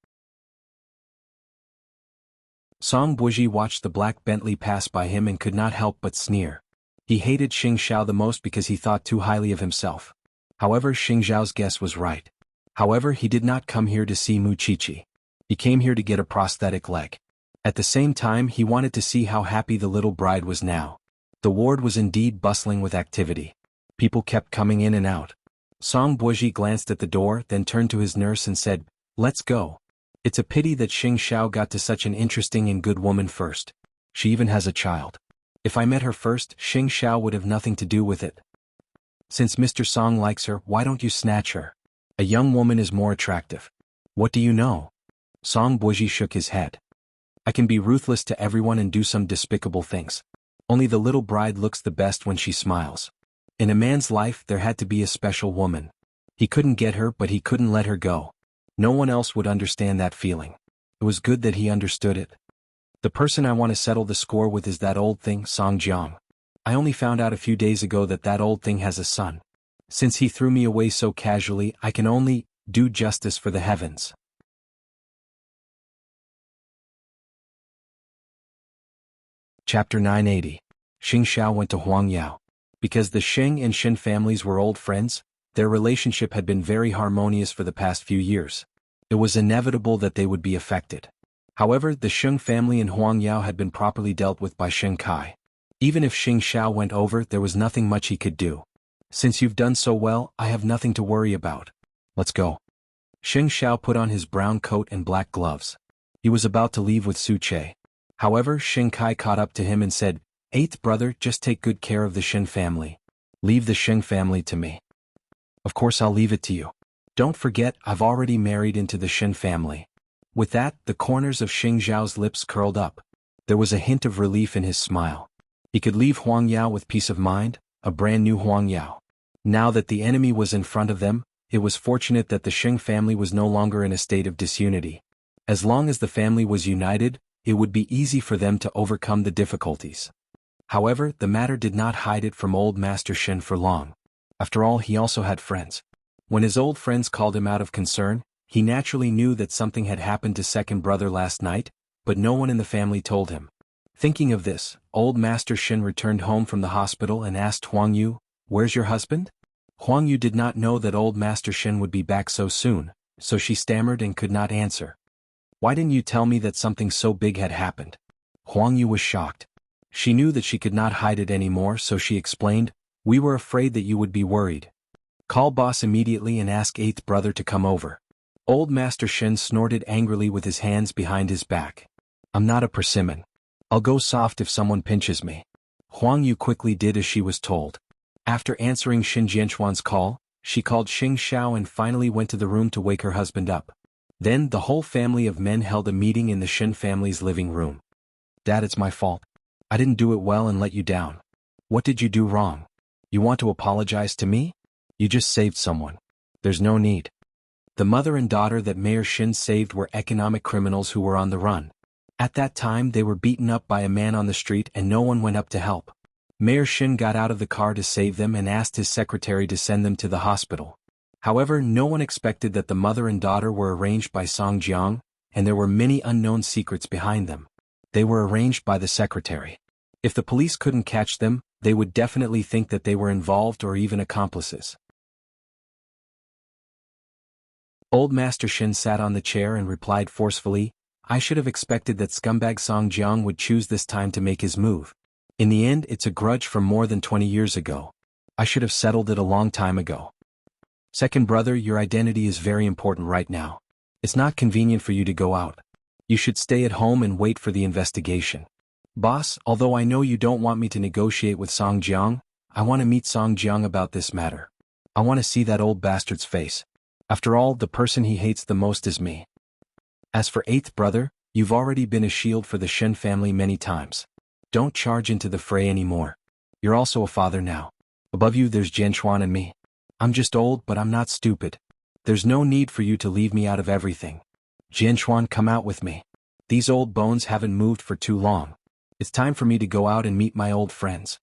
Song Buji watched the black Bentley pass by him and could not help but sneer. He hated Xing Xiao the most because he thought too highly of himself. However, Xing Xiao's guess was right. However, he did not come here to see Mu Chichi. He came here to get a prosthetic leg. At the same time, he wanted to see how happy the little bride was now. The ward was indeed bustling with activity. People kept coming in and out. Song Buji glanced at the door, then turned to his nurse and said, "Let's go. It's a pity that Xing Xiao got to such an interesting and good woman first. She even has a child. If I met her first, Xing Xiao would have nothing to do with it. Since Mr. Song likes her, why don't you snatch her? A young woman is more attractive." "What do you know?" Song Buji shook his head. "I can be ruthless to everyone and do some despicable things. Only the little bride looks the best when she smiles. In a man's life there had to be a special woman. He couldn't get her, but he couldn't let her go. No one else would understand that feeling. It was good that he understood it. The person I want to settle the score with is that old thing, Song Jiang. I only found out a few days ago that that old thing has a son. Since he threw me away so casually, I can only do justice for the heavens." Chapter 980. Xing Xiao went to Huang Yao. Because the Sheng and Shin families were old friends, their relationship had been very harmonious for the past few years. It was inevitable that they would be affected. However, the Sheng family in Huang Yao had been properly dealt with by Sheng Kai. Even if Xing Xiao went over, there was nothing much he could do. "Since you've done so well, I have nothing to worry about. Let's go." Xing Xiao put on his brown coat and black gloves. He was about to leave with Su Che. However, Xing Kai caught up to him and said, "Eighth brother, just take good care of the Shin family. Leave the Sheng family to me." "Of course I'll leave it to you. Don't forget, I've already married into the Shin family." With that, the corners of Xing Xiao's lips curled up. There was a hint of relief in his smile. He could leave Huang Yao with peace of mind, a brand new Huang Yao. Now that the enemy was in front of them, it was fortunate that the Sheng family was no longer in a state of disunity. As long as the family was united, it would be easy for them to overcome the difficulties. However, the matter did not hide it from old Master Shin for long. After all, he also had friends. When his old friends called him out of concern, he naturally knew that something had happened to second brother last night, but no one in the family told him. Thinking of this, old Master Shin returned home from the hospital and asked Huang Yu, "Where's your husband?" Huang Yu did not know that old Master Shin would be back so soon, so she stammered and could not answer. "Why didn't you tell me that something so big had happened?" Huang Yu was shocked. She knew that she could not hide it anymore, so she explained, "We were afraid that you would be worried. Call boss immediately and ask eighth brother to come over." Old Master Shin snorted angrily with his hands behind his back. "I'm not a persimmon. I'll go soft if someone pinches me." Huang Yu quickly did as she was told. After answering Shin Jianchuan's call, she called Xing Xiao and finally went to the room to wake her husband up. Then the whole family of men held a meeting in the Shin family's living room. "Dad, it's my fault. I didn't do it well and let you down." "What did you do wrong? You want to apologize to me? You just saved someone. There's no need." The mother and daughter that Mayor Shin saved were economic criminals who were on the run. At that time they were beaten up by a man on the street and no one went up to help. Mayor Shin got out of the car to save them and asked his secretary to send them to the hospital. However, no one expected that the mother and daughter were arranged by Song Jiang, and there were many unknown secrets behind them. They were arranged by the secretary. If the police couldn't catch them, they would definitely think that they were involved or even accomplices. Old Master Shin sat on the chair and replied forcefully, "I should have expected that scumbag Song Jiang would choose this time to make his move. In the end, it's a grudge from more than 20 years ago. I should have settled it a long time ago. Second brother, your identity is very important right now. It's not convenient for you to go out. You should stay at home and wait for the investigation. Boss, although I know you don't want me to negotiate with Song Jiang, I want to meet Song Jiang about this matter. I want to see that old bastard's face. After all, the person he hates the most is me." As for eighth brother, You've already been a shield for the Shen family many times. Don't charge into the fray anymore. You're also a father now. Above you there's Jianchuan and me. I'm just old but I'm not stupid. There's no need for you to leave me out of everything. Jianchuan, come out with me. These old bones haven't moved for too long. It's time for me to go out and meet my old friends.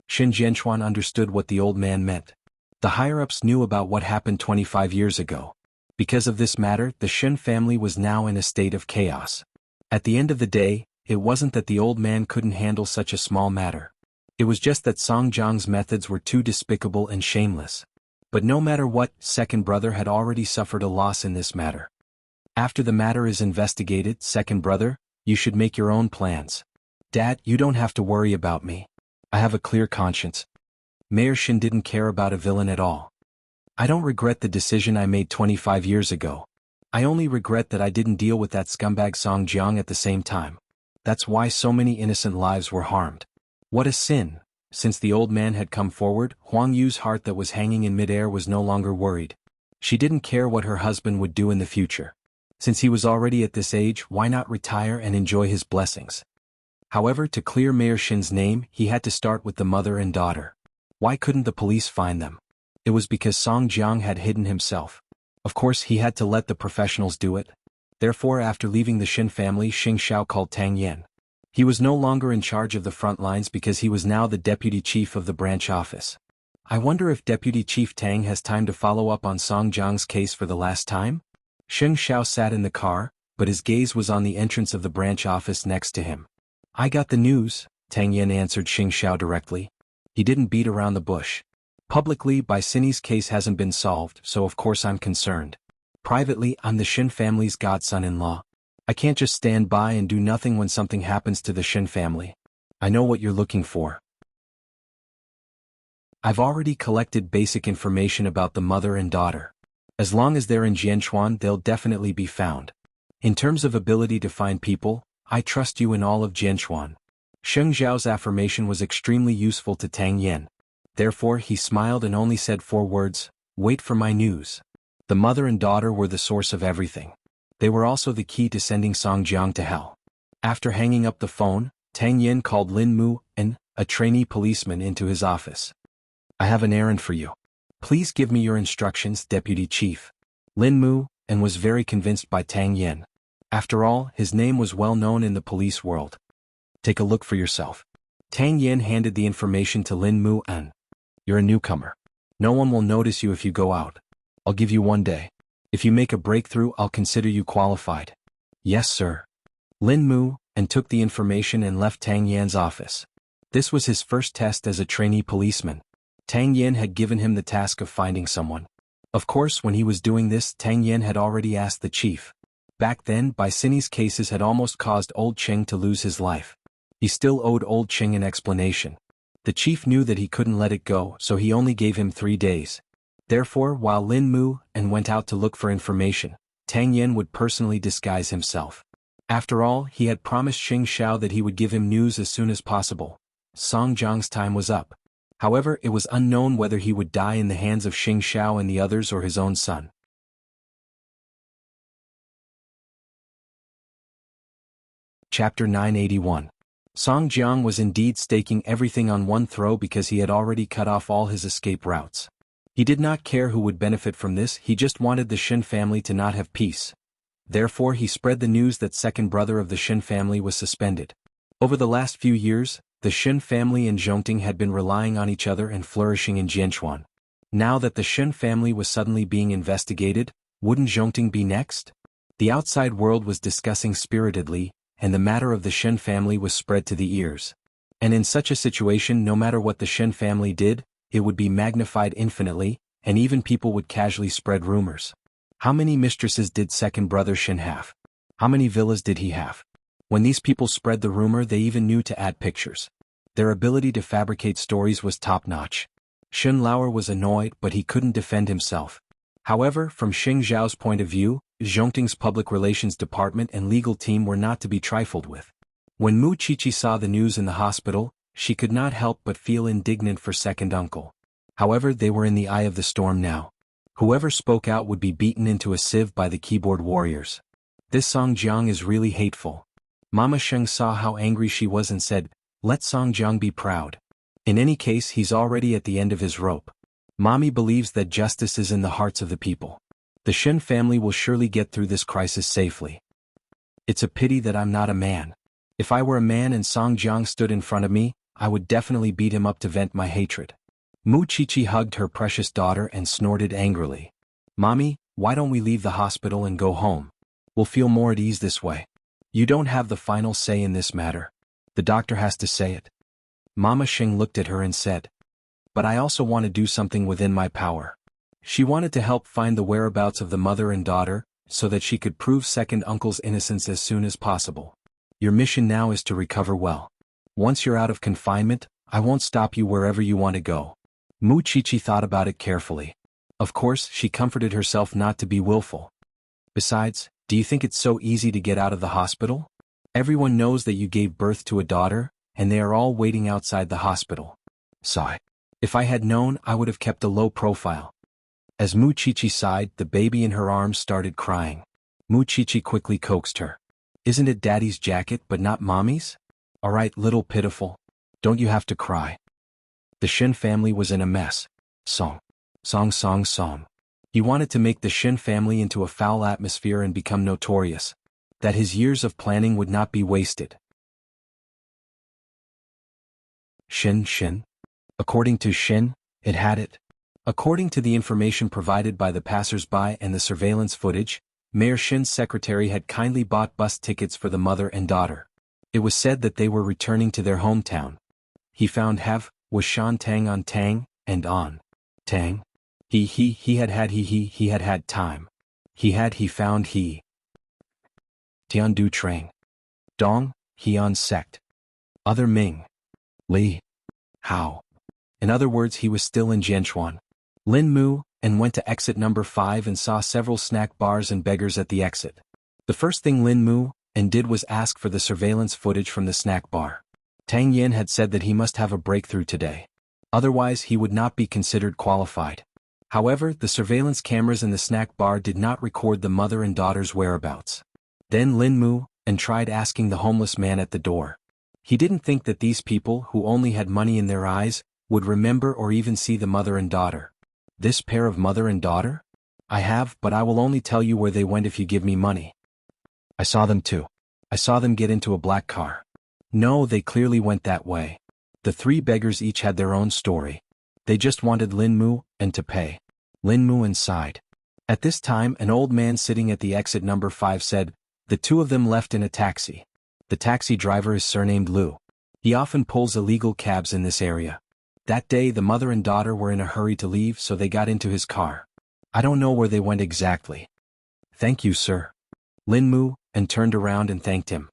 Shin Jianchuan understood what the old man meant. The higher-ups knew about what happened 25 years ago. Because of this matter, the Shen family was now in a state of chaos. At the end of the day, it wasn't that the old man couldn't handle such a small matter. It was just that Song Jiang's methods were too despicable and shameless. But no matter what, second brother had already suffered a loss in this matter. After the matter is investigated, second brother, you should make your own plans. Dad, you don't have to worry about me. I have a clear conscience. Mayor Shin didn't care about a villain at all. I don't regret the decision I made 25 years ago. I only regret that I didn't deal with that scumbag Song Jiang at the same time. That's why so many innocent lives were harmed. What a sin! Since the old man had come forward, Huang Yu's heart that was hanging in midair was no longer worried. She didn't care what her husband would do in the future. Since he was already at this age, why not retire and enjoy his blessings? However, to clear Mayor Shin's name, he had to start with the mother and daughter. Why couldn't the police find them? It was because Song Jiang had hidden himself. Of course, he had to let the professionals do it. Therefore, after leaving the Shin family, Xing Xiao called Tang Yan. He was no longer in charge of the front lines because he was now the deputy chief of the branch office. I wonder if Deputy Chief Tang has time to follow up on Song Jiang's case for the last time? Xing Xiao sat in the car, but his gaze was on the entrance of the branch office next to him. I got the news, Tang Yan answered Xing Xiao directly. He didn't beat around the bush. Publicly, Bai Sini's case hasn't been solved, so of course I'm concerned. Privately, I'm the Shin family's godson-in-law. I can't just stand by and do nothing when something happens to the Shin family. I know what you're looking for. I've already collected basic information about the mother and daughter. As long as they're in Jianchuan, they'll definitely be found. In terms of ability to find people, I trust you in all of Jianchuan. Sheng Zhao's affirmation was extremely useful to Tang Yan. Therefore, he smiled and only said 4 words, "Wait for my news." The mother and daughter were the source of everything. They were also the key to sending Song Jiang to hell. After hanging up the phone, Tang Yan called Lin Mu, a trainee policeman, into his office. I have an errand for you. Please give me your instructions, Deputy Chief. Lin Mu, was very convinced by Tang Yan. After all, his name was well known in the police world. Take a look for yourself. Tang Yan handed the information to Lin Mu. You're a newcomer. No one will notice you if you go out. I'll give you 1 day. If you make a breakthrough, I'll consider you qualified. Yes, sir. Lin Mu, took the information and left Tang Yan's office. This was his first test as a trainee policeman. Tang Yan had given him the task of finding someone. Of course, when he was doing this, Tang Yan had already asked the chief. Back then, Bai Sini's cases had almost caused Old Cheng to lose his life. He still owed Old Cheng an explanation. The chief knew that he couldn't let it go, so he only gave him 3 days. Therefore, while Lin Mu went out to look for information, Tang Yan would personally disguise himself. After all, he had promised Xing Xiao that he would give him news as soon as possible. Song Jiang's time was up. However, it was unknown whether he would die in the hands of Xing Xiao and the others or his own son. Chapter 981. Song Jiang was indeed staking everything on one throw because he had already cut off all his escape routes. He did not care who would benefit from this, he just wanted the Shin family to not have peace. Therefore, he spread the news that second brother of the Shin family was suspended. Over the last few years, the Shin family and Zhongting had been relying on each other and flourishing in Jianchuan. Now that the Shin family was suddenly being investigated, wouldn't Zhongting be next? The outside world was discussing spiritedly, and the matter of the Shen family was spread to the ears. And in such a situation, no matter what the Shen family did, it would be magnified infinitely, and even people would casually spread rumors. How many mistresses did second brother Shen have? How many villas did he have? When these people spread the rumor, they even knew to add pictures. Their ability to fabricate stories was top-notch. Shen Lauer was annoyed, but he couldn't defend himself. However, from Xing Zhao's point of view, Zhongting's public relations department and legal team were not to be trifled with. When Mu Qiqi saw the news in the hospital, she could not help but feel indignant for second uncle. However, they were in the eye of the storm now. Whoever spoke out would be beaten into a sieve by the keyboard warriors. This Song Jiang is really hateful. Mama Sheng saw how angry she was and said, let Song Jiang be proud. In any case, he's already at the end of his rope. Mommy believes that justice is in the hearts of the people. The Shen family will surely get through this crisis safely. It's a pity that I'm not a man. If I were a man and Song Jiang stood in front of me, I would definitely beat him up to vent my hatred. Mu Qiqi hugged her precious daughter and snorted angrily. Mommy, why don't we leave the hospital and go home? We'll feel more at ease this way. You don't have the final say in this matter. The doctor has to say it. Mama Sheng looked at her and said, but I also want to do something within my power. She wanted to help find the whereabouts of the mother and daughter, so that she could prove second uncle's innocence as soon as possible. Your mission now is to recover well. Once you're out of confinement, I won't stop you wherever you want to go. Mu Qiqi thought about it carefully. Of course, she comforted herself not to be willful. Besides, do you think it's so easy to get out of the hospital? Everyone knows that you gave birth to a daughter, and they are all waiting outside the hospital. Sigh. If I had known, I would have kept a low profile. As Mu Qiqi sighed, the baby in her arms started crying. Mu Qiqi quickly coaxed her. Isn't it Daddy's jacket but not Mommy's? All right, little pitiful. Don't you have to cry. The Shen family was in a mess. Song. He wanted to make the Shen family into a foul atmosphere and become notorious. That his years of planning would not be wasted. Shen. According to Shen, it had it. According to the information provided by the passers-by and the surveillance footage, Mayor Shen's secretary had kindly bought bus tickets for the mother and daughter. It was said that they were returning to their hometown. He found was Shan Tang on Tang, and on Tang. He had time. He found Tian Du Trang. Dong, Heon Sect. Other Ming. Li. How. In other words, he was still in Jianchuan. Lin Mu, and went to exit number 5 and saw several snack bars and beggars at the exit. The first thing Lin Mu did was ask for the surveillance footage from the snack bar. Tang Yin had said that he must have a breakthrough today. Otherwise, he would not be considered qualified. However, the surveillance cameras in the snack bar did not record the mother and daughter's whereabouts. Then Lin Mu tried asking the homeless man at the door. He didn't think that these people, who only had money in their eyes, would remember or even see the mother and daughter. This pair of mother and daughter? I have, but I will only tell you where they went if you give me money. I saw them too. I saw them get into a black car. No, they clearly went that way. The 3 beggars each had their own story. They just wanted Lin Mu to pay. Lin Mu sighed. At this time, an old man sitting at the exit number 5 said, the 2 of them left in a taxi. The taxi driver is surnamed Lu. He often pulls illegal cabs in this area. That day the mother and daughter were in a hurry to leave, so they got into his car. I don't know where they went exactly. Thank you, sir. Lin Mu turned around and thanked him.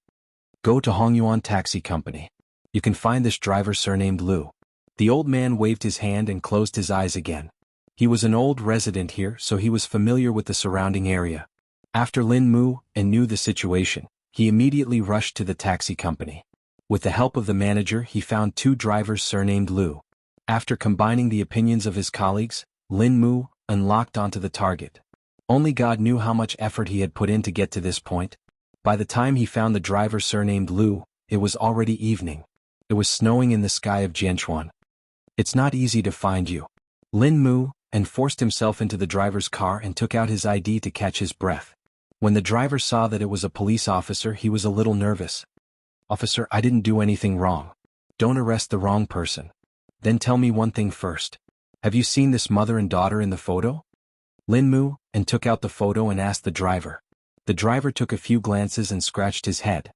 Go to Hongyuan Taxi Company. You can find this driver surnamed Lu. The old man waved his hand and closed his eyes again. He was an old resident here, so he was familiar with the surrounding area. After Lin Mu knew the situation, he immediately rushed to the taxi company. With the help of the manager, he found 2 drivers surnamed Lu. After combining the opinions of his colleagues, Lin Mu unlocked onto the target. Only God knew how much effort he had put in to get to this point. By the time he found the driver surnamed Lu, it was already evening. It was snowing in the sky of Jianchuan. It's not easy to find you. Lin Mu forced himself into the driver's car and took out his ID to catch his breath. When the driver saw that it was a police officer, he was a little nervous. Officer, I didn't do anything wrong. Don't arrest the wrong person. Then tell me one thing first. Have you seen this mother and daughter in the photo? Lin Mu took out the photo and asked the driver. The driver took a few glances and scratched his head.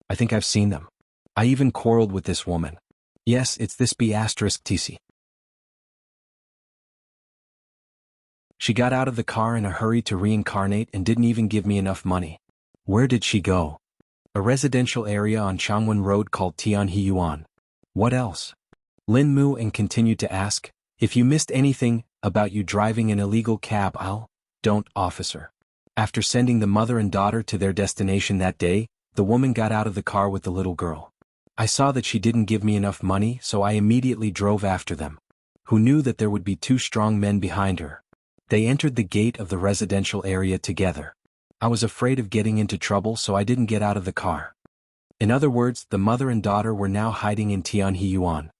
I think I've seen them. I even quarreled with this woman. Yes, it's this B*TC. She got out of the car in a hurry to reincarnate and didn't even give me enough money. Where did she go? A residential area on Changwon Road called Tianhiyuan. What else? Lin Mu continued to ask, if you missed anything about you driving an illegal cab, don't, officer. After sending the mother and daughter to their destination that day, the woman got out of the car with the little girl. I saw that she didn't give me enough money, so I immediately drove after them. Who knew that there would be 2 strong men behind her? They entered the gate of the residential area together. I was afraid of getting into trouble, so I didn't get out of the car. In other words, the mother and daughter were now hiding in Tianhe-Yuan.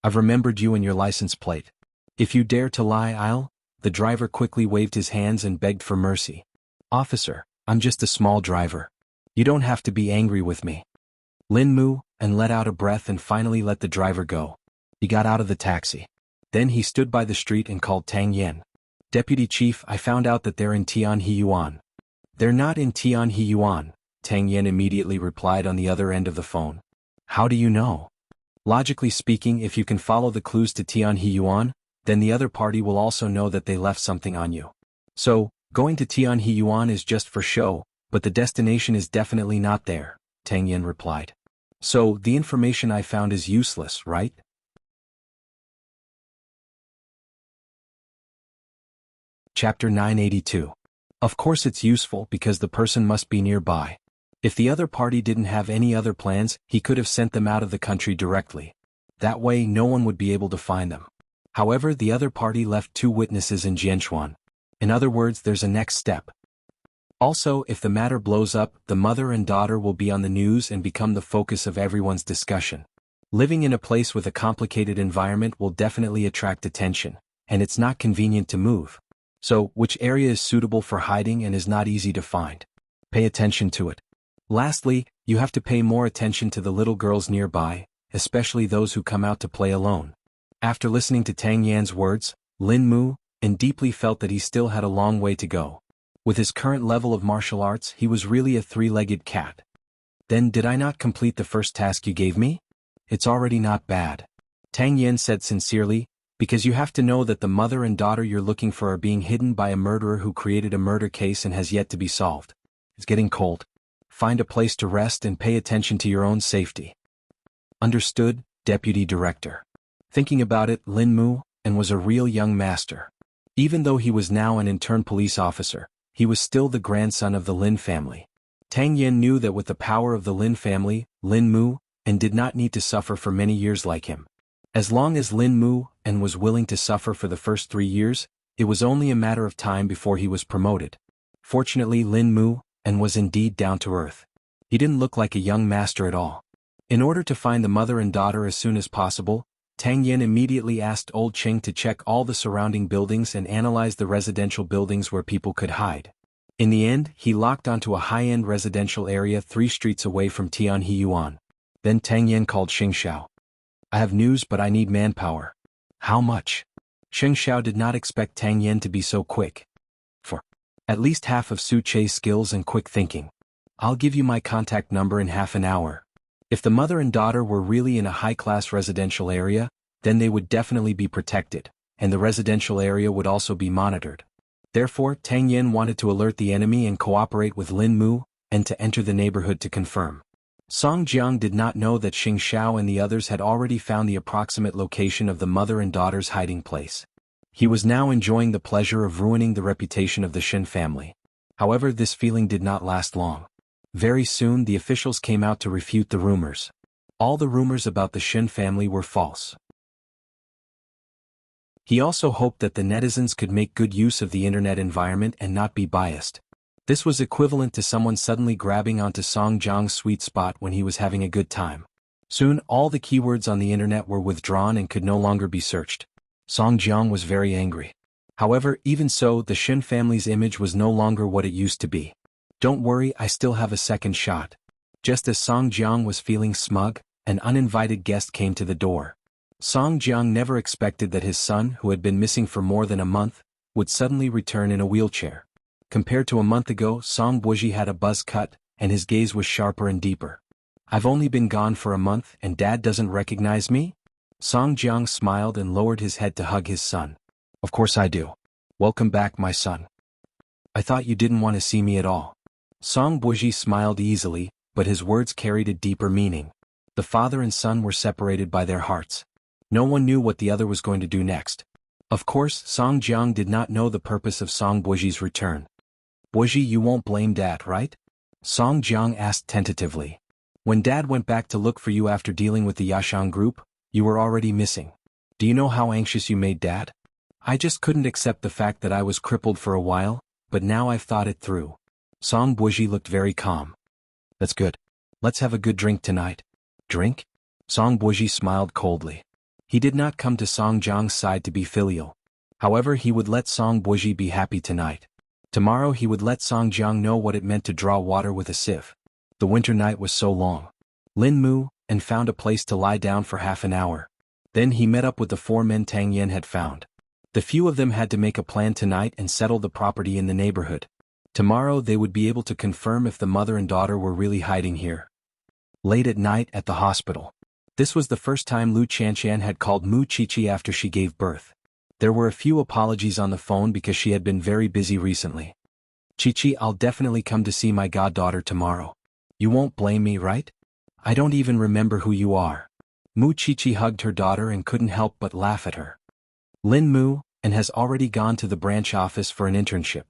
I've remembered you and your license plate. If you dare to lie, I'll... The driver quickly waved his hands and begged for mercy. Officer, I'm just a small driver. You don't have to be angry with me. Lin Mu, and let out a breath and finally let the driver go. He got out of the taxi. Then he stood by the street and called Tang Yan. Deputy Chief, I found out that they're in Tianhe-Yuan. They're not in Tianhe-Yuan, Tang Yan immediately replied on the other end of the phone. How do you know? Logically speaking, if you can follow the clues to Tianhe-Yuan, then the other party will also know that they left something on you. So, going to Tianhe-Yuan is just for show, but the destination is definitely not there, Tang Yan replied. So, the information I found is useless, right? Chapter 982. Of course it's useful because the person must be nearby. If the other party didn't have any other plans, he could have sent them out of the country directly. That way no one would be able to find them. However, the other party left 2 witnesses in Jianchuan. In other words, there's a next step. Also, if the matter blows up, the mother and daughter will be on the news and become the focus of everyone's discussion. Living in a place with a complicated environment will definitely attract attention, and it's not convenient to move. So, which area is suitable for hiding and is not easy to find? Pay attention to it. Lastly, you have to pay more attention to the little girls nearby, especially those who come out to play alone. After listening to Tang Yan's words, Lin Mu deeply felt that he still had a long way to go. With his current level of martial arts, he was really a 3-legged cat. Then did I not complete the first task you gave me? It's already not bad. Tang Yan said sincerely, because you have to know that the mother and daughter you're looking for are being hidden by a murderer who created a murder case and has yet to be solved. It's getting cold. Find a place to rest and pay attention to your own safety. Understood, Deputy Director. Thinking about it, Lin Mu was a real young master. Even though he was now an intern police officer, he was still the grandson of the Lin family. Tang Yan knew that with the power of the Lin family, Lin Mu did not need to suffer for many years like him. As long as Lin Mu was willing to suffer for the first 3 years, it was only a matter of time before he was promoted. Fortunately, Lin Mu was indeed down to earth. He didn't look like a young master at all. In order to find the mother and daughter as soon as possible, Tang Yan immediately asked Old Cheng to check all the surrounding buildings and analyze the residential buildings where people could hide. In the end, he locked onto a high-end residential area 3 streets away from Tianhe-Yuan. Then Tang Yan called Xing Xiao. I have news, but I need manpower. How much? Xing Xiao did not expect Tang Yan to be so quick. For at least half of Su Che's skills and quick thinking. I'll give you my contact number in half an hour. If the mother and daughter were really in a high-class residential area, then they would definitely be protected, and the residential area would also be monitored. Therefore, Tang Yan wanted to alert the enemy and cooperate with Lin Mu, and to enter the neighborhood to confirm. Song Jiang did not know that Xing Xiao and the others had already found the approximate location of the mother and daughter's hiding place. He was now enjoying the pleasure of ruining the reputation of the Shen family. However, this feeling did not last long. Very soon the officials came out to refute the rumors. All the rumors about the Shen family were false. He also hoped that the netizens could make good use of the internet environment and not be biased. This was equivalent to someone suddenly grabbing onto Song Jiang's sweet spot when he was having a good time. Soon, all the keywords on the internet were withdrawn and could no longer be searched. Song Jiang was very angry. However, even so, the Shen family's image was no longer what it used to be. Don't worry, I still have a second shot. Just as Song Jiang was feeling smug, an uninvited guest came to the door. Song Jiang never expected that his son, who had been missing for more than a month, would suddenly return in a wheelchair. Compared to a month ago, Song Buji had a buzz cut, and his gaze was sharper and deeper. I've only been gone for a month and Dad doesn't recognize me? Song Jiang smiled and lowered his head to hug his son. Of course I do. Welcome back, my son. I thought you didn't want to see me at all. Song Buji smiled easily, but his words carried a deeper meaning. The father and son were separated by their hearts. No one knew what the other was going to do next. Of course, Song Jiang did not know the purpose of Song Buji's return. Buji, you won't blame Dad, right? Song Jiang asked tentatively. When Dad went back to look for you after dealing with the Yashang group, you were already missing. Do you know how anxious you made Dad? I just couldn't accept the fact that I was crippled for a while, but now I've thought it through. Song Buji looked very calm. That's good. Let's have a good drink tonight. Drink? Song Buji smiled coldly. He did not come to Song Jiang's side to be filial. However, he would let Song Buji be happy tonight. Tomorrow he would let Song Jiang know what it meant to draw water with a sieve. The winter night was so long. Lin Mu and found a place to lie down for half an hour. Then he met up with the 4 men Tang Yen had found. The few of them had to make a plan tonight and settle the property in the neighborhood. Tomorrow they would be able to confirm if the mother and daughter were really hiding here. Late at night at the hospital. This was the first time Lu Qianqian had called Mu Qiqi after she gave birth. There were a few apologies on the phone because she had been very busy recently. Qiqi, I'll definitely come to see my goddaughter tomorrow. You won't blame me, right? I don't even remember who you are. Mu Qiqi hugged her daughter and couldn't help but laugh at her. Lin Mu, and has already gone to the branch office for an internship.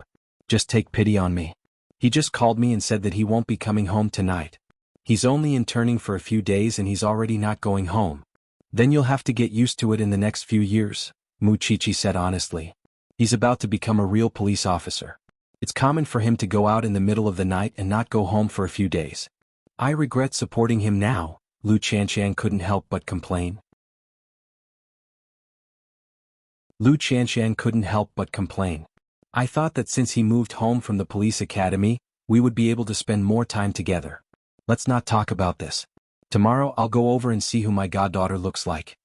Just take pity on me. He just called me and said that he won't be coming home tonight. He's only interning for a few days and he's already not going home. Then you'll have to get used to it in the next few years, Mu Qiqi said honestly. He's about to become a real police officer. It's common for him to go out in the middle of the night and not go home for a few days. I regret supporting him now, Lu Qianqian couldn't help but complain. Lu Qianqian couldn't help but complain. I thought that since he moved home from the police academy, we would be able to spend more time together. Let's not talk about this. Tomorrow I'll go over and see who my goddaughter looks like.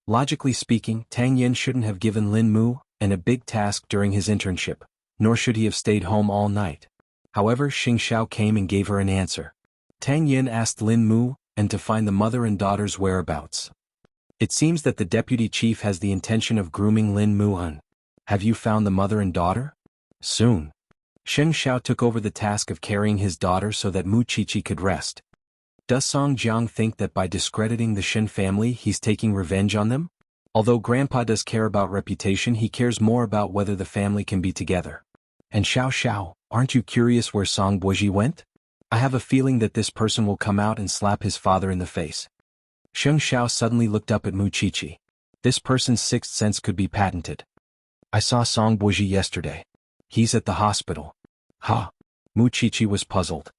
Logically speaking, Tang Yen shouldn't have given Lin Mu a big task during his internship, nor should he have stayed home all night. However, Xing Xiao came and gave her an answer. Tang Yen asked Lin Mu to find the mother and daughter's whereabouts. It seems that the deputy chief has the intention of grooming Lin Mu. Have you found the mother and daughter? Soon. Xing Xiao took over the task of carrying his daughter so that Mu Qiqi could rest. Does Song Jiang think that by discrediting the Shen family he's taking revenge on them? Although Grandpa does care about reputation, he cares more about whether the family can be together. And Xiao Xiao, aren't you curious where Song Buji went? I have a feeling that this person will come out and slap his father in the face. Xing Xiao suddenly looked up at Mu Qiqi. This person's sixth sense could be patented. I saw Song Buji yesterday. He's at the hospital. Ha! Mu Qiqi was puzzled.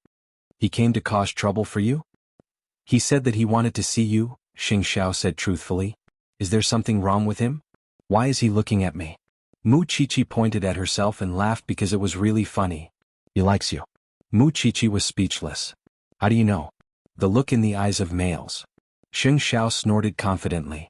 He came to cause trouble for you? He said that he wanted to see you, Xing Xiao said truthfully. Is there something wrong with him? Why is he looking at me? Mu Qiqi pointed at herself and laughed because it was really funny. He likes you. Mu Qiqi was speechless. How do you know? The look in the eyes of males. Xing Xiao snorted confidently.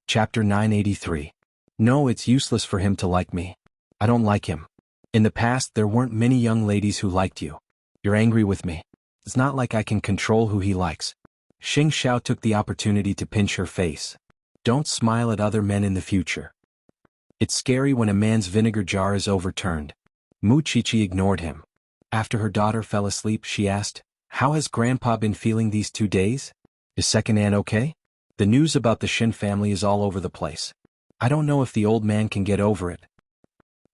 Chapter 983. No, it's useless for him to like me. I don't like him. In the past there weren't many young ladies who liked you. You're angry with me. It's not like I can control who he likes. Xing Xiao took the opportunity to pinch her face. Don't smile at other men in the future. It's scary when a man's vinegar jar is overturned. Mu Qiqi ignored him. After her daughter fell asleep, she asked, How has Grandpa been feeling these 2 days? Is Second Aunt okay? The news about the Shen family is all over the place. I don't know if the old man can get over it.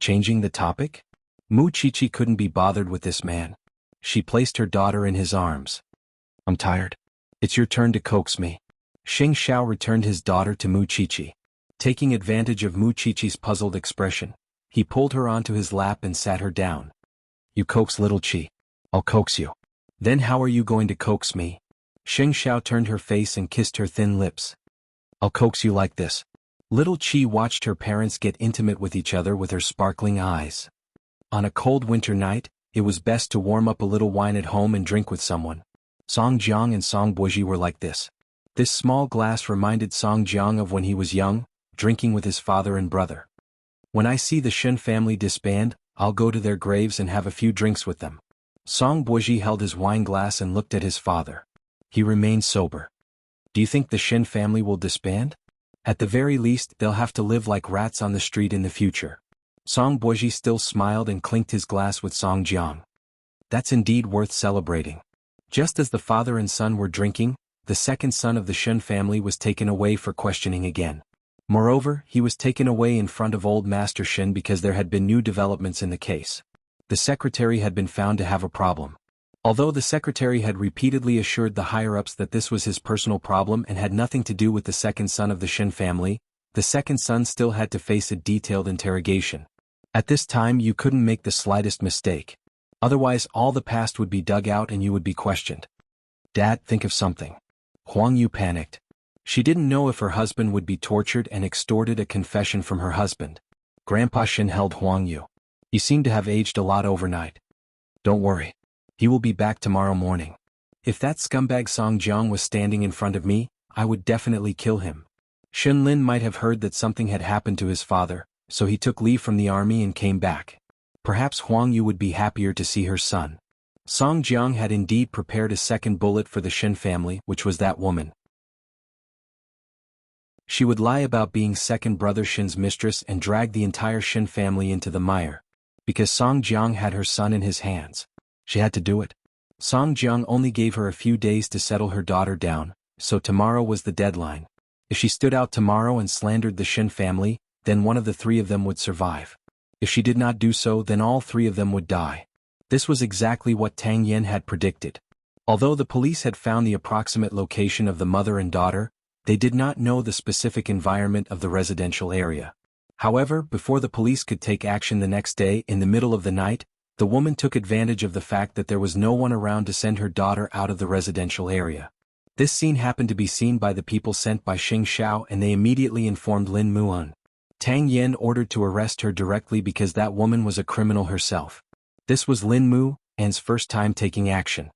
Changing the topic? Mu Qiqi couldn't be bothered with this man. She placed her daughter in his arms. I'm tired. It's your turn to coax me. Xing Xiao returned his daughter to Mu Qiqi. Taking advantage of Mu Qiqi's puzzled expression, he pulled her onto his lap and sat her down. You coax little Qi. I'll coax you. Then how are you going to coax me? Xing Xiao turned her face and kissed her thin lips. I'll coax you like this. Little Qi watched her parents get intimate with each other with her sparkling eyes. On a cold winter night, it was best to warm up a little wine at home and drink with someone. Song Jiang and Song Buji were like this. This small glass reminded Song Jiang of when he was young, drinking with his father and brother. When I see the Shen family disband, I'll go to their graves and have a few drinks with them. Song Buji held his wine glass and looked at his father. He remained sober. Do you think the Shen family will disband? At the very least, they'll have to live like rats on the street in the future. Song Buji still smiled and clinked his glass with Song Jiang. That's indeed worth celebrating. Just as the father and son were drinking, the second son of the Shen family was taken away for questioning again. Moreover, he was taken away in front of old Master Shen because there had been new developments in the case. The secretary had been found to have a problem. Although the secretary had repeatedly assured the higher-ups that this was his personal problem and had nothing to do with the second son of the Shen family, the second son still had to face a detailed interrogation. At this time you couldn't make the slightest mistake. Otherwise all the past would be dug out and you would be questioned. Dad, think of something. Huang Yu panicked. She didn't know if her husband would be tortured and extorted a confession from her husband. Grandpa Shin held Huang Yu. He seemed to have aged a lot overnight. Don't worry. He will be back tomorrow morning. If that scumbag Song Jiang was standing in front of me, I would definitely kill him. Shen Lin might have heard that something had happened to his father, so he took leave from the army and came back. Perhaps Huang Yu would be happier to see her son. Song Jiang had indeed prepared a second bullet for the Shen family, which was that woman. She would lie about being second brother Shin's mistress and drag the entire Shin family into the mire. Because Song Jiang had her son in his hands. She had to do it. Song Jiang only gave her a few days to settle her daughter down, so tomorrow was the deadline. If she stood out tomorrow and slandered the Shin family, then one of the three of them would survive. If she did not do so, then all three of them would die. This was exactly what Tang Yen had predicted. Although the police had found the approximate location of the mother and daughter, they did not know the specific environment of the residential area. However, before the police could take action the next day in the middle of the night, the woman took advantage of the fact that there was no one around to send her daughter out of the residential area. This scene happened to be seen by the people sent by Xing Xiao and they immediately informed Lin Muan. Tang Yen ordered to arrest her directly because that woman was a criminal herself. This was Lin Muan's first time taking action.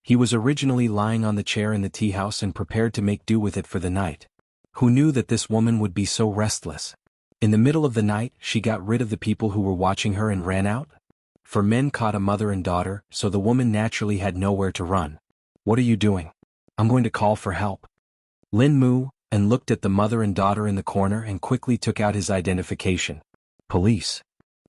He was originally lying on the chair in the tea house and prepared to make do with it for the night. Who knew that this woman would be so restless? In the middle of the night, she got rid of the people who were watching her and ran out? For men caught a mother and daughter, so the woman naturally had nowhere to run. What are you doing? I'm going to call for help. Lin Muan looked at the mother and daughter in the corner and quickly took out his identification. Police.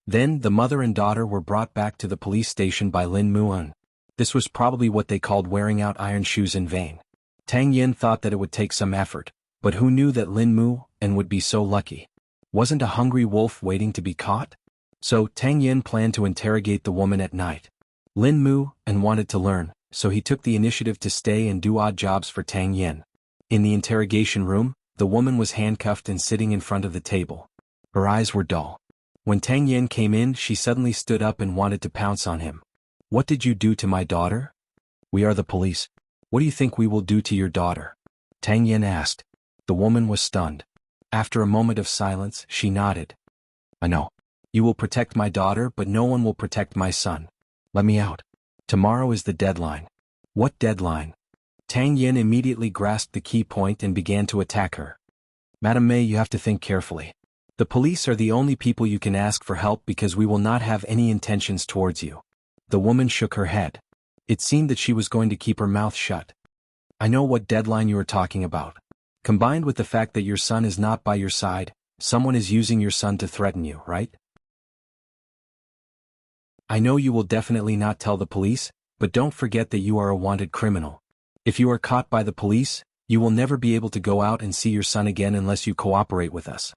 Then the mother and daughter were brought back to the police station by Lin Muan. This was probably what they called wearing out iron shoes in vain. Tang Yen thought that it would take some effort, but who knew that Lin Muan would be so lucky? Wasn't a hungry wolf waiting to be caught? So Tang Yen planned to interrogate the woman at night. Lin Muan wanted to learn, so he took the initiative to stay and do odd jobs for Tang Yen. In the interrogation room, the woman was handcuffed and sitting in front of the table. Her eyes were dull. When Tang Yen came in, she suddenly stood up and wanted to pounce on him. What did you do to my daughter? We are the police. What do you think we will do to your daughter? Tang Yen asked. The woman was stunned. After a moment of silence, she nodded. I know. You will protect my daughter, but no one will protect my son. Let me out. Tomorrow is the deadline. What deadline? Tang Yen immediately grasped the key point and began to attack her. Madam Mei, you have to think carefully. The police are the only people you can ask for help because we will not have any intentions towards you. The woman shook her head. It seemed that she was going to keep her mouth shut. I know what deadline you are talking about. Combined with the fact that your son is not by your side, someone is using your son to threaten you, right? I know you will definitely not tell the police, but don't forget that you are a wanted criminal. If you are caught by the police, you will never be able to go out and see your son again unless you cooperate with us.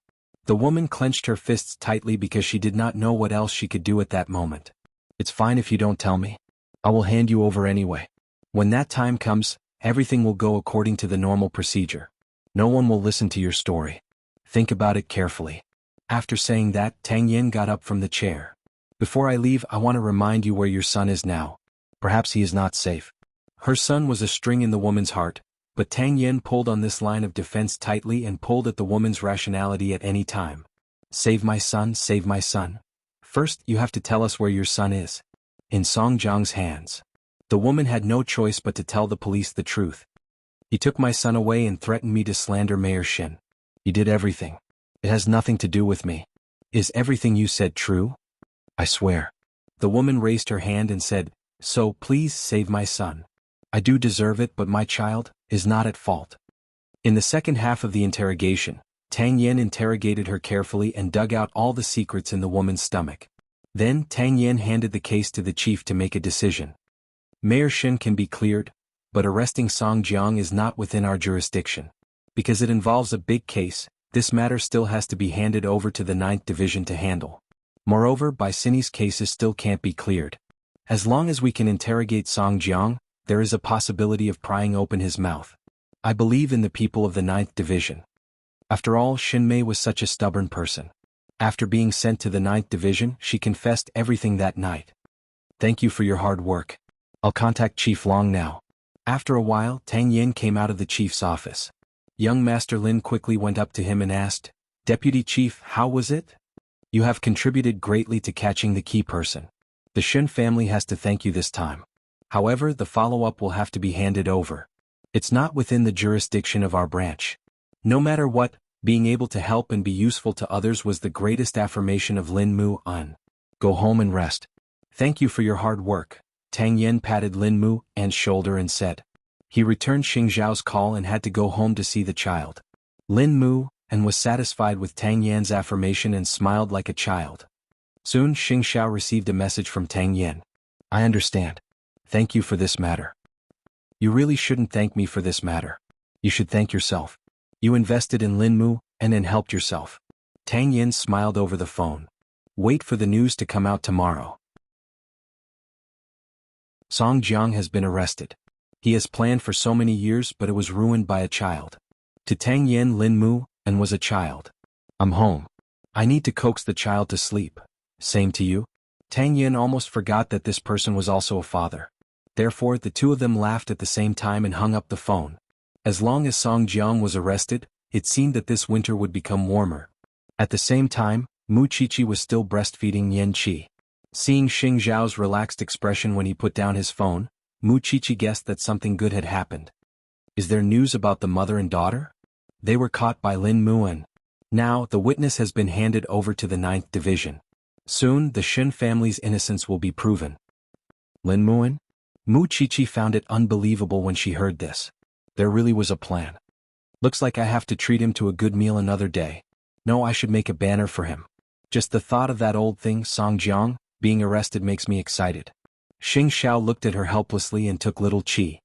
The woman clenched her fists tightly because she did not know what else she could do at that moment. It's fine if you don't tell me. I will hand you over anyway. When that time comes, everything will go according to the normal procedure. No one will listen to your story. Think about it carefully. After saying that, Tang Yen got up from the chair. Before I leave, I want to remind you where your son is now. Perhaps he is not safe. Her son was a string in the woman's heart, but Tang Yen pulled on this line of defense tightly and pulled at the woman's rationality at any time. Save my son, save my son. First, you have to tell us where your son is. In Song Jiang's hands. The woman had no choice but to tell the police the truth. He took my son away and threatened me to slander Mayor Shin. He did everything. It has nothing to do with me. Is everything you said true? I swear. The woman raised her hand and said, So please save my son. I do deserve it, but my child is not at fault. In the second half of the interrogation, Tang Yen interrogated her carefully and dug out all the secrets in the woman's stomach. Then Tang Yen handed the case to the chief to make a decision. Mayor Shin can be cleared, but arresting Song Jiang is not within our jurisdiction. Because it involves a big case, this matter still has to be handed over to the 9th Division to handle. Moreover, Baisini's cases still can't be cleared. As long as we can interrogate Song Jiang, there is a possibility of prying open his mouth. I believe in the people of the 9th Division. After all, Shinmei was such a stubborn person. After being sent to the 9th Division, she confessed everything that night. Thank you for your hard work. I'll contact Chief Long now. After a while, Tang Yin came out of the chief's office. Young Master Lin quickly went up to him and asked, Deputy Chief, how was it? You have contributed greatly to catching the key person. The Shin family has to thank you this time. However, the follow-up will have to be handed over. It's not within the jurisdiction of our branch. No matter what, being able to help and be useful to others was the greatest affirmation of Lin Mu-an. Go home and rest. Thank you for your hard work. Tang Yin patted Lin Mu-an's shoulder and said. He returned Xing Zhao's call and had to go home to see the child. Lin Mu-an was satisfied with Tang Yan's affirmation and smiled like a child. Soon Xing Zhao received a message from Tang Yin. I understand. Thank you for this matter. You really shouldn't thank me for this matter. You should thank yourself. You invested in Lin Mu-an and helped yourself. Tang Yin smiled over the phone. Wait for the news to come out tomorrow. Song Jiang has been arrested. He has planned for so many years, but it was ruined by a child. To Tang Yin, Lin Mu-an was a child. I'm home. I need to coax the child to sleep. Same to you? Tang Yin almost forgot that this person was also a father. Therefore, the two of them laughed at the same time and hung up the phone. As long as Song Jiang was arrested, it seemed that this winter would become warmer. At the same time, Mu Qiqi was still breastfeeding Yan Qi. Seeing Xing Zhao's relaxed expression when he put down his phone, Mu Qiqi guessed that something good had happened. Is there news about the mother and daughter? They were caught by Lin Mu-an. Now, the witness has been handed over to the 9th Division. Soon, the Shin family's innocence will be proven. Lin Mu-an? Mu Qiqi found it unbelievable when she heard this. There really was a plan. Looks like I have to treat him to a good meal another day. No, I should make a banner for him. Just the thought of that old thing, Song Jiang, being arrested makes me excited. Xing Zhao looked at her helplessly and took little Qi.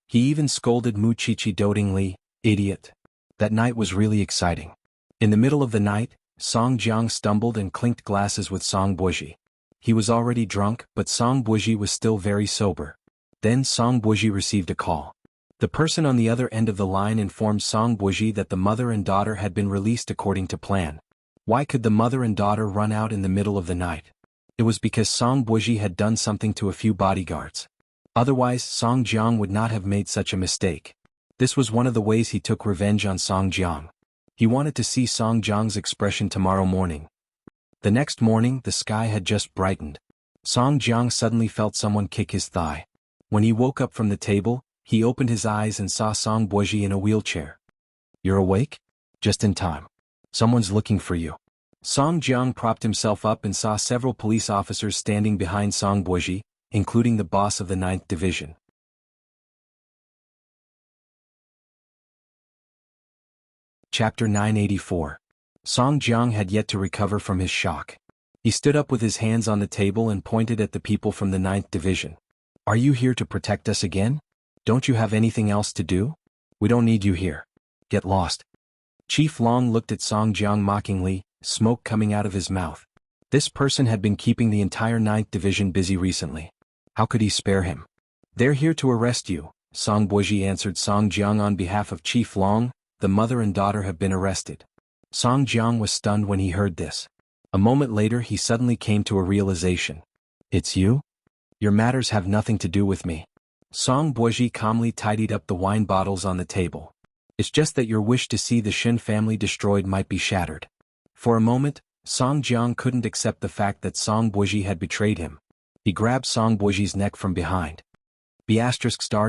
He even scolded Mu Qiqi dotingly, idiot. That night was really exciting. In the middle of the night, Song Jiang stumbled and clinked glasses with Song Buji. He was already drunk, but Song Buji was still very sober. Then Song Buji received a call. The person on the other end of the line informed Song Buji that the mother and daughter had been released according to plan. Why could the mother and daughter run out in the middle of the night? It was because Song Buji had done something to a few bodyguards. Otherwise, Song Jiang would not have made such a mistake. This was one of the ways he took revenge on Song Jiang. He wanted to see Song Jiang's expression tomorrow morning. The next morning, the sky had just brightened. Song Jiang suddenly felt someone kick his thigh. When he woke up from the table, he opened his eyes and saw Song Buji in a wheelchair. You're awake? Just in time. Someone's looking for you. Song Jiang propped himself up and saw several police officers standing behind Song Buji, including the boss of the 9th Division. Chapter 984. Song Jiang had yet to recover from his shock. He stood up with his hands on the table and pointed at the people from the 9th Division. Are you here to protect us again? Don't you have anything else to do? We don't need you here. Get lost. Chief Long looked at Song Jiang mockingly, smoke coming out of his mouth. This person had been keeping the entire 9th Division busy recently. How could he spare him? They're here to arrest you, Song Buji answered Song Jiang on behalf of Chief Long. The mother and daughter have been arrested. Song Jiang was stunned when he heard this. A moment later he suddenly came to a realization. It's you? Your matters have nothing to do with me. Song Buji calmly tidied up the wine bottles on the table. It's just that your wish to see the Shin family destroyed might be shattered. For a moment, Song Jiang couldn't accept the fact that Song Buji had betrayed him. He grabbed Song Buji's neck from behind. B*****,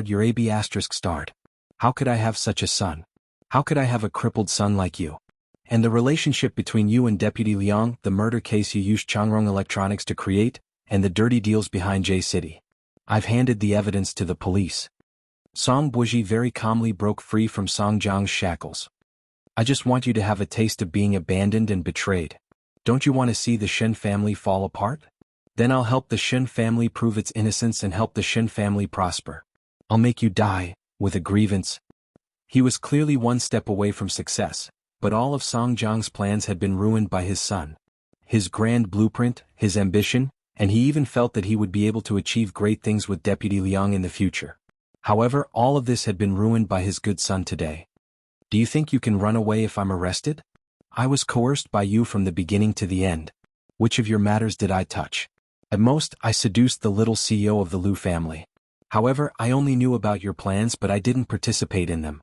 you're a B*****. How could I have such a son? How could I have a crippled son like you? And the relationship between you and Deputy Liang, the murder case you used Changrong Electronics to create, and the dirty deals behind J-City. I've handed the evidence to the police. Song Buji very calmly broke free from Song Jiang's shackles. I just want you to have a taste of being abandoned and betrayed. Don't you want to see the Shin family fall apart? Then I'll help the Shin family prove its innocence and help the Shin family prosper. I'll make you die, with a grievance. He was clearly one step away from success, but all of Song Jiang's plans had been ruined by his son. His grand blueprint, his ambition, and he even felt that he would be able to achieve great things with Deputy Liang in the future. However, all of this had been ruined by his good son today. Do you think you can run away if I'm arrested? I was coerced by you from the beginning to the end. Which of your matters did I touch? At most, I seduced the little CEO of the Liu family. However, I only knew about your plans but I didn't participate in them.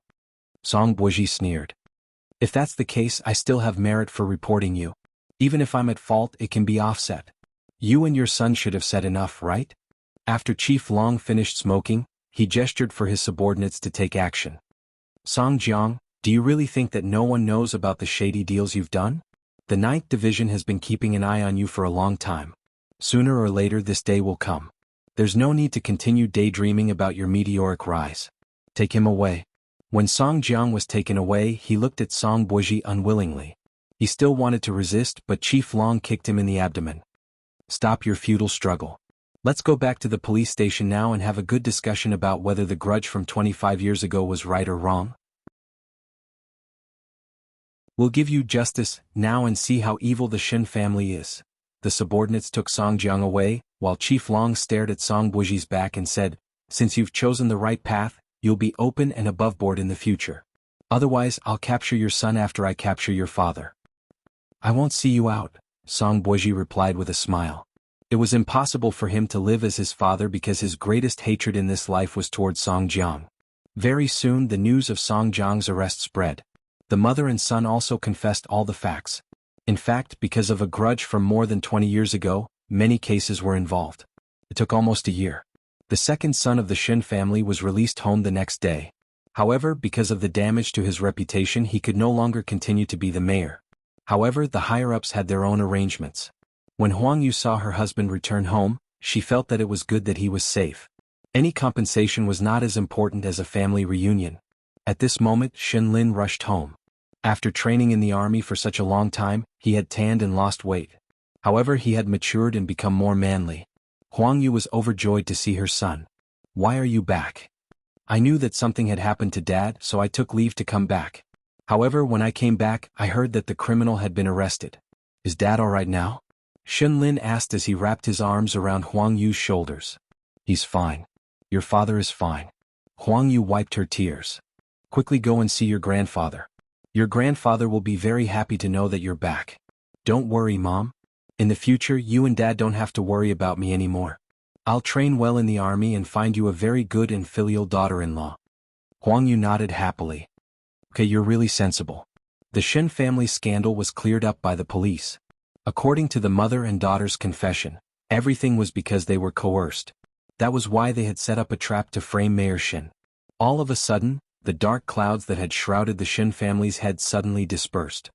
Song Buozhi sneered. If that's the case, I still have merit for reporting you. Even if I'm at fault, it can be offset. You and your son should have said enough, right? After Chief Long finished smoking, he gestured for his subordinates to take action. Song Jiang, do you really think that no one knows about the shady deals you've done? The 9th Division has been keeping an eye on you for a long time. Sooner or later this day will come. There's no need to continue daydreaming about your meteoric rise. Take him away. When Song Jiang was taken away, he looked at Song Buozhi unwillingly. He still wanted to resist, but Chief Long kicked him in the abdomen. Stop your futile struggle. Let's go back to the police station now and have a good discussion about whether the grudge from 25 years ago was right or wrong. We'll give you justice now and see how evil the Shin family is. The subordinates took Song Jiang away, while Chief Long stared at Song Buozhi's back and said, since you've chosen the right path, you'll be open and above board in the future. Otherwise, I'll capture your son after I capture your father. I won't see you out, Song Buozhi replied with a smile. It was impossible for him to live as his father because his greatest hatred in this life was toward Song Jiang. Very soon the news of Song Jiang's arrest spread. The mother and son also confessed all the facts. In fact, because of a grudge from more than 20 years ago, many cases were involved. It took almost a year. The second son of the Shin family was released home the next day. However, because of the damage to his reputation, he could no longer continue to be the mayor. However, the higher-ups had their own arrangements. When Huang Yu saw her husband return home, she felt that it was good that he was safe. Any compensation was not as important as a family reunion. At this moment, Shin Lin rushed home. After training in the army for such a long time, he had tanned and lost weight. However, he had matured and become more manly. Huang Yu was overjoyed to see her son. Why are you back? I knew that something had happened to Dad, so I took leave to come back. However, when I came back, I heard that the criminal had been arrested. Is Dad all right now? Shin Lin asked as he wrapped his arms around Huang Yu's shoulders. He's fine. Your father is fine. Huang Yu wiped her tears. Quickly go and see your grandfather. Your grandfather will be very happy to know that you're back. Don't worry, Mom. In the future, you and Dad don't have to worry about me anymore. I'll train well in the army and find you a very good and filial daughter-in-law. Huang Yu nodded happily. Okay, you're really sensible. The Shin family scandal was cleared up by the police. According to the mother and daughter's confession, everything was because they were coerced. That was why they had set up a trap to frame Mayor Shin. All of a sudden, the dark clouds that had shrouded the Shin family's head suddenly dispersed.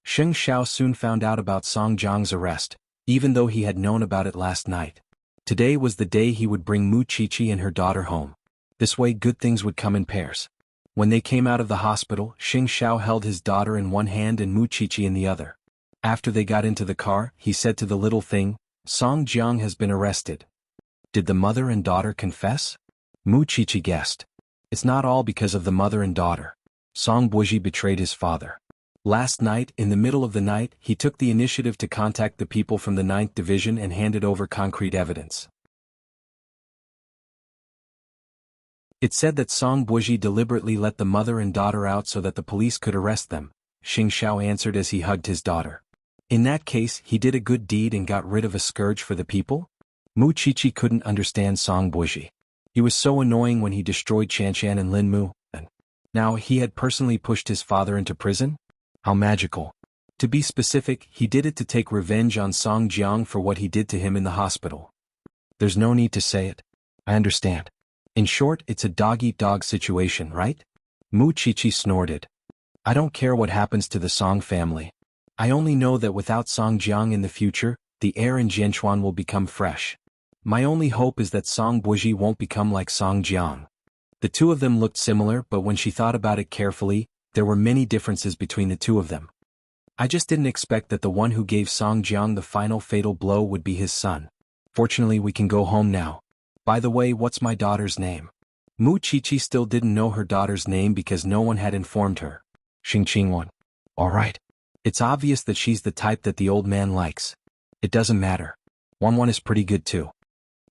Sheng Xiao soon found out about Song Jiang's arrest, even though he had known about it last night. Today was the day he would bring Mu Qiqi and her daughter home. This way good things would come in pairs. When they came out of the hospital, Sheng Xiao held his daughter in one hand and Mu Qiqi in the other. After they got into the car, he said to the little thing, Song Jiang has been arrested. Did the mother and daughter confess? Mu Qiqi guessed. It's not all because of the mother and daughter. Song Buozhi betrayed his father. Last night, in the middle of the night, he took the initiative to contact the people from the 9th Division and handed over concrete evidence. It said that Song Buozhi deliberately let the mother and daughter out so that the police could arrest them, Xing Xiao answered as he hugged his daughter. In that case, he did a good deed and got rid of a scourge for the people? Mu Qiqi couldn't understand Song Buozhi. He was so annoying when he destroyed Chanshan and Lin Mu, and now he had personally pushed his father into prison? How magical. To be specific, he did it to take revenge on Song Jiang for what he did to him in the hospital. There's no need to say it. I understand. In short, it's a dog-eat-dog situation, right? Mu Qiqi snorted. I don't care what happens to the Song family. I only know that without Song Jiang in the future, the air in Jianchuan will become fresh. My only hope is that Song Buozhi won't become like Song Jiang. The two of them looked similar, but when she thought about it carefully, there were many differences between the two of them. I just didn't expect that the one who gave Song Jiang the final fatal blow would be his son. Fortunately, we can go home now. By the way, what's my daughter's name? Mu Qiqi still didn't know her daughter's name because no one had informed her. Xing Qingwan. All right. It's obvious that she's the type that the old man likes. It doesn't matter. Wanwan is pretty good too.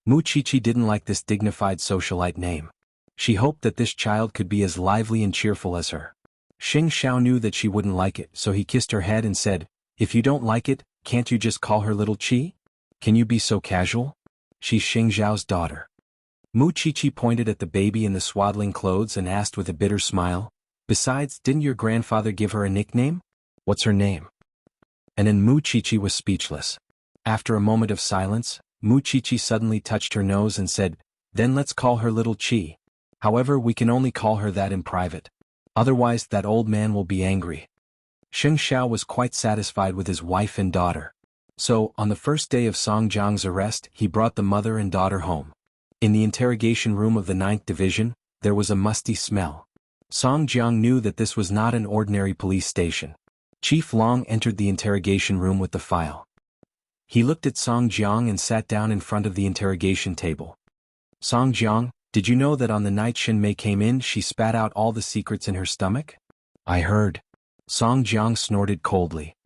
Mu Qiqi didn't like this dignified socialite name. She hoped that this child could be as lively and cheerful as her. Xing Xiao knew that she wouldn't like it, so he kissed her head and said, "If you don't like it, can't you just call her little Qi? Can you be so casual? She's Xing Xiao's daughter." Mu Qiqi pointed at the baby in the swaddling clothes and asked with a bitter smile, "Besides, didn't your grandfather give her a nickname? What's her name?" And then Mu Qiqi was speechless. After a moment of silence, Mu Qiqi suddenly touched her nose and said, "Then let's call her little Qi. However, we can only call her that in private. Otherwise that old man will be angry." Xing Xiao was quite satisfied with his wife and daughter. So, on the first day of Song Jiang's arrest, he brought the mother and daughter home. In the interrogation room of the 9th Division, there was a musty smell. Song Jiang knew that this was not an ordinary police station. Chief Long entered the interrogation room with the file. He looked at Song Jiang and sat down in front of the interrogation table. "Song Jiang, did you know that on the night Xin Mei came in she spat out all the secrets in her stomach?" "I heard." Song Jiang snorted coldly.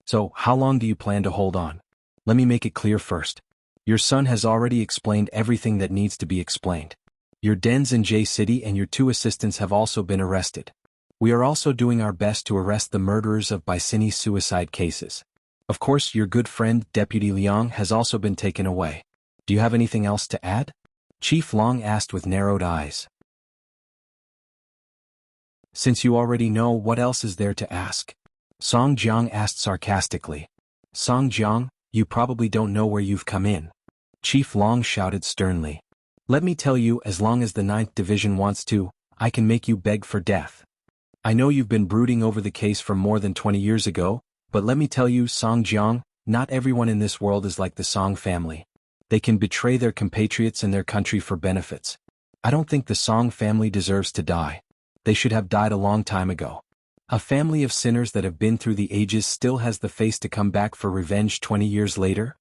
"So, how long do you plan to hold on? Let me make it clear first. Your son has already explained everything that needs to be explained. Your dens in J City and your 2 assistants have also been arrested. We are also doing our best to arrest the murderers of Bicini's suicide cases. Of course, your good friend Deputy Liang has also been taken away. Do you have anything else to add?" Chief Long asked with narrowed eyes. "Since you already know, what else is there to ask?" Song Jiang asked sarcastically. "Song Jiang, you probably don't know where you've come in." Chief Long shouted sternly. "Let me tell you, as long as the 9th Division wants to, I can make you beg for death. I know you've been brooding over the case from more than 20 years ago, but let me tell you, Song Jiang, not everyone in this world is like the Song family. They can betray their compatriots and their country for benefits. I don't think the Song family deserves to die. They should have died a long time ago. A family of sinners that have been through the ages still has the face to come back for revenge 20 years later?"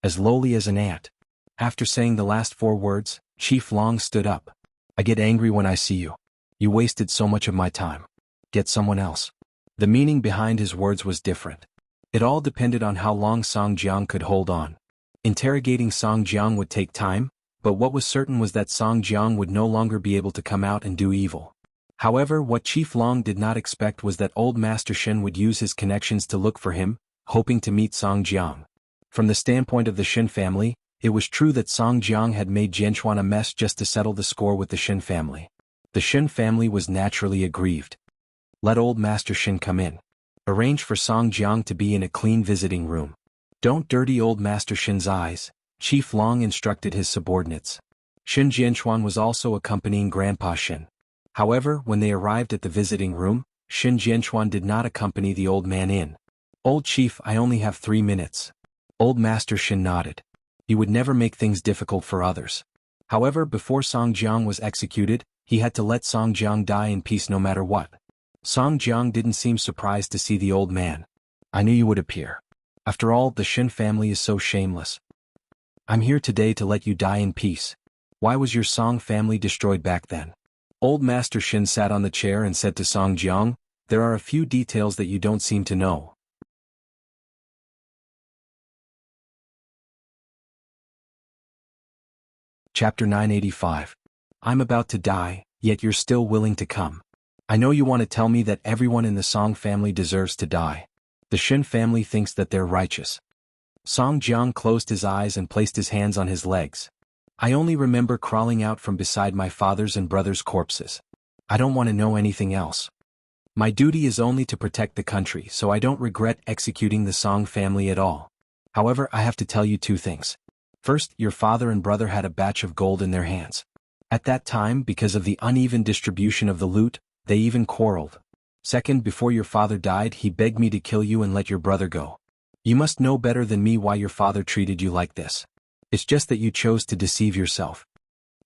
As lowly as an ant. After saying the last 4 words, Chief Long stood up. "I get angry when I see you. You wasted so much of my time. Get someone else." The meaning behind his words was different. It all depended on how long Song Jiang could hold on. Interrogating Song Jiang would take time, but what was certain was that Song Jiang would no longer be able to come out and do evil. However, what Chief Long did not expect was that old Master Shen would use his connections to look for him, hoping to meet Song Jiang. From the standpoint of the Shen family, it was true that Song Jiang had made Jianchuan a mess just to settle the score with the Shen family. The Shen family was naturally aggrieved. "Let old Master Shen come in. Arrange for Song Jiang to be in a clean visiting room. Don't dirty old Master Shen's eyes," Chief Long instructed his subordinates. Shen Jianchuan was also accompanying Grandpa Shen. However, when they arrived at the visiting room, Shen Jianchuan did not accompany the old man in. "Old Chief, I only have 3 minutes." Old Master Shen nodded. He would never make things difficult for others. However, before Song Jiang was executed, he had to let Song Jiang die in peace no matter what. Song Jiang didn't seem surprised to see the old man. "I knew you would appear. After all, the Shen family is so shameless. I'm here today to let you die in peace. Why was your Song family destroyed back then?" Old Master Shen sat on the chair and said to Song Jiang, "There are a few details that you don't seem to know." Chapter 985. I'm about to die, yet you're still willing to come. I know you want to tell me that everyone in the Song family deserves to die. The Shen family thinks that they're righteous. Song Jiang closed his eyes and placed his hands on his legs. "I only remember crawling out from beside my father's and brother's corpses. I don't want to know anything else. My duty is only to protect the country, so I don't regret executing the Song family at all. However, I have to tell you 2 things. First, your father and brother had a batch of gold in their hands. At that time, because of the uneven distribution of the loot, they even quarreled. Second, before your father died, he begged me to kill you and let your brother go. You must know better than me why your father treated you like this. It's just that you chose to deceive yourself.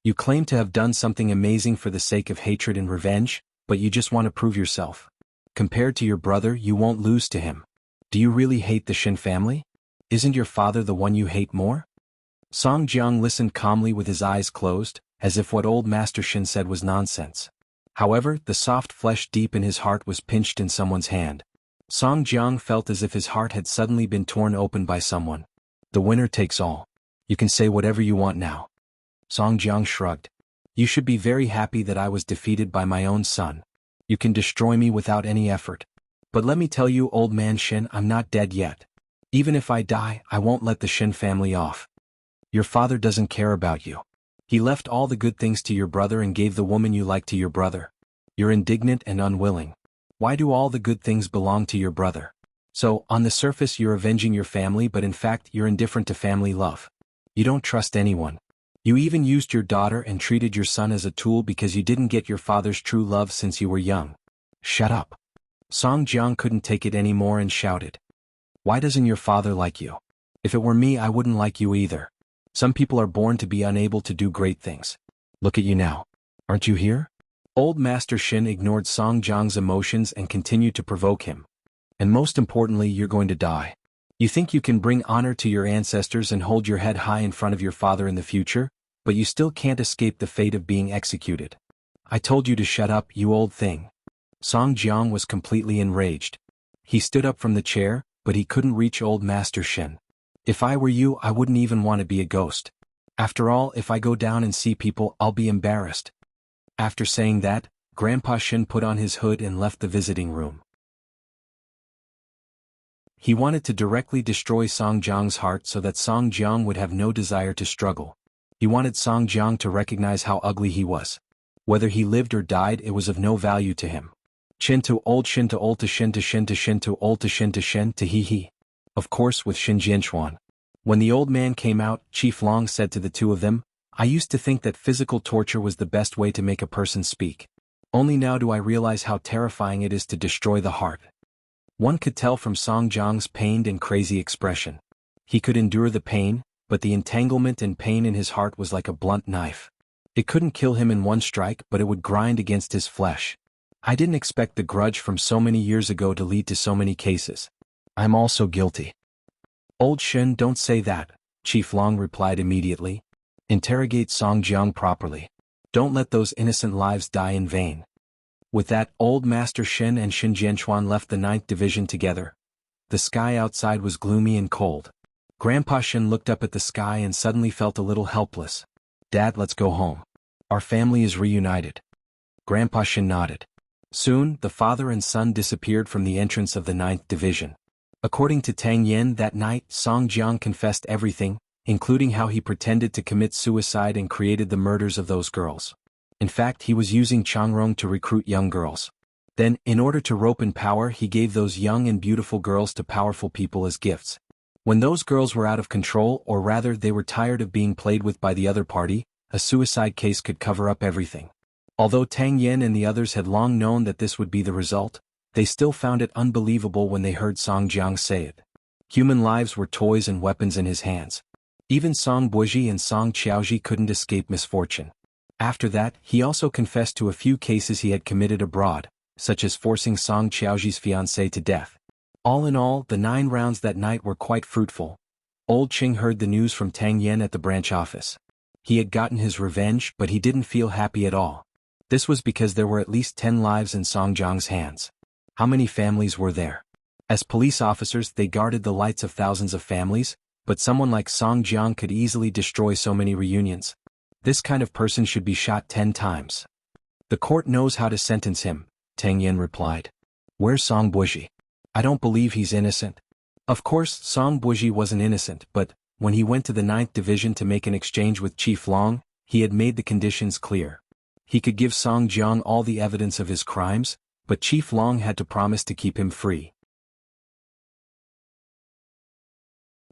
You claim to have done something amazing for the sake of hatred and revenge, but you just want to prove yourself. Compared to your brother, you won't lose to him. Do you really hate the Shen family? Isn't your father the one you hate more?" Song Jiang listened calmly with his eyes closed, as if what old Master Shen said was nonsense. However, the soft flesh deep in his heart was pinched in someone's hand. Song Jiang felt as if his heart had suddenly been torn open by someone. "The winner takes all. You can say whatever you want now." Song Jiang shrugged. "You should be very happy that I was defeated by my own son. You can destroy me without any effort. But let me tell you, old man Shin, I'm not dead yet. Even if I die, I won't let the Shin family off. Your father doesn't care about you. He left all the good things to your brother and gave the woman you like to your brother. You're indignant and unwilling. Why do all the good things belong to your brother? So, on the surface you're avenging your family, but in fact you're indifferent to family love. You don't trust anyone. You even used your daughter and treated your son as a tool because you didn't get your father's true love since you were young. Shut up. Song Jiang couldn't take it anymore and shouted. Why doesn't your father like you? If it were me, I wouldn't like you either. Some people are born to be unable to do great things. Look at you now. Aren't you here? Old Master Shin ignored Song Jiang's emotions and continued to provoke him. And most importantly, you're going to die. You think you can bring honor to your ancestors and hold your head high in front of your father in the future, but you still can't escape the fate of being executed. I told you to shut up, you old thing. Song Jiang was completely enraged. He stood up from the chair, but he couldn't reach old Master Shin. If I were you, I wouldn't even want to be a ghost. After all, if I go down and see people, I'll be embarrassed. After saying that, Grandpa Shin put on his hood and left the visiting room. He wanted to directly destroy Song Jiang's heart so that Song Jiang would have no desire to struggle. He wanted Song Jiang to recognize how ugly he was. Whether he lived or died, it was of no value to him. Shin to old, Shin to old, to Shin to Shin to Shin to old, to Shin to Shin to he. Of course, with Shin Jianchuan. When the old man came out, Chief Long said to the two of them, I used to think that physical torture was the best way to make a person speak. Only now do I realize how terrifying it is to destroy the heart. One could tell from Song Jiang's pained and crazy expression. He could endure the pain, but the entanglement and pain in his heart was like a blunt knife. It couldn't kill him in one strike, but it would grind against his flesh. I didn't expect the grudge from so many years ago to lead to so many cases. I'm also guilty. Old Shin, don't say that, Chief Long replied immediately. Interrogate Song Jiang properly. Don't let those innocent lives die in vain. With that, Old Master Shin and Shin Jianchuan left the 9th Division together. The sky outside was gloomy and cold. Grandpa Shin looked up at the sky and suddenly felt a little helpless. Dad, let's go home. Our family is reunited. Grandpa Shin nodded. Soon, the father and son disappeared from the entrance of the 9th Division. According to Tang Yen, that night, Song Jiang confessed everything, including how he pretended to commit suicide and created the murders of those girls. In fact, he was using Changrong to recruit young girls. Then, in order to rope in power, he gave those young and beautiful girls to powerful people as gifts. When those girls were out of control, or rather they were tired of being played with by the other party, a suicide case could cover up everything. Although Tang Yen and the others had long known that this would be the result, they still found it unbelievable when they heard Song Jiang say it. Human lives were toys and weapons in his hands. Even Song Buji and Song Qiaoji couldn't escape misfortune. After that, he also confessed to a few cases he had committed abroad, such as forcing Song Qiaoji's fiancée to death. All in all, the 9 rounds that night were quite fruitful. Old Qing heard the news from Tang Yen at the branch office. He had gotten his revenge, but he didn't feel happy at all. This was because there were at least 10 lives in Song Jiang's hands. How many families were there? As police officers, they guarded the lights of thousands of families, but someone like Song Jiang could easily destroy so many reunions. This kind of person should be shot 10 times. The court knows how to sentence him, Tang Yen replied. Where's Song Buji? I don't believe he's innocent. Of course, Song Buji wasn't innocent, but when he went to the 9th Division to make an exchange with Chief Long, he had made the conditions clear. He could give Song Jiang all the evidence of his crimes, but Chief Long had to promise to keep him free.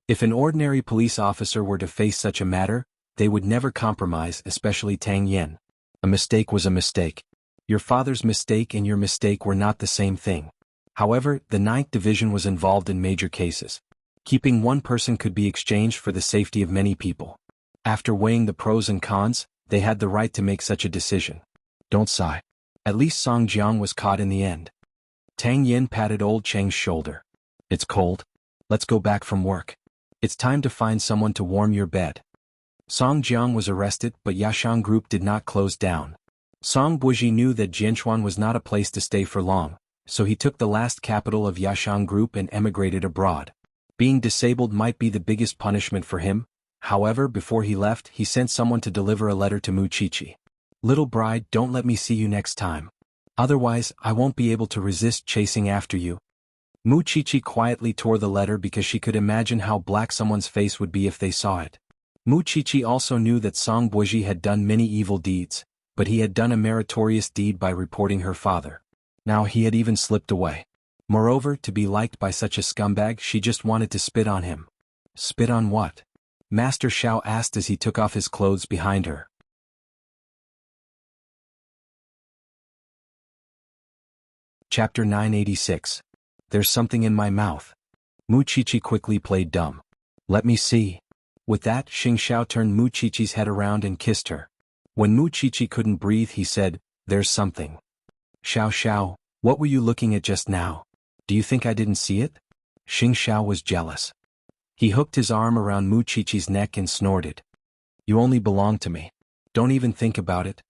If an ordinary police officer were to face such a matter, they would never compromise, especially Tang Yen. A mistake was a mistake. Your father's mistake and your mistake were not the same thing. However, the 9th Division was involved in major cases. Keeping one person could be exchanged for the safety of many people. After weighing the pros and cons, they had the right to make such a decision. Don't sigh. At least Song Jiang was caught in the end. Tang Yen patted old Cheng's shoulder. It's cold. Let's go back from work. It's time to find someone to warm your bed. Song Jiang was arrested, but Yashang Group did not close down. Song Buji knew that Jianchuan was not a place to stay for long, so he took the last capital of Yashang Group and emigrated abroad. Being disabled might be the biggest punishment for him. However, before he left, he sent someone to deliver a letter to Mu Chichi. Little bride, don't let me see you next time. Otherwise, I won't be able to resist chasing after you. Mu Chichi quietly tore the letter because she could imagine how black someone's face would be if they saw it. Mu Chichi also knew that Song Buoji had done many evil deeds, but he had done a meritorious deed by reporting her father. Now he had even slipped away. Moreover, to be liked by such a scumbag, she just wanted to spit on him. Spit on what? Master Xiao asked as he took off his clothes behind her. Chapter 986. There's something in my mouth. Mu Chichi quickly played dumb. Let me see. With that, Xing Xiao turned Mu Chichi's head around and kissed her. When Mu Chichi couldn't breathe, he said, "There's something." "Xiao Xiao, what were you looking at just now? Do you think I didn't see it?" Xing Xiao was jealous. He hooked his arm around Mu Chichi's neck and snorted. "You only belong to me. Don't even think about it."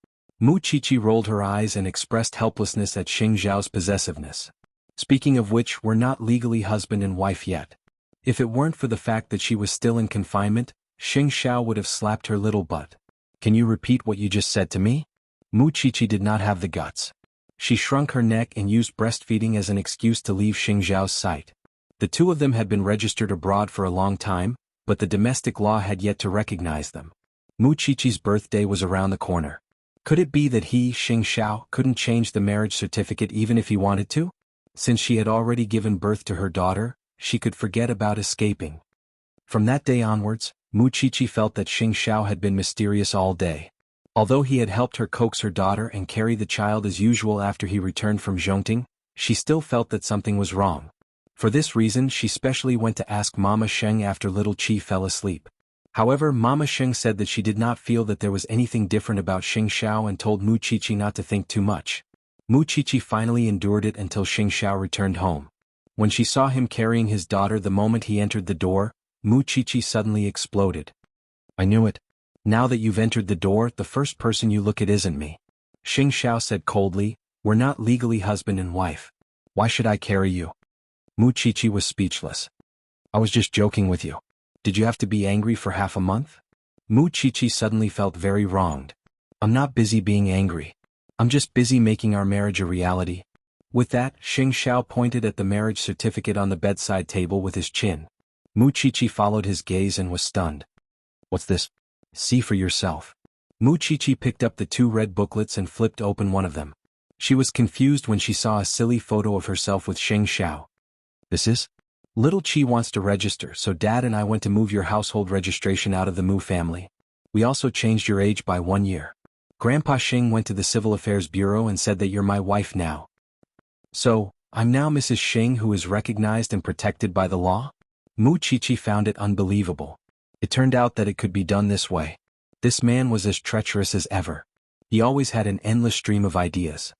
Mu Chichi rolled her eyes and expressed helplessness at Xing Xiao's possessiveness. Speaking of which, we're not legally husband and wife yet. If it weren't for the fact that she was still in confinement, Xing Xiao would have slapped her little butt. "Can you repeat what you just said to me?" Mu Chichi did not have the guts. She shrunk her neck and used breastfeeding as an excuse to leave Xing Xiao's sight. The two of them had been registered abroad for a long time, but the domestic law had yet to recognize them. Mu Chichi's birthday was around the corner. Could it be that he, Xing Xiao, couldn't change the marriage certificate even if he wanted to? Since she had already given birth to her daughter, she could forget about escaping. From that day onwards, Mu Chichi felt that Xing Xiao had been mysterious all day. Although he had helped her coax her daughter and carry the child as usual after he returned from Zhongting, she still felt that something was wrong. For this reason, she specially went to ask Mama Sheng after little Qi fell asleep. However, Mama Sheng said that she did not feel that there was anything different about Xing Xiao and told Mu Chichi not to think too much. Mu Chichi finally endured it until Xing Xiao returned home. When she saw him carrying his daughter the moment he entered the door, Mu Chichi suddenly exploded. "I knew it. Now that you've entered the door, the first person you look at isn't me." Xing Xiao said coldly, "We're not legally husband and wife. Why should I carry you?" Mu Chichi was speechless. "I was just joking with you. Did you have to be angry for half a month?" Mu Chichi suddenly felt very wronged. "I'm not busy being angry. I'm just busy making our marriage a reality." With that, Xing Xiao pointed at the marriage certificate on the bedside table with his chin. Mu Chichi followed his gaze and was stunned. "What's this?" "See for yourself." Mu Chichi picked up the two red booklets and flipped open one of them. She was confused when she saw a silly photo of herself with Xing Xiao. "This is? Little Qi wants to register, so Dad and I went to move your household registration out of the Mu family. We also changed your age by 1 year. Grandpa Xing went to the Civil Affairs Bureau and said that you're my wife now. So, I'm now Mrs. Xing, who is recognized and protected by the law?" Mu Chichi found it unbelievable. It turned out that it could be done this way. This man was as treacherous as ever. He always had an endless stream of ideas.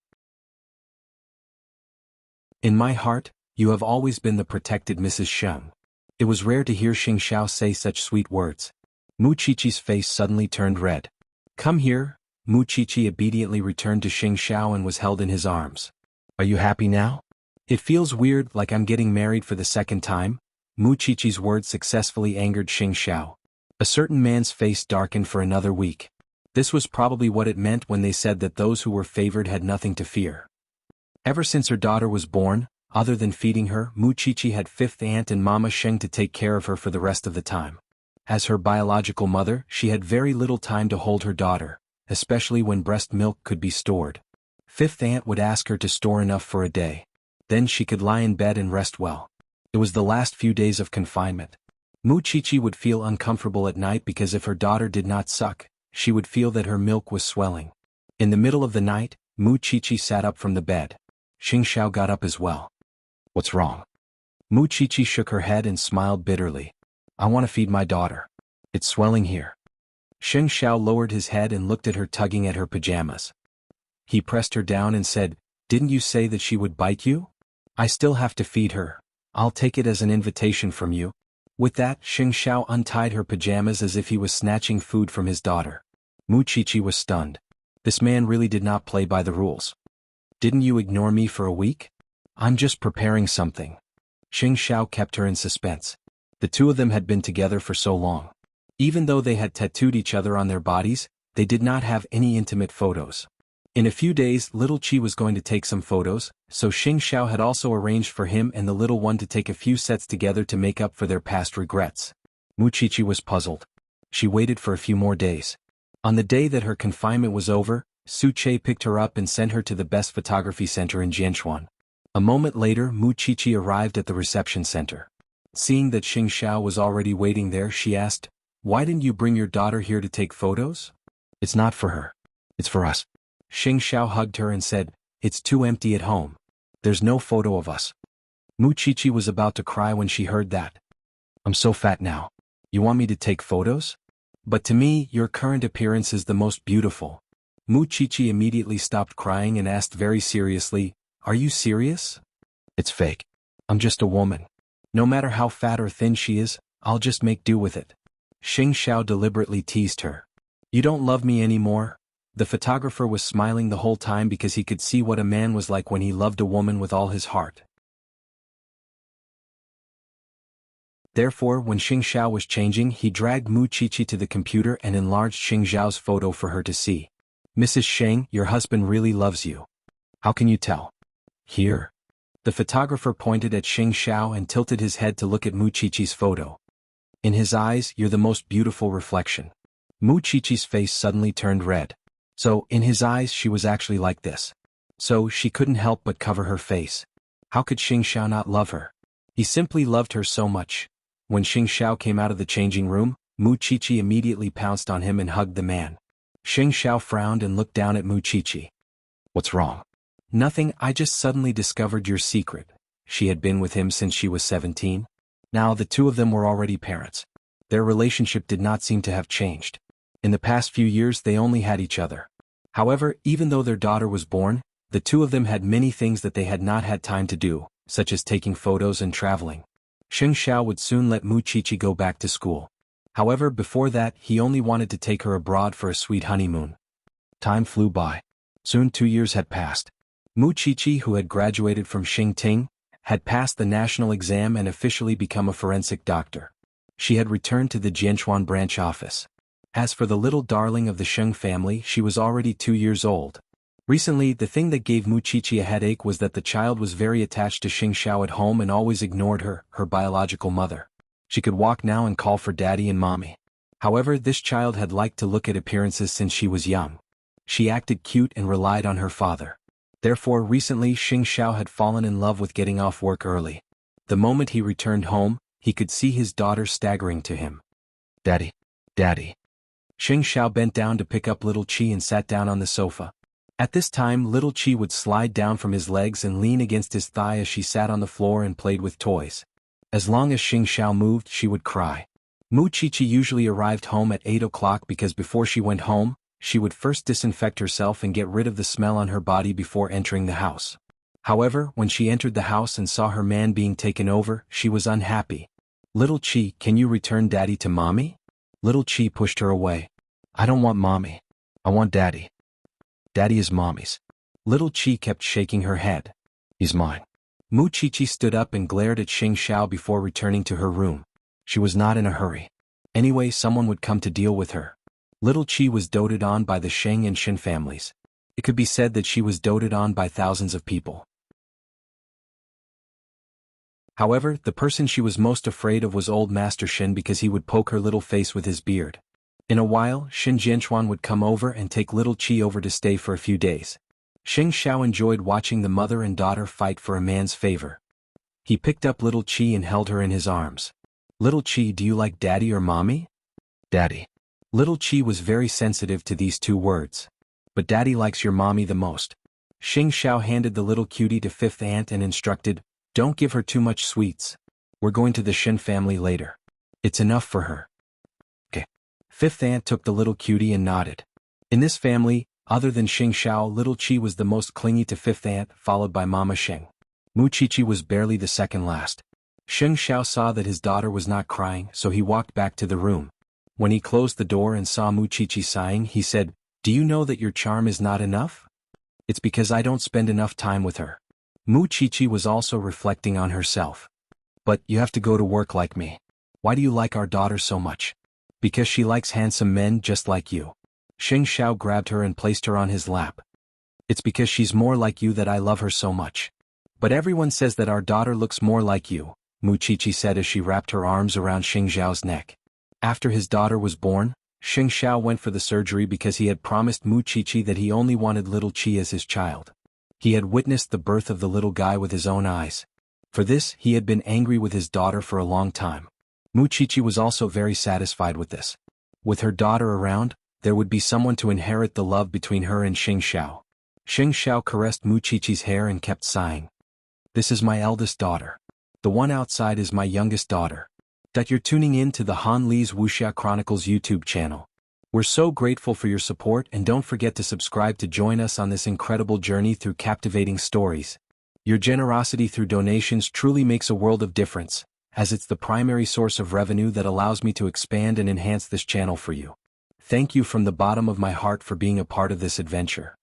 "In my heart, you have always been the protected Mrs. Sheng." It was rare to hear Xing Xiao say such sweet words. Mu Chichi's face suddenly turned red. "Come here." Mu Chichi obediently returned to Xing Xiao and was held in his arms. "Are you happy now? It feels weird, like I'm getting married for the second time." Mu Chichi's words successfully angered Xing Xiao. A certain man's face darkened for another week. This was probably what it meant when they said that those who were favored had nothing to fear. Ever since her daughter was born, other than feeding her, Mu Chichi had fifth aunt and Mama Sheng to take care of her for the rest of the time. As her biological mother, she had very little time to hold her daughter, especially when breast milk could be stored. Fifth aunt would ask her to store enough for a day. Then she could lie in bed and rest well. It was the last few days of confinement. Mu Chichi would feel uncomfortable at night because if her daughter did not suck, she would feel that her milk was swelling. In the middle of the night, Mu Chichi sat up from the bed. Xing Xiao got up as well. "What's wrong?" Mu Chichi shook her head and smiled bitterly. "I want to feed my daughter. It's swelling here." Xing Xiao lowered his head and looked at her, tugging at her pajamas. He pressed her down and said, "Didn't you say that she would bite you? I still have to feed her. I'll take it as an invitation from you." With that, Xing Xiao untied her pajamas as if he was snatching food from his daughter. Mu Chichi was stunned. This man really did not play by the rules. "Didn't you ignore me for a week?" "I'm just preparing something." Xing Xiao kept her in suspense. The two of them had been together for so long. Even though they had tattooed each other on their bodies, they did not have any intimate photos. In a few days, little Chi was going to take some photos, so Xing Xiao had also arranged for him and the little one to take a few sets together to make up for their past regrets. Muqiqi was puzzled. She waited for a few more days. On the day that her confinement was over, Su Che picked her up and sent her to the best photography center in Jianchuan. A moment later, Muqiqi arrived at the reception center. Seeing that Xing Xiao was already waiting there, she asked, "Why didn't you bring your daughter here to take photos?" "It's not for her. It's for us." Xing Xiao hugged her and said, "It's too empty at home. There's no photo of us." Muqiqi was about to cry when she heard that. "I'm so fat now. You want me to take photos? But to me, your current appearance is the most beautiful." Muqiqi immediately stopped crying and asked very seriously, "Are you serious?" "It's fake. I'm just a woman. No matter how fat or thin she is, I'll just make do with it." Xing Xiao deliberately teased her. "You don't love me anymore?" The photographer was smiling the whole time because he could see what a man was like when he loved a woman with all his heart. Therefore, when Xing Xiao was changing, he dragged Muqiqi to the computer and enlarged Xing Xiao's photo for her to see. "Mrs. Sheng, your husband really loves you." "How can you tell?" "Here." The photographer pointed at Xing Xiao and tilted his head to look at Muqiqi's photo. "In his eyes, you're the most beautiful reflection." Muqiqi's face suddenly turned red. So, in his eyes she was actually like this. So, she couldn't help but cover her face. How could Xing Xiao not love her? He simply loved her so much. When Xing Xiao came out of the changing room, Muqiqi immediately pounced on him and hugged the man. Xing Xiao frowned and looked down at Muqiqi. "What's wrong?" "Nothing, I just suddenly discovered your secret." She had been with him since she was 17. Now the two of them were already parents. Their relationship did not seem to have changed. In the past few years they only had each other. However, even though their daughter was born, the two of them had many things that they had not had time to do, such as taking photos and traveling. Xing Xiao would soon let Muqiqi go back to school. However, before that, he only wanted to take her abroad for a sweet honeymoon. Time flew by. Soon 2 years had passed. Muqiqi, who had graduated from Xingting, had passed the national exam and officially become a forensic doctor. She had returned to the Jianchuan branch office. As for the little darling of the Sheng family, she was already 2 years old. Recently, the thing that gave Muqiqi a headache was that the child was very attached to Xing Xiao at home and always ignored her, her biological mother. She could walk now and call for daddy and mommy. However, this child had liked to look at appearances since she was young. She acted cute and relied on her father. Therefore, recently Xing Xiao had fallen in love with getting off work early. The moment he returned home, he could see his daughter staggering to him. "Daddy, daddy." Xing Xiao bent down to pick up little Qi and sat down on the sofa. At this time, little Qi would slide down from his legs and lean against his thigh as she sat on the floor and played with toys. As long as Xing Xiao moved, she would cry. Muqiqi usually arrived home at 8 o'clock because before she went home, she would first disinfect herself and get rid of the smell on her body before entering the house. However, when she entered the house and saw her man being taken over, she was unhappy. "Little Qi, can you return daddy to mommy?" Little Qi pushed her away. "I don't want mommy. I want daddy. Daddy is mommy's." Little Qi kept shaking her head. "He's mine." Muqiqi stood up and glared at Xing Xiao before returning to her room. She was not in a hurry. Anyway, someone would come to deal with her. Little Qi was doted on by the Sheng and Shin families. It could be said that she was doted on by thousands of people. However, the person she was most afraid of was old Master Shin because he would poke her little face with his beard. In a while, Shin Jianchuan would come over and take little Qi over to stay for a few days. Xing Xiao enjoyed watching the mother and daughter fight for a man's favor. He picked up little Qi and held her in his arms. "Little Qi, do you like daddy or mommy?" "Daddy." Little Qi was very sensitive to these two words. "But daddy likes your mommy the most." Xing Xiao handed the little cutie to fifth aunt and instructed, "Don't give her too much sweets. We're going to the Shin family later. It's enough for her." "Okay." Fifth aunt took the little cutie and nodded. In this family, other than Xing Xiao, little Qi was the most clingy to fifth aunt, followed by Mama Sheng. Muqiqi was barely the second last. Xing Xiao saw that his daughter was not crying, so he walked back to the room. When he closed the door and saw Muqiqi sighing, he said, "Do you know that your charm is not enough? It's because I don't spend enough time with her." Muqiqi was also reflecting on herself. "But you have to go to work like me. Why do you like our daughter so much?" "Because she likes handsome men just like you." Xing Xiao grabbed her and placed her on his lap. It's because she's more like you that I love her so much. But everyone says that our daughter looks more like you, Muqiqi said as she wrapped her arms around Xing Xiao's neck. After his daughter was born, Xing Xiao went for the surgery because he had promised Muqiqi that he only wanted little Qi as his child. He had witnessed the birth of the little guy with his own eyes. For this, he had been angry with his daughter for a long time. Muqiqi was also very satisfied with this. With her daughter around, there would be someone to inherit the love between her and Xing Xiao. Xing Xiao caressed Muqiqi's hair and kept sighing. This is my eldest daughter. The one outside is my youngest daughter. You're tuning in to the Han Li's Wuxia Chronicles YouTube channel. We're so grateful for your support, and don't forget to subscribe to join us on this incredible journey through captivating stories. Your generosity through donations truly makes a world of difference, as it's the primary source of revenue that allows me to expand and enhance this channel for you. Thank you from the bottom of my heart for being a part of this adventure.